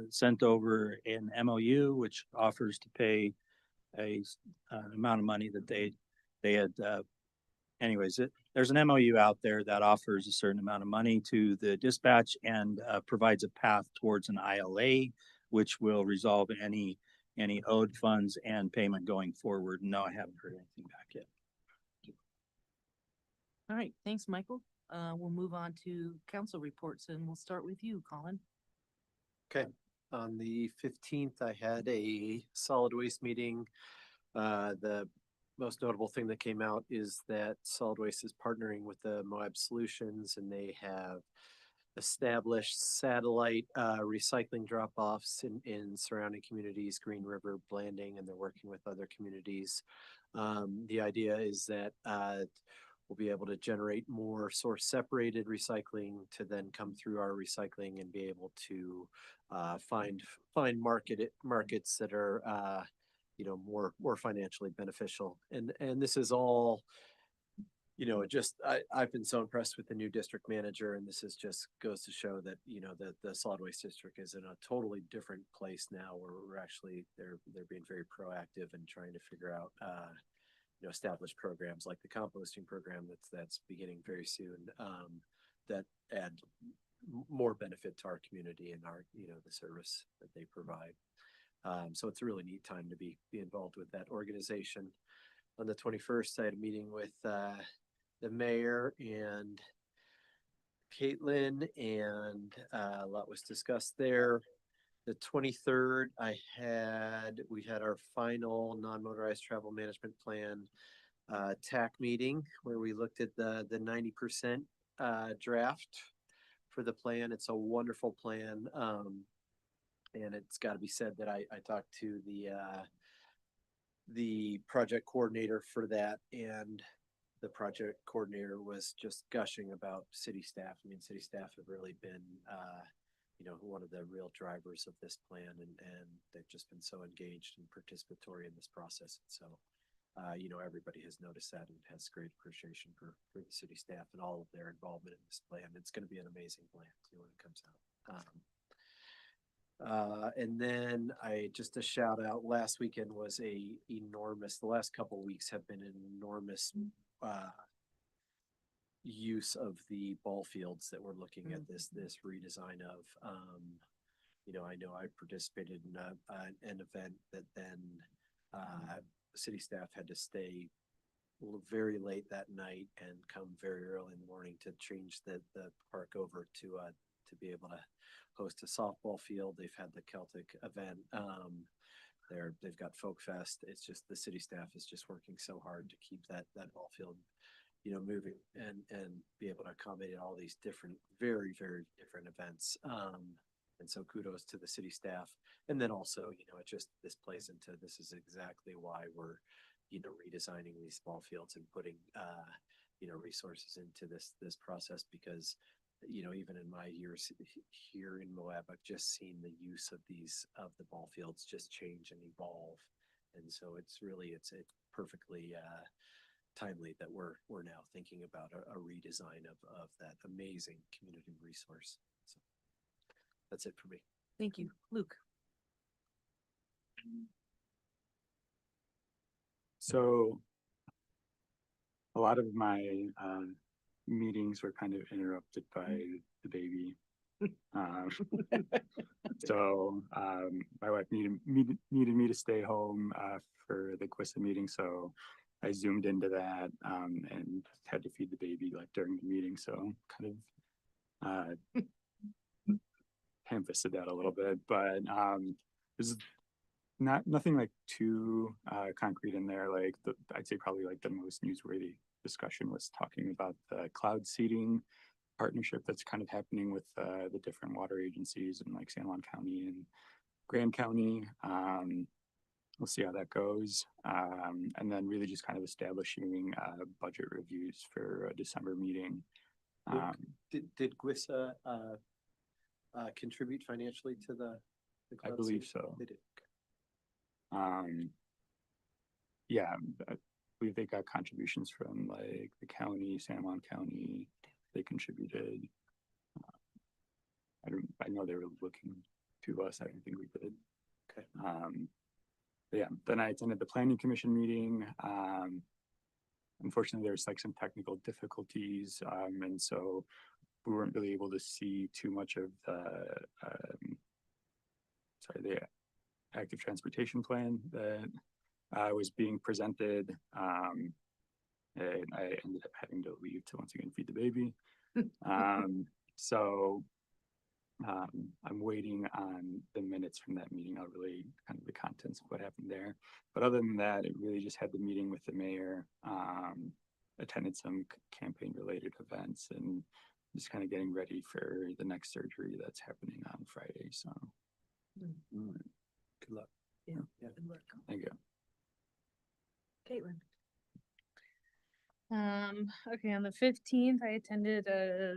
sent over an MOU, which offers to pay an amount of money that they had. Anyways, there's an MOU out there that offers a certain amount of money to the dispatch and provides a path towards an ILA, which will resolve any owed funds and payment going forward. No, I haven't heard anything back yet. All right, thanks, Michael. We'll move on to council reports, and we'll start with you, Colin. Okay. On the 15th, I had a solid waste meeting. The most notable thing that came out is that solid waste is partnering with the Moab Solutions, and they have established satellite recycling drop-offs in surrounding communities, Green River, Blanding, and they're working with other communities. The idea is that we'll be able to generate more source separated recycling to then come through our recycling and be able to find markets that are more financially beneficial. And this is all, I've been so impressed with the new district manager, and this is just goes to show that, that the solid waste district is in a totally different place now, where we're actually, they're being very proactive and trying to figure out, established programs like the composting program that's beginning very soon, that add more benefit to our community and our, the service that they provide. So it's a really neat time to be involved with that organization. On the 21st, I had a meeting with the mayor and Caitlin, and a lot was discussed there. The 23rd, we had our final non-motorized travel management plan TAC meeting, where we looked at the 90% draft for the plan. It's a wonderful plan. And it's got to be said that I talked to the project coordinator for that, and the project coordinator was just gushing about city staff. I mean, city staff have really been, one of the real drivers of this plan, and they've just been so engaged and participatory in this process. So, everybody has noticed that and has great appreciation for the city staff and all of their involvement in this plan. It's going to be an amazing plan when it comes out. And then just a shout out, last weekend was the last couple of weeks have been an enormous use of the ball fields that we're looking at this redesign of. I know I participated in an event that then city staff had to stay very late that night and come very early in the morning to change the park over to be able to host a softball field. They've had the Celtic event. They've got Folk Fest. It's just the city staff is just working so hard to keep that ball field, moving and be able to accommodate all these different, very, very different events. And so kudos to the city staff. And then also, it just, this plays into, this is exactly why we're, redesigning these ball fields and putting, resources into this process, because, even in my years here in Moab, I've just seen the use of the ball fields just change and evolve. And so it's perfectly, timely that we're now thinking about a redesign of that amazing community resource. So that's it for me. Thank you. Luke? So a lot of my meetings were kind of interrupted by the baby. So my wife needed me to stay home for the Quissa meeting, so I zoomed into that and had to feed the baby during the meeting. So kind of ham-fisted that a little bit, but there's nothing too concrete in there. I'd say probably the most newsworthy discussion was talking about the cloud seeding partnership that's kind of happening with the different water agencies in San Juan County and Grand County. We'll see how that goes. And then really just kind of establishing budget reviews for a December meeting. Did Quissa contribute financially to the I believe so. They did. Yeah, I believe they got contributions from the county, San Juan County. They contributed. I know they were looking to us. I don't think we did. Okay. But yeah, then I attended the planning commission meeting. Unfortunately, there's some technical difficulties, and so we weren't really able to see too much of the active transportation plan that was being presented. And I ended up having to leave to once again feed the baby. So I'm waiting on the minutes from that meeting. I'll really kind of the contents of what happened there. But other than that, it really just had the meeting with the mayor, attended some campaign related events, and just kind of getting ready for the next surgery that's happening on Friday. So Good luck. Yeah. Yeah. Good luck. thank you. Caitlin? Okay, on the 15th, I attended a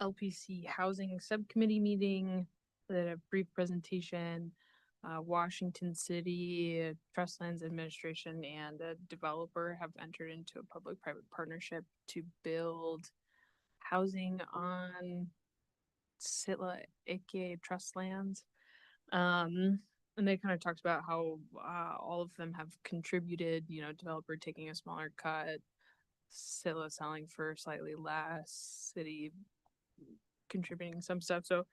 LPC housing subcommittee meeting, did a brief presentation. Washington City Trust Lands Administration and a developer have entered into a public-private partnership to build housing on Sitla Ike trust lands. And they kind of talked about how all of them have contributed, you know, developer taking a smaller cut, Sitla selling for slightly less, city contributing some stuff. So,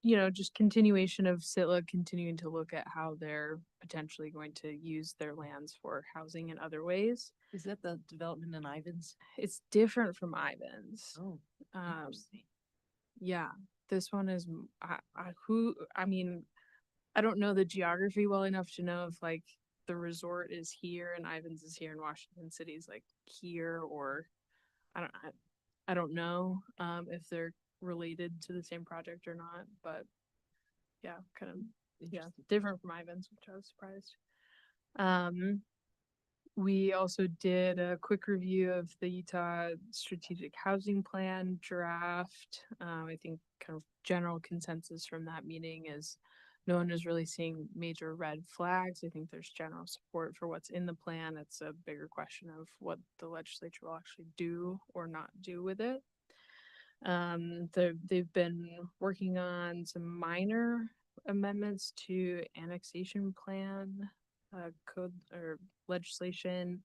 you know, just continuation of Sitla continuing to look at how they're potentially going to use their lands for housing in other ways. Is that the development in Ivans? It's different from Ivans. Oh, interesting. Yeah, this one is I mean, I don't know the geography well enough to know if like the resort is here and Ivans is here and Washington City is like here, or I don't know if they're related to the same project or not, but yeah, kind of different from Ivans, which I was surprised. We also did a quick review of the Utah Strategic Housing Plan draft. I think kind of general consensus from that meeting is no one is really seeing major red flags. I think there's general support for what's in the plan. It's a bigger question of what the legislature will actually do or not do with it. They've been working on some minor amendments to annexation plan code or legislation.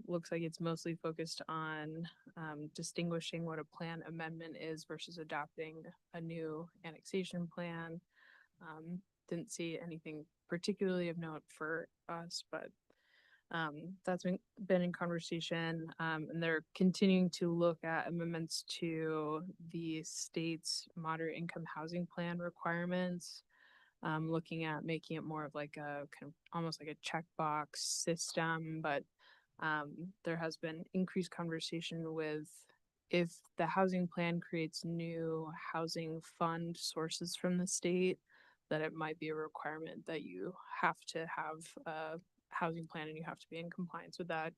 Looks like it's mostly focused on distinguishing what a plan amendment is versus adopting a new annexation plan. Didn't see anything particularly of note for us, but that's been in conversation, and they're continuing to look at amendments to the state's moderate income housing plan requirements, looking at making it more of like a kind of almost like a checkbox system. But there has been increased conversation with if the housing plan creates new housing fund sources from the state, that it might be a requirement that you have to have a housing plan and you have to be in compliance with that,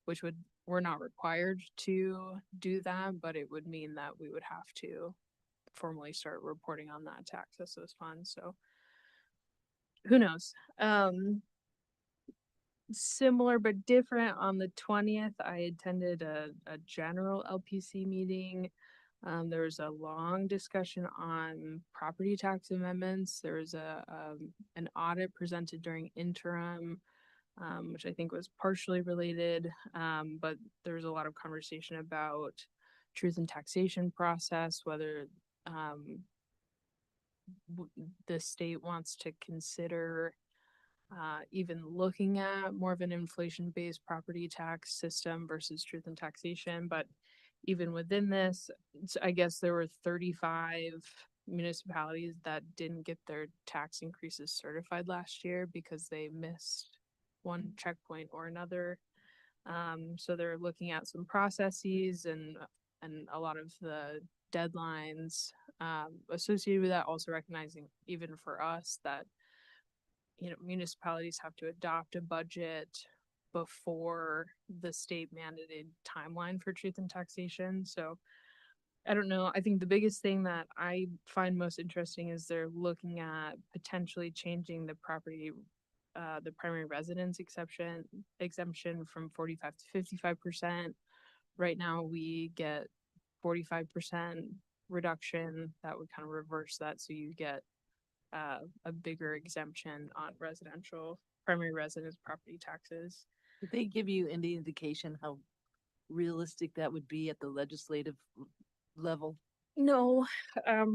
which we're not required to do that, but it would mean that we would have to formally start reporting on that to access those funds. So who knows? Similar but different, on the 20th, I attended a general LPC meeting. There was a long discussion on property tax amendments. There was an audit presented during interim, which I think was partially related, but there was a lot of conversation about truth in taxation process, whether the state wants to consider even looking at more of an inflation-based property tax system versus truth in taxation. But even within this, I guess there were 35 municipalities that didn't get their tax increases certified last year because they missed one checkpoint or another. So they're looking at some processes and a lot of the deadlines associated with that, also recognizing even for us that, you know, municipalities have to adopt a budget before the state mandated timeline for truth and taxation. So I don't know. I think the biggest thing that I find most interesting is they're looking at potentially changing the primary residence exemption from 45 to 55%. Right now we get 45% reduction. That would kind of reverse that. So you get a bigger exemption on residential primary residence property taxes. Did they give you any indication how realistic that would be at the legislative level? No,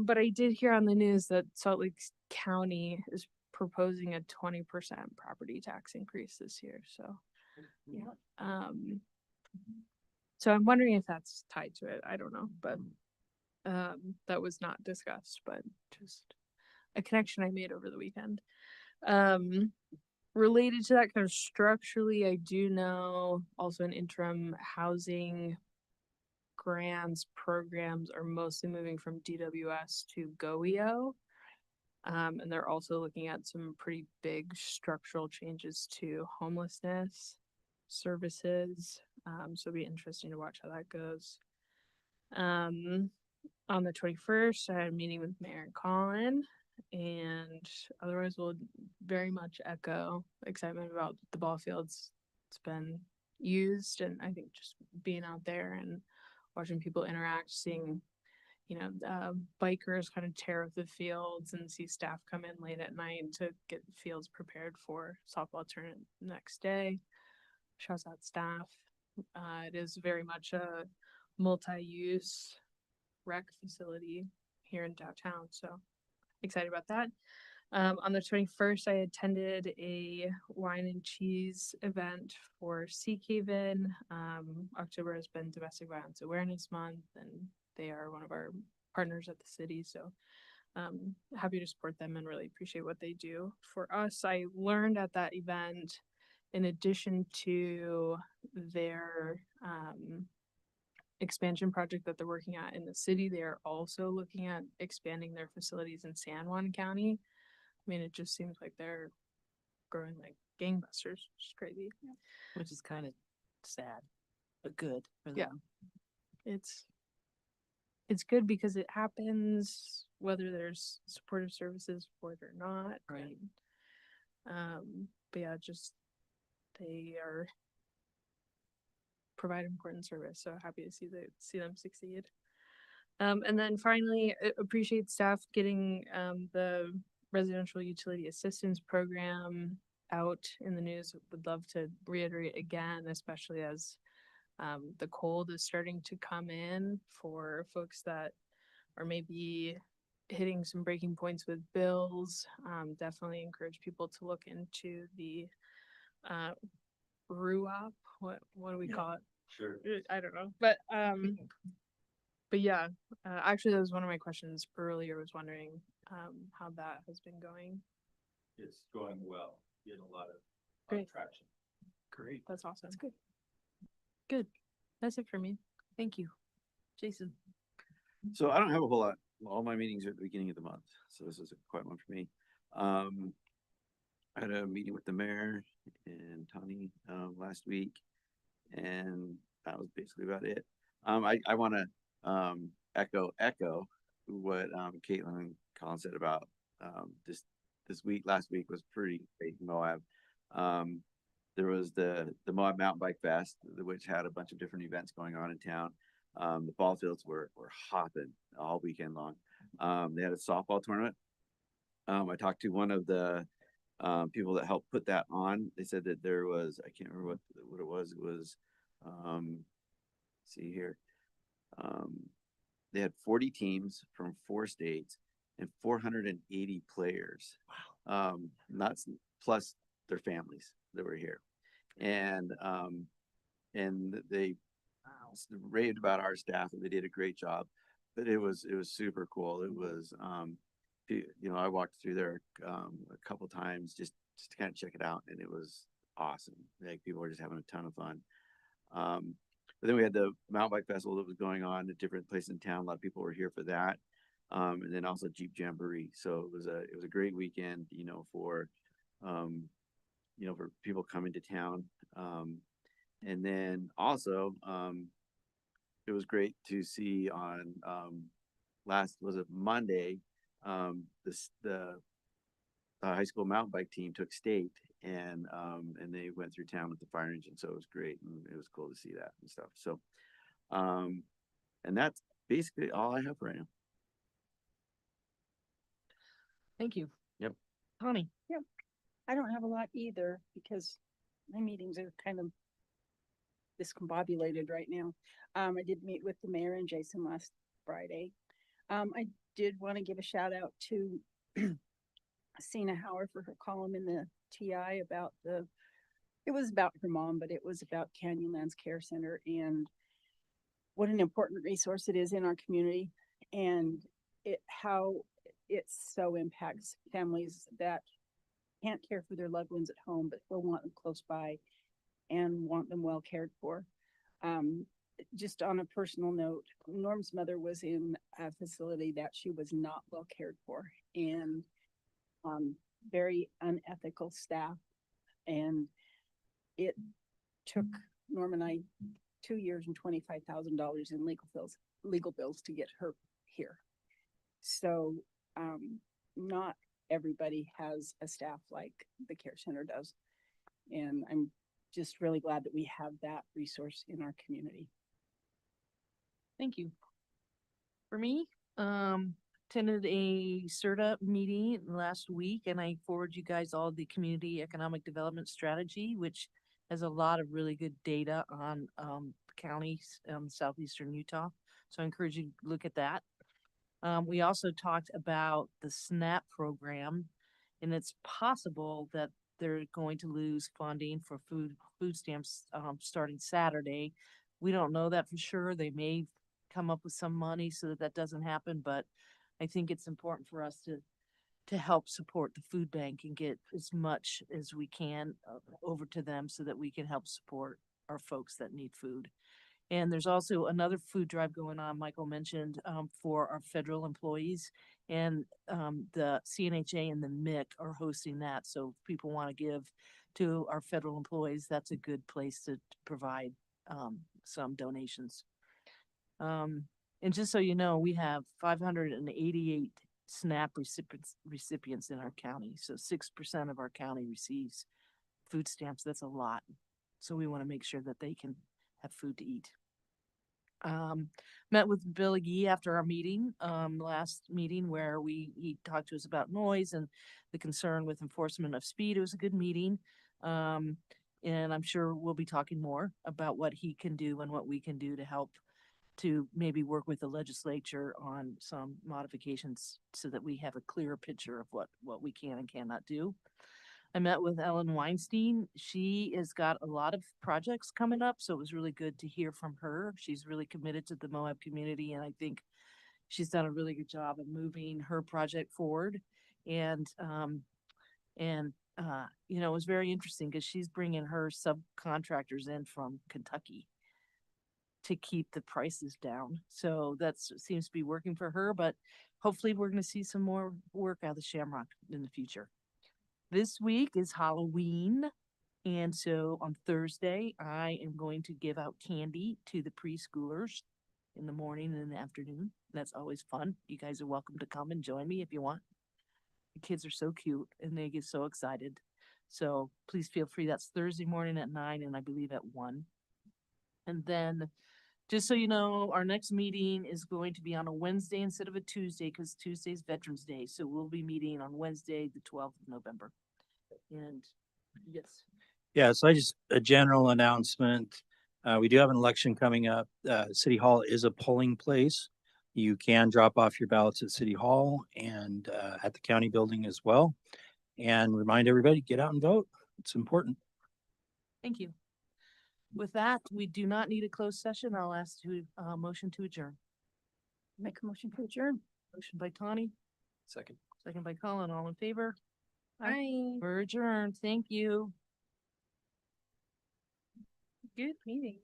but I did hear on the news that Salt Lake County is proposing a 20% property tax increase this year. So, yeah. So I'm wondering if that's tied to it. I don't know, but that was not discussed, but just a connection I made over the weekend. Related to that, kind of structurally, I do know also in interim housing grants programs are mostly moving from DWS to GOEO. And they're also looking at some pretty big structural changes to homelessness. services. So it'll be interesting to watch how that goes. On the 21st, I had a meeting with Mayor and Colin, and otherwise we'll very much echo excitement about the ball fields. It's been used, and I think just being out there and watching people interact, seeing, bikers kind of tear up the fields and see staff come in late at night to get fields prepared for softball tournament next day. Shouts out staff. It is very much a multi-use rec facility here in downtown, so excited about that. On the 21st, I attended a wine and cheese event for Sea Haven. October has been Domestic Violence Awareness Month, and they are one of our partners at the city, so happy to support them and really appreciate what they do for us. I learned at that event, in addition to their expansion project that they're working at in the city, they are also looking at expanding their facilities in San Juan County. I mean, it just seems like they're growing like gangbusters, which is crazy. Which is kind of sad, but good for them. Yeah. It's good because it happens whether there's supportive services for it or not. Right. But yeah, just they are provide important service, so happy to see them succeed. And then finally, appreciate staff getting the residential utility assistance program out in the news. Would love to reiterate again, especially as the cold is starting to come in for folks that are maybe hitting some breaking points with bills. Definitely encourage people to look into the RUAP. What do we call it? Sure. I don't know, but yeah, actually that was one of my questions earlier. Was wondering how that has been going. It's going well, getting a lot of Great. traction. Great. That's awesome. That's good. Good. That's it for me. Thank you, Jason. So I don't have a whole lot. All my meetings are at the beginning of the month, so this is a quiet one for me. I had a meeting with the mayor and Tony last week, and that was basically about it. I want to echo what Caitlin and Colin said about this week. Last week was pretty great in Moab. There was the Moab Mountain Bike Fest, which had a bunch of different events going on in town. The ball fields were hopping all weekend long. They had a softball tournament. I talked to one of the people that helped put that on. They said that there was, I can't remember what it was. It was, see here. They had 40 teams from 4 states and 480 players. Wow. That's plus their families that were here. And they raved about our staff, and they did a great job. But it was super cool. It was I walked through there a couple times just to kind of check it out, and it was awesome. Like, people were just having a ton of fun. But then we had the mountain bike festival that was going on at different places in town. A lot of people were here for that, and then also Jeep Jamboree. So it was a great weekend, for for people coming to town. And then also it was great to see on Monday, the high school mountain bike team took state, and they went through town with the fire engine, so it was great, and it was cool to see that and stuff. So and that's basically all I have right now. Thank you. Yep. Connie. Yep. I don't have a lot either because my meetings are kind of discombobulated right now. I did meet with the mayor and Jason last Friday. I did want to give a shout out to Sina Hauer for her column in the TI about it was about her mom, but it was about Canyonlands Care Center and what an important resource it is in our community, and how it so impacts families that can't care for their loved ones at home, but still want them close by and want them well cared for. Just on a personal note, Norm's mother was in a facility that she was not well cared for, and very unethical staff, and it took Norm and I 2 years and $25,000 in legal bills to get her here. So, not everybody has a staff like the care center does. And I'm just really glad that we have that resource in our community. Thank you. For me, attended a CERTA meeting last week and I forwarded you guys all the community economic development strategy, which has a lot of really good data on, counties, southeastern Utah. So I encourage you to look at that. We also talked about the SNAP program and it's possible that they're going to lose funding for food stamps, starting Saturday. We don't know that for sure. They may come up with some money so that that doesn't happen, but I think it's important for us to help support the food bank and get as much as we can over to them so that we can help support our folks that need food. And there's also another food drive going on, Michael mentioned, for our federal employees. And the CNHA and the MIC are hosting that. So if people want to give to our federal employees, that's a good place to provide some donations. And just so you know, we have 588 SNAP recipients in our county. So 6% of our county receives food stamps. That's a lot. So we want to make sure that they can have food to eat. Met with Billy Gee after our meeting, last meeting where he talked to us about noise and the concern with enforcement of speed. It was a good meeting. And I'm sure we'll be talking more about what he can do and what we can do to help to maybe work with the legislature on some modifications so that we have a clearer picture of what we can and cannot do. I met with Ellen Weinstein. She has got a lot of projects coming up, so it was really good to hear from her. She's really committed to the Moab community, and I think she's done a really good job of moving her project forward. And you know, it was very interesting because she's bringing her subcontractors in from Kentucky to keep the prices down. So that seems to be working for her, but hopefully we're going to see some more work out of the Shamrock in the future. This week is Halloween. And so on Thursday, I am going to give out candy to the preschoolers in the morning and in the afternoon. That's always fun. You guys are welcome to come and join me if you want. The kids are so cute and they get so excited. So please feel free. That's Thursday morning at 9 and I believe at 1. And then just so you know, our next meeting is going to be on a Wednesday instead of a Tuesday because Tuesday's Veterans Day. So we'll be meeting on Wednesday, the 12th of November. And yes. Yeah, so a general announcement. We do have an election coming up. City Hall is a polling place. You can drop off your ballots at City Hall and at the county building as well. And remind everybody, get out and vote. It's important. Thank you. With that, we do not need a closed session. I'll ask to motion to adjourn. Make a motion to adjourn. Motion by Tawny, Second. second by Colin. All in favor? Bye. We're adjourned. Thank you. Good meeting.